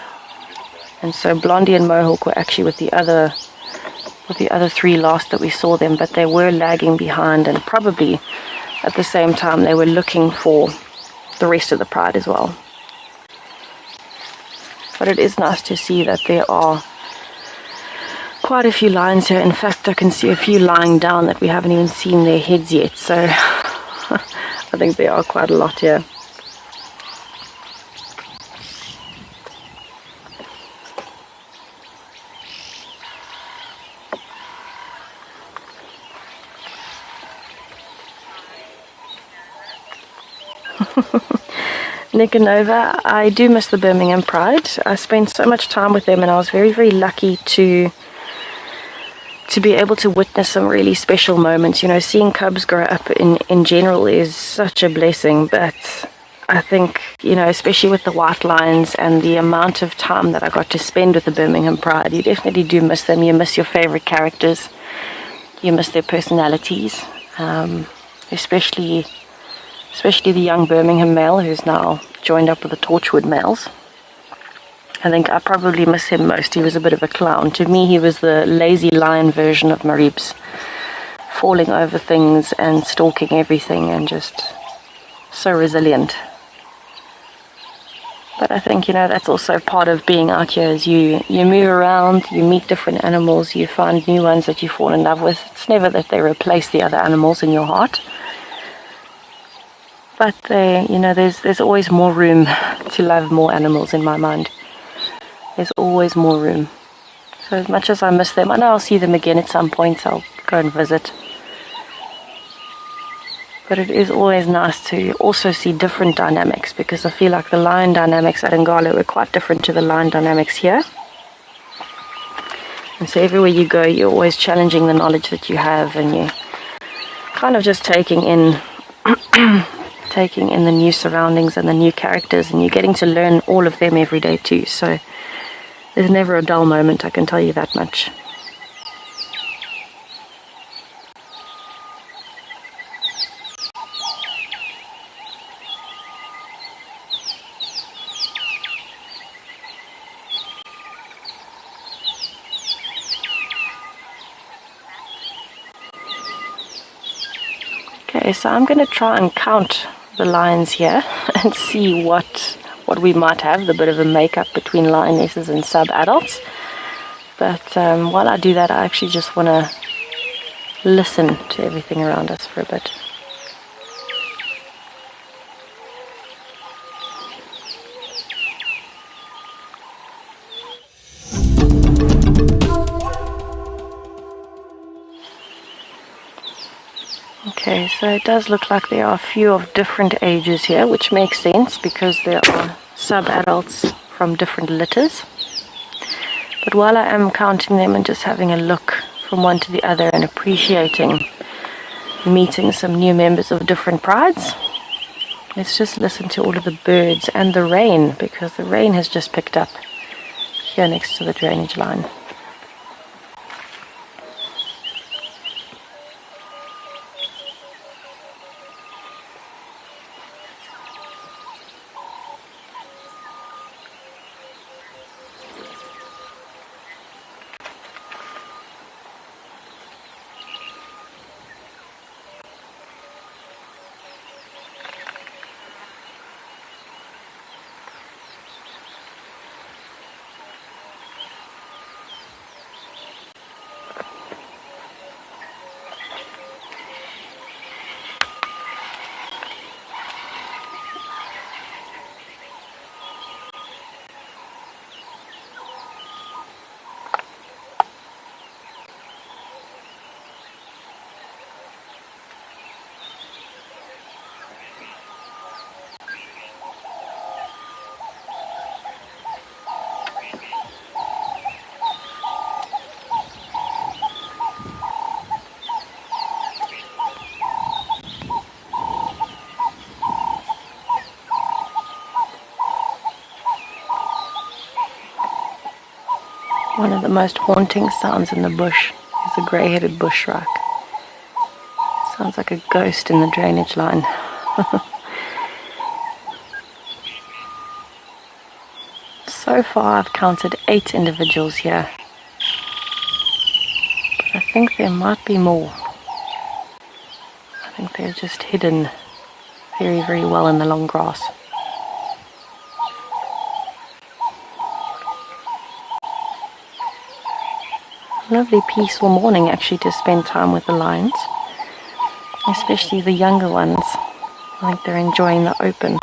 And so Blondie and Mohawk were actually with the other 3 last that we saw them, but they were lagging behind, and probably at the same time they were looking for the rest of the pride as well. But it is nice to see that there are quite a few lions here. In fact, I can see a few lying down that we haven't even seen their heads yet, so I think there are quite a lot here. Nick and Nova, I do miss the Birmingham Pride. I spent so much time with them, and I was very, very lucky to be able to witness some really special moments. You know, seeing cubs grow up in general is such a blessing, but I think, you know, especially with the white lions and the amount of time that I got to spend with the Birmingham Pride, you definitely do miss them. You miss your favorite characters. You miss their personalities, especially the young Birmingham male who's now joined up with the Torchwood males. I think I probably miss him most. He was a bit of a clown. To me, he was the lazy lion version of Maribs, falling over things and stalking everything and just so resilient. But I think, you know, that's also part of being out here, is you move around, you meet different animals, you find new ones that you fall in love with. It's never that they replace the other animals in your heart. But they, you know, there's always more room to love more animals in my mind. There's always more room. So as much as I miss them, I know I'll see them again at some point. I'll go and visit. But it is always nice to also see different dynamics, because I feel like the lion dynamics at Ngalo were quite different to the lion dynamics here. And so everywhere you go, you're always challenging the knowledge that you have, and you're kind of just taking in the new surroundings and the new characters, and you're getting to learn all of them every day too. So there's never a dull moment, I can tell you that much. Okay, so I'm going to try and count the lions here and see what we might have, a bit of a makeup between lionesses and sub-adults. But while I do that, I actually just want to listen to everything around us for a bit. Okay, so it does look like there are a few of different ages here, which makes sense because there are sub-adults from different litters. But while I am counting them and just having a look from one to the other and appreciating meeting some new members of different prides, let's just listen to all of the birds and the rain, because the rain has just picked up here next to the drainage line. One of the most haunting sounds in the bush. There's a grey-headed bushrock. Sounds like a ghost in the drainage line. So far I've counted 8 individuals here. But I think there might be more. I think they're just hidden very, very well in the long grass. Lovely peaceful morning actually to spend time with the lions, especially the younger ones. I think they're enjoying the open.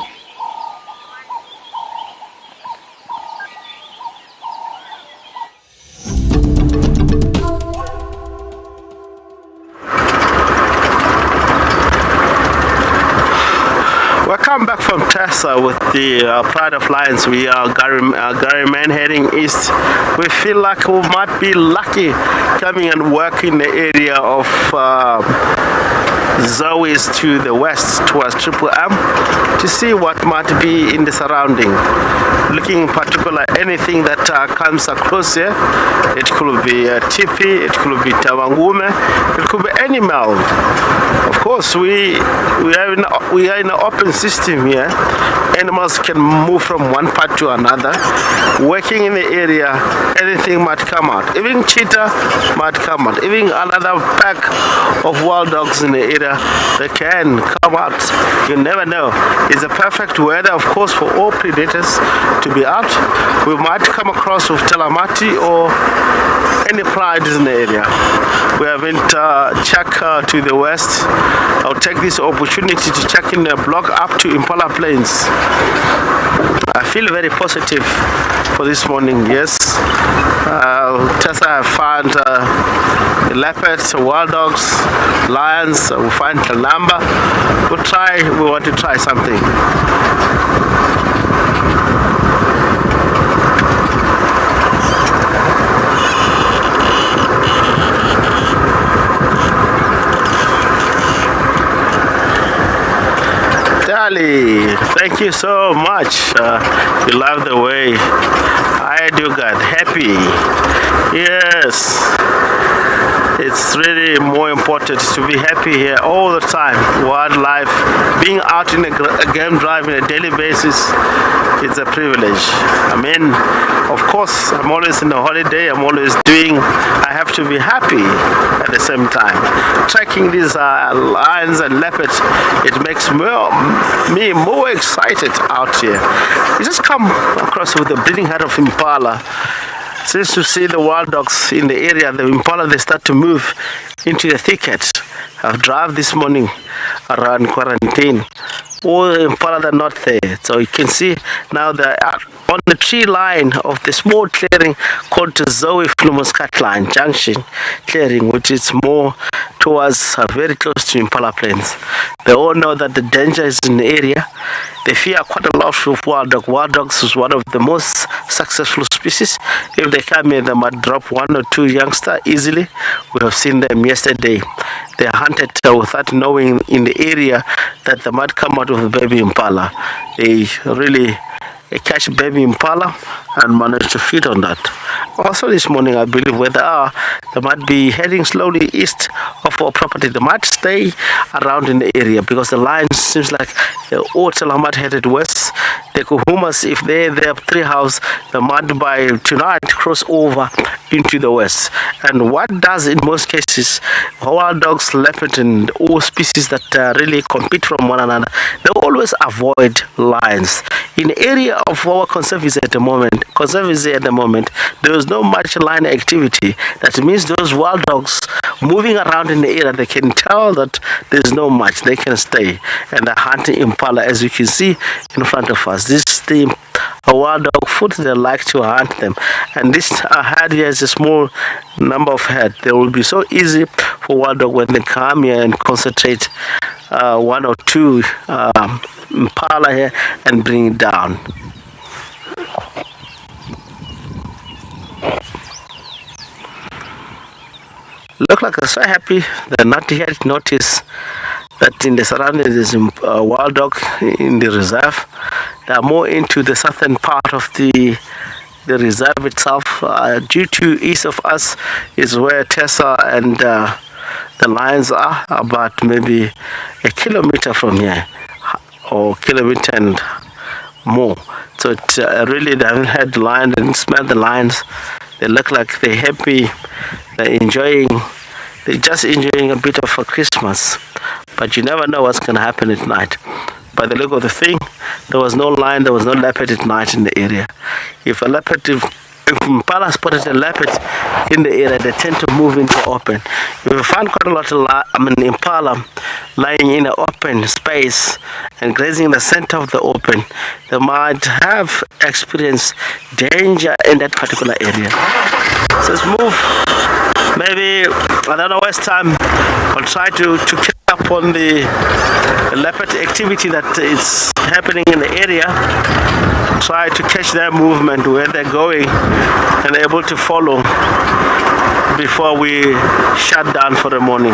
Come back from Tessa with the Pride of Lions. We are Garryman heading east. We feel like we might be lucky coming and work in the area of Zoe's to the west towards Triple M to see what might be in the surrounding. Looking in particular anything that comes across here. It could be a tipi, it could be tawangume, it could be animal. Of course, we are in an open system here. Animals can move from one part to another. Working in the area, anything might come out. Even cheetah might come out. Even another pack of wild dogs in the area, they can come out. You never know. It's a perfect weather, of course, for all predators to be out. We might come across with Talamati or any prides in the area. We haven't checked to the west. I'll take this opportunity to check in the block up to Impala Plains. I feel very positive for this morning, yes. Tessa, I found leopards, wild dogs, lions, we'll find Calamba. We want to try something. Thank you so much. You love the way I do get happy. Yes, it's really more important to be happy here all the time. Wildlife, being out in a game drive on a daily basis, it's a privilege. I mean, of course, I'm always in a holiday. I have to be happy at the same time. Tracking these lions and leopards, it makes me more excited out here. You just come across with the breeding head of Impala. Since you see the wild dogs in the area, the Impala, they start to move into the thicket. I've driven this morning around quarantine. All the Impala are not there. So you can see now they are on the tree line of the small clearing called the Zoe Muscat line junction clearing, which is more towards very close to Impala Plains. They all know that the danger is in the area. They fear quite a lot of wild dog. Wild dogs is one of the most successful species. If they come here, they might drop 1 or 2 youngsters easily. We have seen them yesterday. They hunted without knowing in the area that they might come out with a baby Impala. They really catch baby Impala and manage to feed on that. Also this morning, I believe where they might be heading slowly east of our property. They might stay around in the area because the lions seems like they're all Talamat headed west. The Kuhumas, if they have 3 houses, they might by tonight cross over into the west. And what does in most cases, wild dogs, leopard, and all species that really compete from one another, they always avoid lions. In the area of our conservancy at the moment, there is no much lion activity. That means those wild dogs moving around in the area, they can tell that there's no much. They can stay and they're hunting Impala, as you can see in front of us. This is the wild dog food. They like to hunt them, and this herd here is a small number of head. They will be so easy for wild dog when they come here and concentrate 1 or 2 Impala here and bring it down. Look like they're so happy. They're not yet notice that in the surroundings there's a wild dog in the reserve. They are more into the southern part of the the reserve itself. Due to east of us is where Tessa and the lions are, about maybe a kilometer from here, or kilometer and more. So it really, they haven't had the lion, they didn't smell the lions. They look like they're happy, they're just enjoying a bit of a Christmas. But you never know what's going to happen at night. By the look of the thing, there was no lion, there was no leopard at night in the area. If Impala spotted a leopard in the area, they tend to move into open. If you find quite a lot of Impala lying in an open space and grazing in the center of the open, they might have experienced danger in that particular area. So let's move. Maybe, I don't know, waste time. I'll try to catch up on the leopard activity that is happening in the area. Try to catch their movement, where they're going, and able to follow before we shut down for the morning.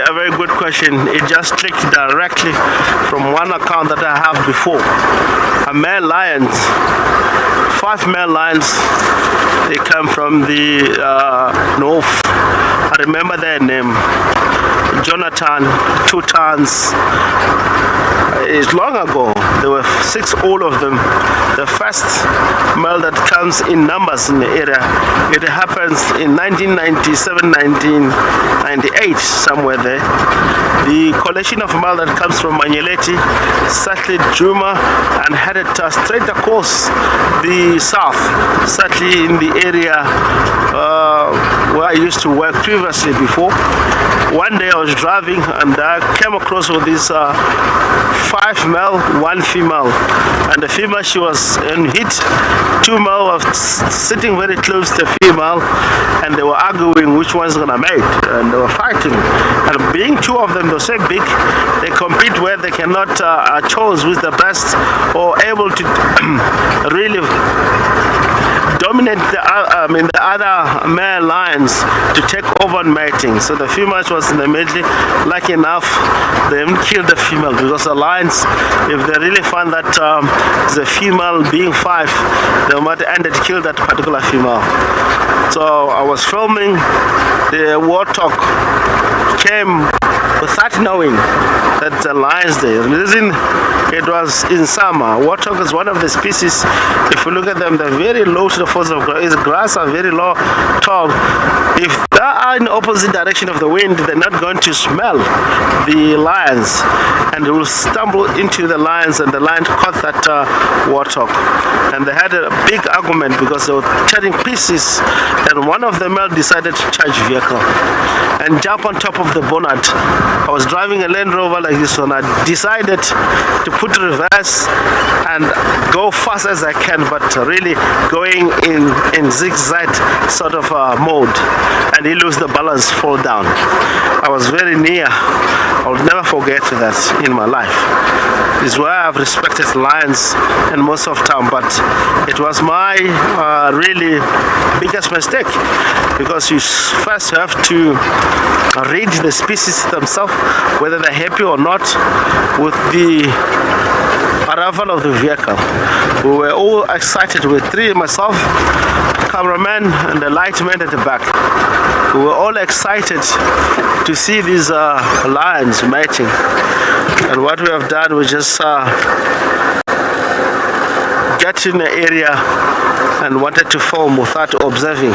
A very good question. It just clicked directly from one account that I have before. A male lions, 5 male lions. They come from the north. I remember their name. Jonathan, 2 tons. It's long ago. There were 6, all of them. The first male that comes in numbers in the area, it happens in 1997, 1998, somewhere there. The collection of male that comes from Manyeleti settled Juma and headed straight across the south, certainly in the area where I used to work previously before. One day I was driving and I came across with these 5 male, 1 female, and the female, she was in heat. 2 male were sitting very close to the female, and they were arguing which one's gonna mate, and they were fighting. And being 2 of them, they're so big, they compete where they cannot choose who's the best or able to really dominate the other male lions to take over mating. So the female was in the middle. Lucky enough, they didn't kill the female, because the lions, if they really find that the female being 5, they might end it, kill that particular female. So I was filming, the Warthog came without knowing that the lions there. The reason it was in summer. Warthog is one of the species, if you look at them, they're very low to the force of grass, are very low, tall. If they are in the opposite direction of the wind, they're not going to smell the lions, and they will stumble into the lions, and the lion caught that Warthog. And they had a big argument because they were tearing pieces, and one of the male decided to charge vehicle and jump on top of the bonnet. I was driving a Land Rover like this one. I decided to put reverse and go fast as I can, but really going in zigzag sort of mode, and he lose the balance, fall down. I was very near. I will never forget that in my life. This is why I've respected lions and most of time, but it was my really biggest mistake, because you first have to read the species themselves, whether they're happy or not with the arrival of the vehicle. We were all excited with 3, myself, cameraman, and the light man at the back. We were all excited to see these lions mating, and what we have done was just get in the area and wanted to film without observing.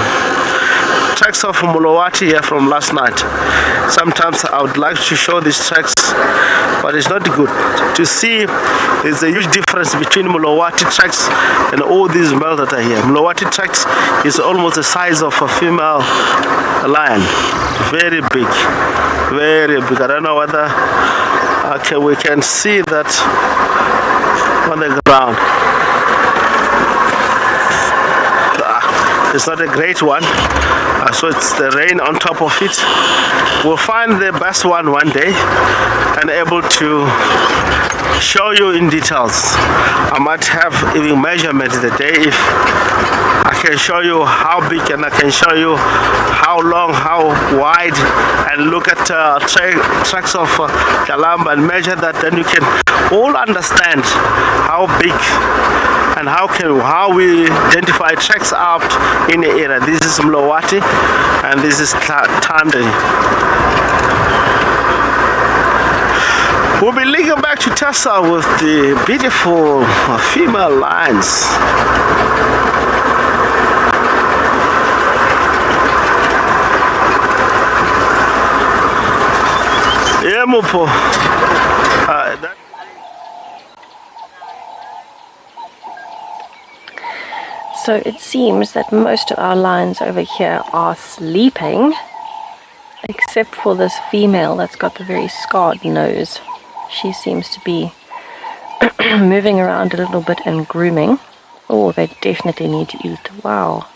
Tracks of Mulawati here from last night. Sometimes I would like to show these tracks, but it's not good to see. There's a huge difference between Mulawati tracks and all these males that are here. Mulawati tracks is almost the size of a female lion. Very big, very big. I don't know whether we can see that on the ground. It's not a great one, so it's the rain on top of it. We'll find the best one day and able to show you in details. I might have even measurement the day if I can show you how big, and I can show you how long, how wide, and look at tracks of Calamba and measure that. Then you can all understand how big and how we identify tracks out in the area. This is Mlowati and this is Tande. We'll be linking back to Tessa with the beautiful female lions. Yeah, Mupo. So it seems that most of our lions over here are sleeping, except for this female that's got the very scarred nose. She seems to be moving around a little bit and grooming. Oh, they definitely need to eat. Wow.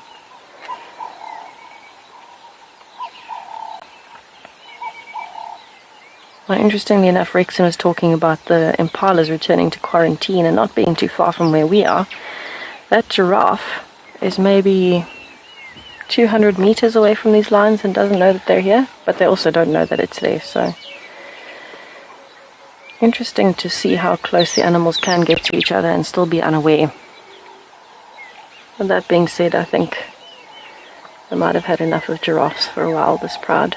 Well, interestingly enough, Rexon was talking about the impalas returning to quarantine and not being too far from where we are. That giraffe is maybe 200 meters away from these lions and doesn't know that they're here, but they also don't know that it's there, so interesting to see how close the animals can get to each other and still be unaware. With that being said, I think they might have had enough of giraffes for a while, this pride.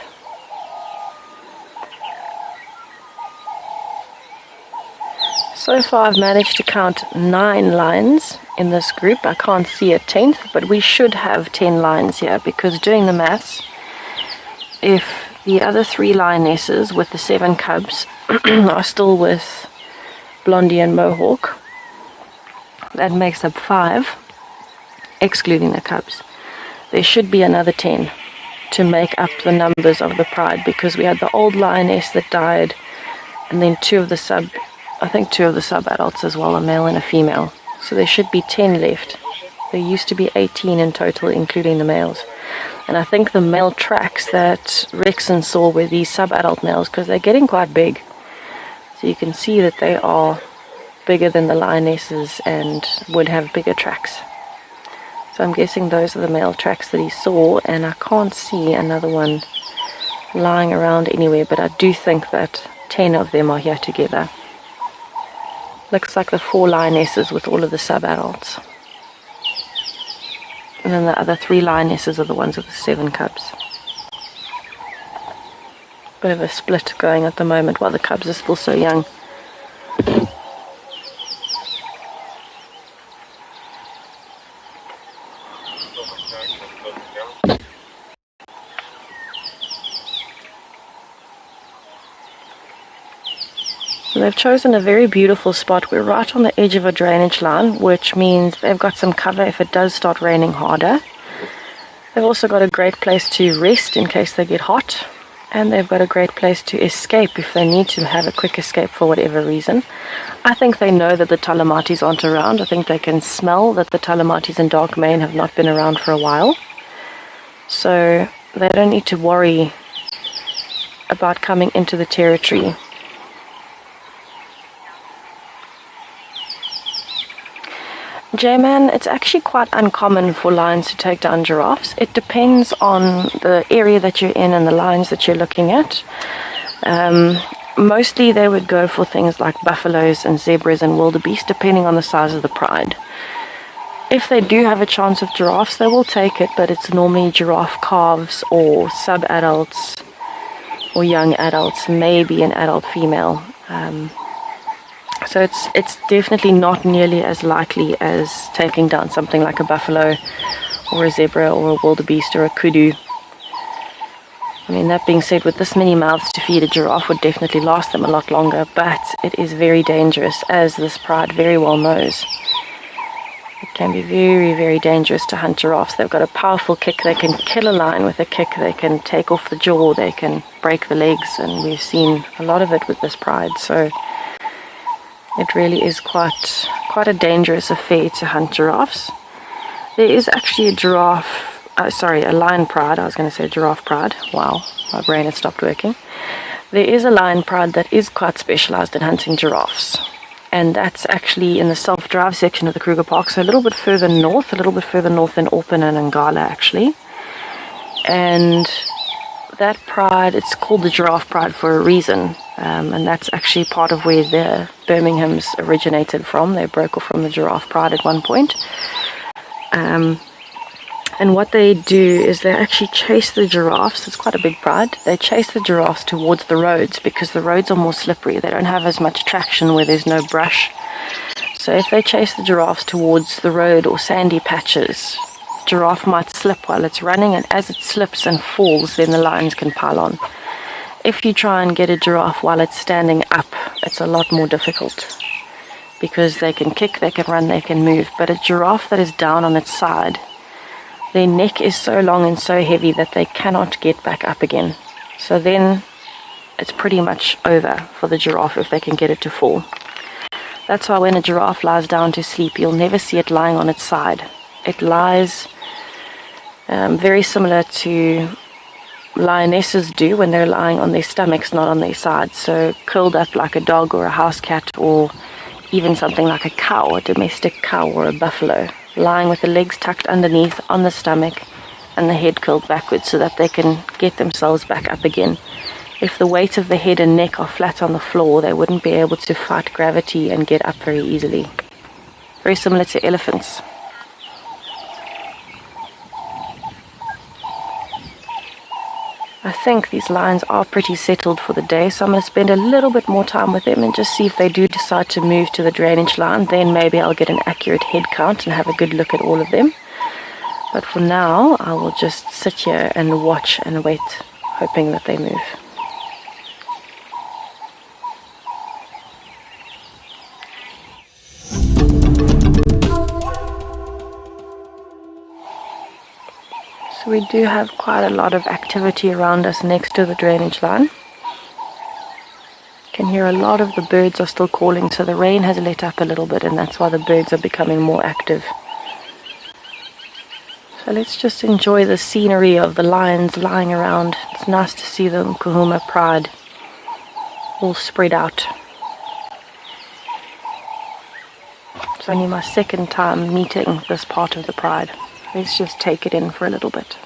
So far I've managed to count 9 lions in this group. I can't see a 10th, but we should have 10 lions here, because doing the maths, if the other 3 lionesses with the 7 cubs are still with Blondie and Mohawk, that makes up 5, excluding the cubs. There should be another 10 to make up the numbers of the pride, because we had the old lioness that died, and then 2 of the sub-adults as well, a male and a female. So there should be 10 left. There used to be 18 in total, including the males. And I think the male tracks that Rexon saw were these sub-adult males, because they're getting quite big. So you can see that they are bigger than the lionesses and would have bigger tracks. So I'm guessing those are the male tracks that he saw, and I can't see another one lying around anywhere, but I do think that 10 of them are here together. Looks like the 4 lionesses with all of the sub-adults. And then the other 3 lionesses are the ones with the 7 cubs. Bit of a split going at the moment while the cubs are still so young. So they've chosen a very beautiful spot. We're right on the edge of a drainage line, which means they've got some cover if it does start raining harder. They've also got a great place to rest in case they get hot, and they've got a great place to escape if they need to have a quick escape for whatever reason. I think they know that the Talamatis aren't around. I think they can smell that the Talamatis and dark mane have not been around for a while. So they don't need to worry about coming into the territory. J-Man, it's actually quite uncommon for lions to take down giraffes. It depends on the area that you're in and the lions that you're looking at. Mostly they would go for things like buffaloes and zebras and wildebeest, depending on the size of the pride. If they do have a chance of giraffes, they will take it, but it's normally giraffe calves or sub-adults or young adults, maybe an adult female. So it's definitely not nearly as likely as taking down something like a buffalo or a zebra or a wildebeest or a kudu. I mean, that being said, with this many mouths to feed, a giraffe would definitely last them a lot longer, but it is very dangerous, as this pride very well knows. It can be very, very dangerous to hunt giraffes. They've got a powerful kick. They can kill a lion with a kick. They can take off the jaw. They can break the legs, and we've seen a lot of it with this pride. So it really is quite a dangerous affair to hunt giraffes. There is actually a lion pride. I was going to say giraffe pride. Wow, my brain had stopped working. There is a lion pride that is quite specialized in hunting giraffes. and that's actually in the self-drive section of the Kruger Park, so a little bit further north than Auckland and Ngala actually. And that pride, it's called the Giraffe Pride for a reason, and that's actually part of where the Birminghams originated from. They broke off from the Giraffe Pride at one point. And what they do is they actually chase the giraffes. It's quite a big pride. They chase the giraffes towards the roads because the roads are more slippery. They don't have as much traction where there's no brush. So if they chase the giraffes towards the road or sandy patches, giraffe might slip while it's running, and as it slips and falls, then the lions can pile on. If you try and get a giraffe while it's standing up, it's a lot more difficult because they can kick, they can run, they can move. But a giraffe that is down on its side, their neck is so long and so heavy that they cannot get back up again. So then it's pretty much over for the giraffe if they can get it to fall. That's why when a giraffe lies down to sleep, you'll never see it lying on its side. It lies very similar to lionesses do when they're lying on their stomachs, not on their sides. So curled up like a dog or a house cat, or even something like a cow, a domestic cow or a buffalo, lying with the legs tucked underneath on the stomach and the head curled backwards so that they can get themselves back up again. If the weight of the head and neck are flat on the floor, they wouldn't be able to fight gravity and get up very easily. Very similar to elephants. I think these lions are pretty settled for the day, so I'm going to spend a little bit more time with them and just see if they do decide to move to the drainage line. Then maybe I'll get an accurate head count and have a good look at all of them. But for now, I will just sit here and watch and wait, hoping that they move. So we do have quite a lot of activity around us next to the drainage line. You can hear a lot of the birds are still calling, so the rain has let up a little bit, and that's why the birds are becoming more active. So let's just enjoy the scenery of the lions lying around. It's nice to see the Nkuhuma Pride all spread out. It's only my second time meeting this part of the Pride. Let's just take it in for a little bit.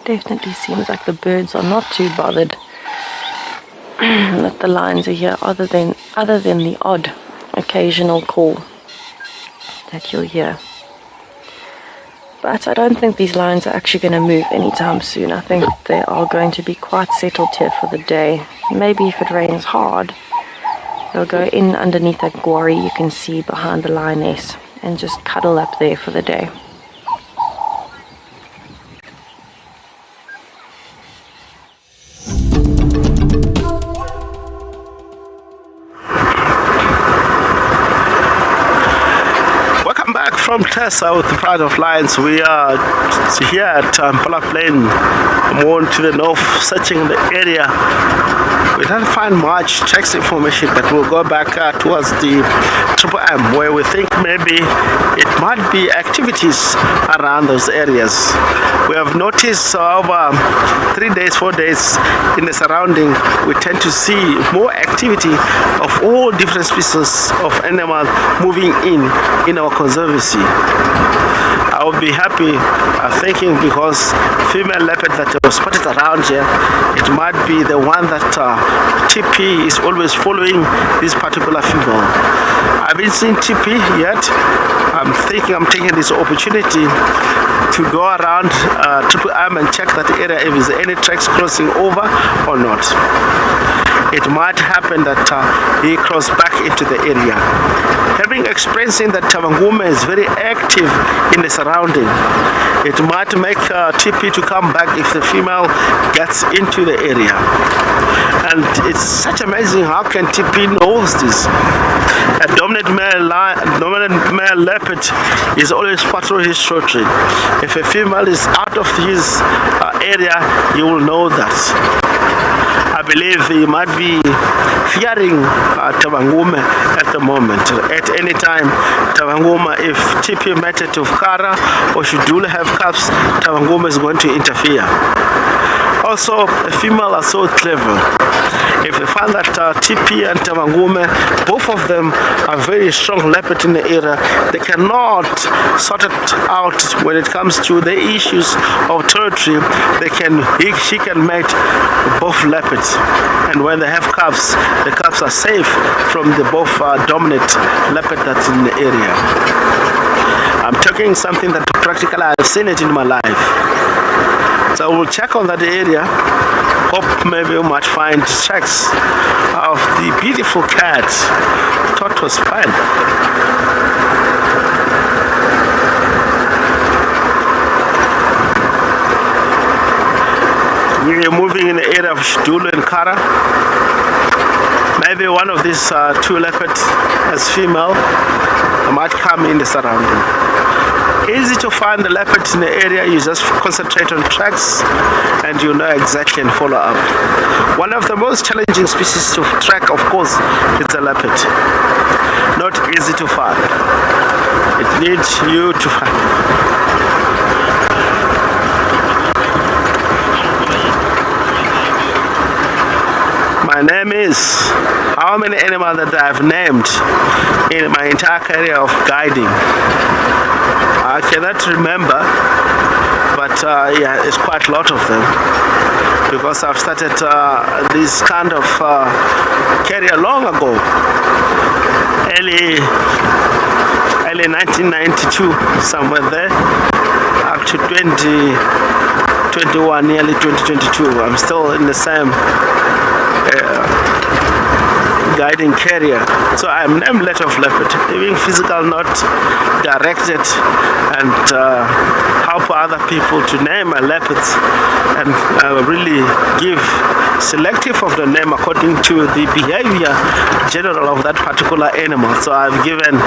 Definitely seems like the birds are not too bothered that the lions are here, other than the odd occasional call that you'll hear. But I don't think these lions are actually going to move anytime soon. I think they are going to be quite settled here for the day. Maybe if it rains hard, they'll go in underneath that quarry you can see behind the lioness and just cuddle up there for the day. From Tessa with the Pride of Lions, we are here at Impala Plain, more to the north, searching the area We don't find much text information, but we'll go back towards the Triple M, where we think maybe it might be activities around those areas. We have noticed over 3 days, 4 days in the surrounding, we tend to see more activity of all different species of animals moving in our conservancy. I would be happy thinking, because female leopard that was spotted around here, it might be the one that TP is always following this particular female. I haven't seen TP yet. I'm thinking I'm taking this opportunity to go around Triple M and check that area if there's any tracks crossing over or not. It might happen that he crossed back into the area. Having experiencing that Tavanguma is very active in the surrounding, it might make TP to come back if the female gets into the area. And it's such amazing, how can TP knows this? A dominant male leopard is always patrol his territory. If a female is out of his area, you will know that. I believe he might be fearing Tavanguma at the moment. At any time, Tavanguma, if TP met it of Cara or Shudula have cubs, Tavanguma is going to interfere. Also, the female are so clever. If they find that TP and Tavanguma, both of them are very strong leopard in the area, they cannot sort it out when it comes to the issues of territory. She can mate both leopards, and when they have cubs, the cubs are safe from the both dominant leopard that's in the area. I'm talking something that practically I've seen it in my life. So we'll check on that area. Hope maybe we might find tracks of the beautiful cat. Thought was fun. We are moving in the area of Shudulu and Cara. Maybe one of these two leopards as female might come in the surrounding. Easy to find the leopards in the area. You just concentrate on tracks and you know exactly and follow up. One of the most challenging species to track, of course, is the leopard. Not easy to find. It needs you to find. My name is, how many animals that I've named in my entire career of guiding? I cannot remember, but yeah, it's quite a lot of them, because I've started this kind of career long ago, early 1992, somewhere there, up to 2021, nearly 2022. I'm still in the same guiding career. So I'm named Letter of Leopard, being physical, not directed, and help other people to name a leopards and really give selective of the name according to the behavior general of that particular animal. So I've given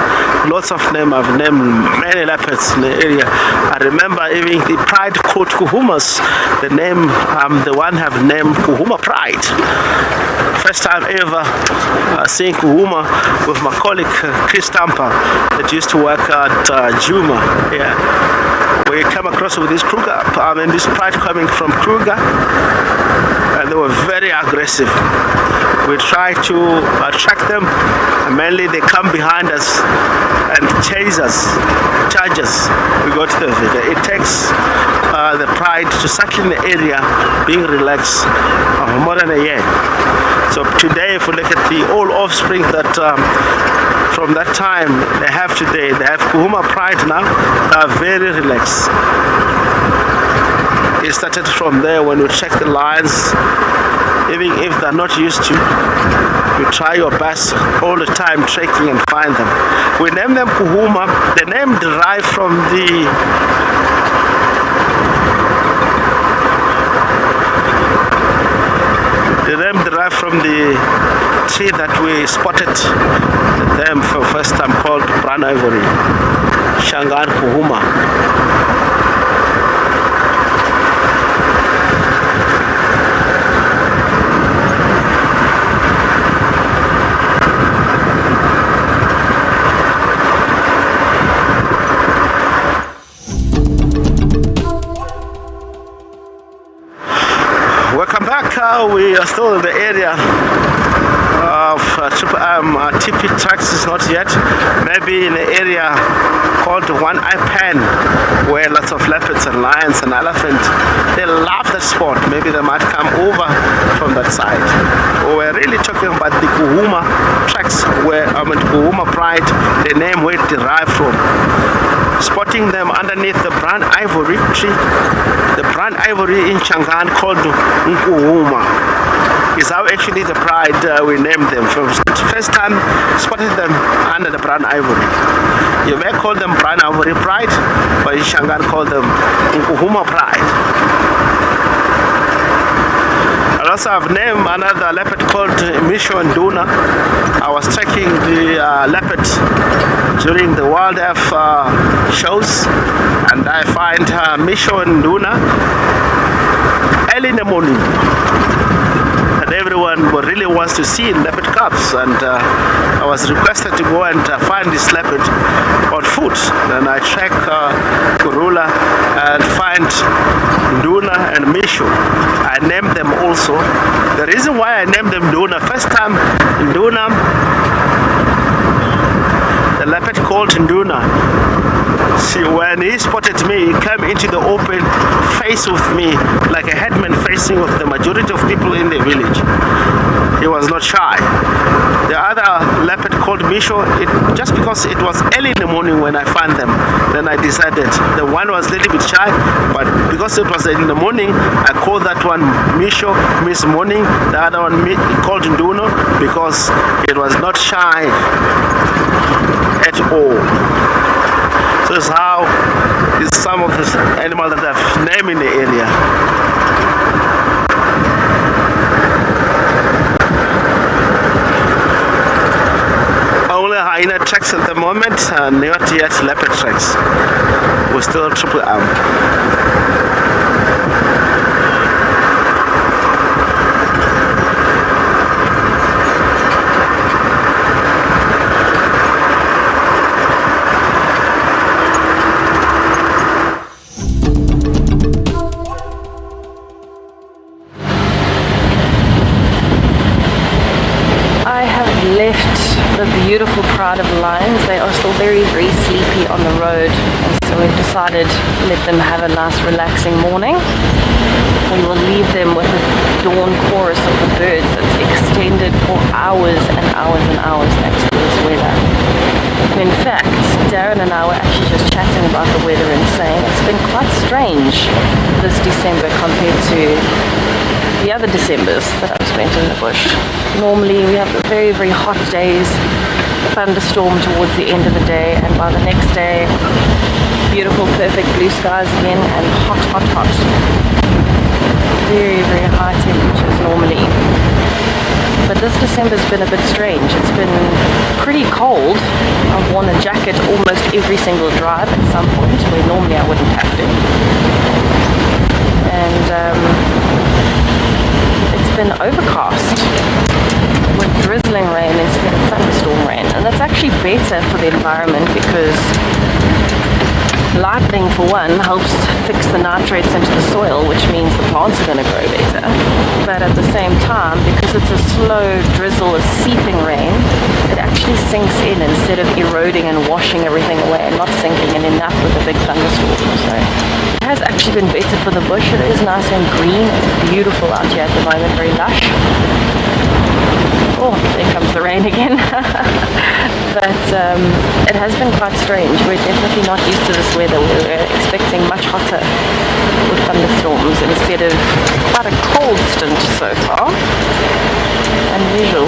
lots of names. I've named many leopards in the area. I remember even the pride called Kuhumas, the name the one have named Kuhuma Pride. First time ever seeing Kuhuma with my colleague Chris Tampa that used to work at Juma. Yeah, we came across with this Kruger, this pride coming from Kruger, and they were very aggressive. We try to track them, and mainly they come behind us and chase us, charge us. We go to the video. It takes the pride to settle in the area, being relaxed, more than a year. So today, if we look at the old offspring that from that time they have today, they have Kuhuma Pride now, they are very relaxed. It started from there when we check the lines, even if they're not used to. You try your best all the time tracking and find them. We name them Kuhuma. The name derived from the tree that we spotted them for the first time, called brown ivory, Shangan Kuhuma. now we are still in the area of TP tracks is not yet. Maybe in the area called One Eye Pen, where lots of leopards and lions and elephants, they love that spot. Maybe they might come over from that side. We're really talking about the Kuhuma tracks, where Kuhuma Pride, the name where it derived from. Spotting them underneath the brown ivory tree, the brown ivory in Changan called Nkuhuma, is how actually the pride we named them. First time spotted them under the brown ivory. You may call them brown ivory pride, but in Shangan call them Nkuhuma pride. I also have named another leopard called Misho and Duna. I was tracking the leopard during the WildEarth shows, and I find Misho and Duna early in the morning. And everyone really wants to see leopard cubs, and I was requested to go and find this leopard on foot. Then I track Kurula and find Duna and Misho. I named them also. The reason why I named them Duna, first time Duna, the leopard called Duna. See, when he spotted me, he came into the open face with me, like a headman facing with the majority of people in the village. He was not shy. The other leopard called Misho, just because it was early in the morning when I found them, then I decided the one was a little bit shy, but because it was in the morning, I called that one Misho, Miss Morning, the other one called Nduno, because it was not shy at all. So this is how is some of the animals that I've named in the area. Only hyena tracks at the moment, and not yet leopard tracks. We're still triple arm. The beautiful pride of lions. They are still very, very sleepy on the road, and so we've decided to let them have a nice relaxing morning. We will leave them with the dawn chorus of the birds that's extended for hours and hours and hours thanks to this weather. In fact, Darren and I were actually just chatting about the weather and saying it's been quite strange this December compared to the other Decembers that I've spent in the bush. Normally we have very, very hot days, thunderstorm towards the end of the day, and by the next day, beautiful, perfect blue skies again, and hot, hot, hot. Very, very high temperatures normally. But this December's been a bit strange. It's been pretty cold. I've worn a jacket almost every single drive at some point, where normally I wouldn't have to. And it's been overcast with drizzling rain instead of thunderstorm rain, and that's actually better for the environment because lightning, for one, helps fix the nitrates into the soil, which means the plants are going to grow better. But at the same time, because it's a slow drizzle, a seeping rain, it actually sinks in instead of eroding and washing everything away and not sinking in enough with a big thunderstorm. So it has actually been better for the bush. It is nice and green. It's beautiful out here at the moment, very lush. Oh, there comes the rain again. But it has been quite strange. We're definitely not used to this weather. We were expecting much hotter with thunderstorms instead of quite a cold stint so far. Unusual.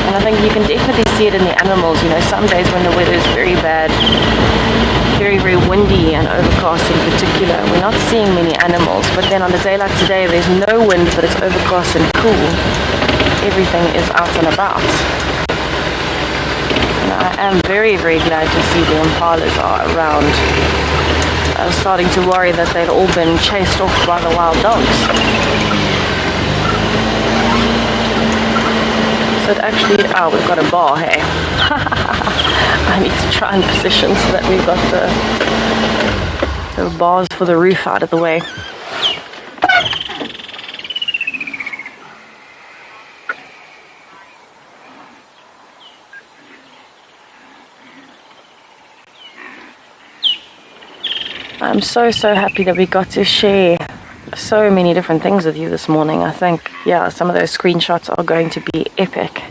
And I think you can definitely see it in the animals. You know, some days when the weather is very bad, very, very windy and overcast in particular, we're not seeing many animals. But then on a day like today, there's no wind, but it's overcast and cool. Everything is out and about. And I am very, very glad to see the impalas are around. I was starting to worry that they'd all been chased off by the wild dogs. So it actually, oh, we've got a bar, hey. I need to try and position so that we've got the bars for the roof out of the way. I'm so happy that we got to share so many different things with you this morning. I think, yeah, some of those screenshots are going to be epic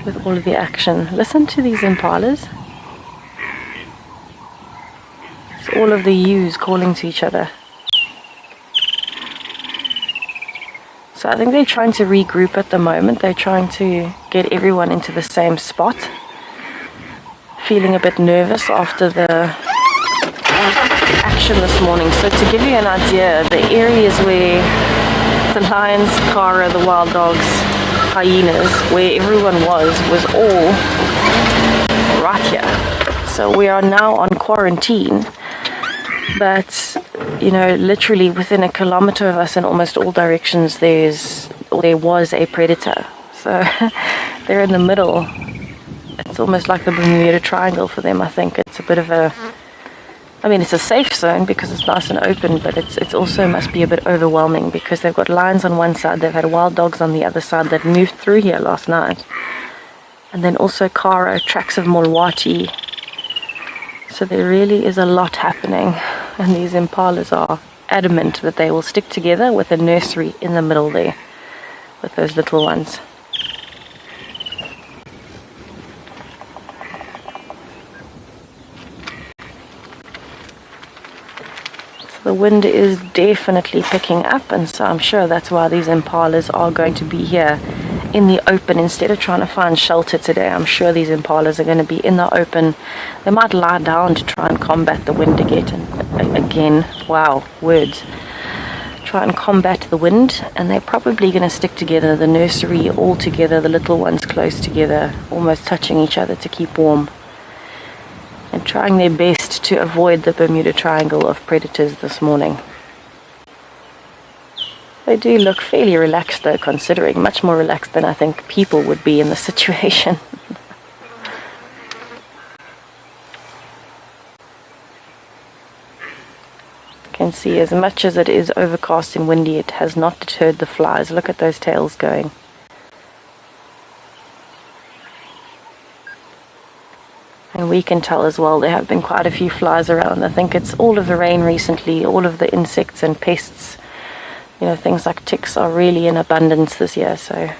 with all of the action. Listen to these impalas. It's all of the ewes calling to each other. So I think they're trying to regroup at the moment. They're trying to get everyone into the same spot. Feeling a bit nervous after the action this morning. So to give you an idea, the areas where the lions, Cara, the wild dogs, hyenas, where everyone was all right here. So we are now on quarantine, but you know, literally within a kilometer of us in almost all directions there was a predator. So they're in the middle. It's almost like the Bermuda Triangle for them. I think it's a bit of a, I mean, it's a safe zone because it's nice and open, but it's also must be a bit overwhelming because they've got lions on one side, they've had wild dogs on the other side that moved through here last night, and then also Cara, tracks of Molwati. So there really is a lot happening, and these impalas are adamant that they will stick together with a nursery in the middle there with those little ones. The wind is definitely picking up, and so I'm sure that's why these impalas are going to be here in the open instead of trying to find shelter today. I'm sure these impalas are going to be in the open. They might lie down to try and combat the wind again. Wow, words. Try and combat the wind, and they're probably going to stick together, the nursery all together, the little ones close together, almost touching each other to keep warm, and trying their best to avoid the Bermuda Triangle of predators this morning. They do look fairly relaxed though, considering, much more relaxed than I think people would be in the situation. You can see as much as it is overcast and windy, it has not deterred the flies. Look at those tails going. And we can tell as well, there have been quite a few flies around. I think it's all of the rain recently, all of the insects and pests. You know, things like ticks are really in abundance this year, so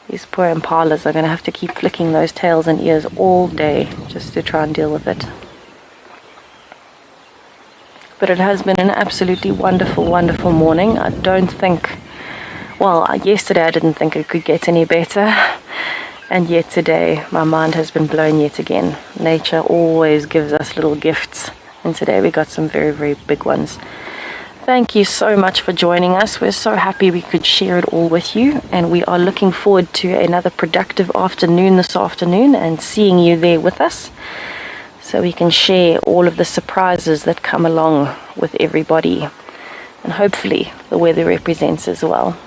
these poor impalas are going to have to keep flicking those tails and ears all day just to try and deal with it. But it has been an absolutely wonderful, wonderful morning. I don't think, well, yesterday I didn't think it could get any better. And yet today, my mind has been blown yet again. Nature always gives us little gifts, and today we got some very, very big ones. Thank you so much for joining us. We're so happy we could share it all with you, and we are looking forward to another productive afternoon this afternoon and seeing you there with us, so we can share all of the surprises that come along with everybody, and hopefully the weather represents as well.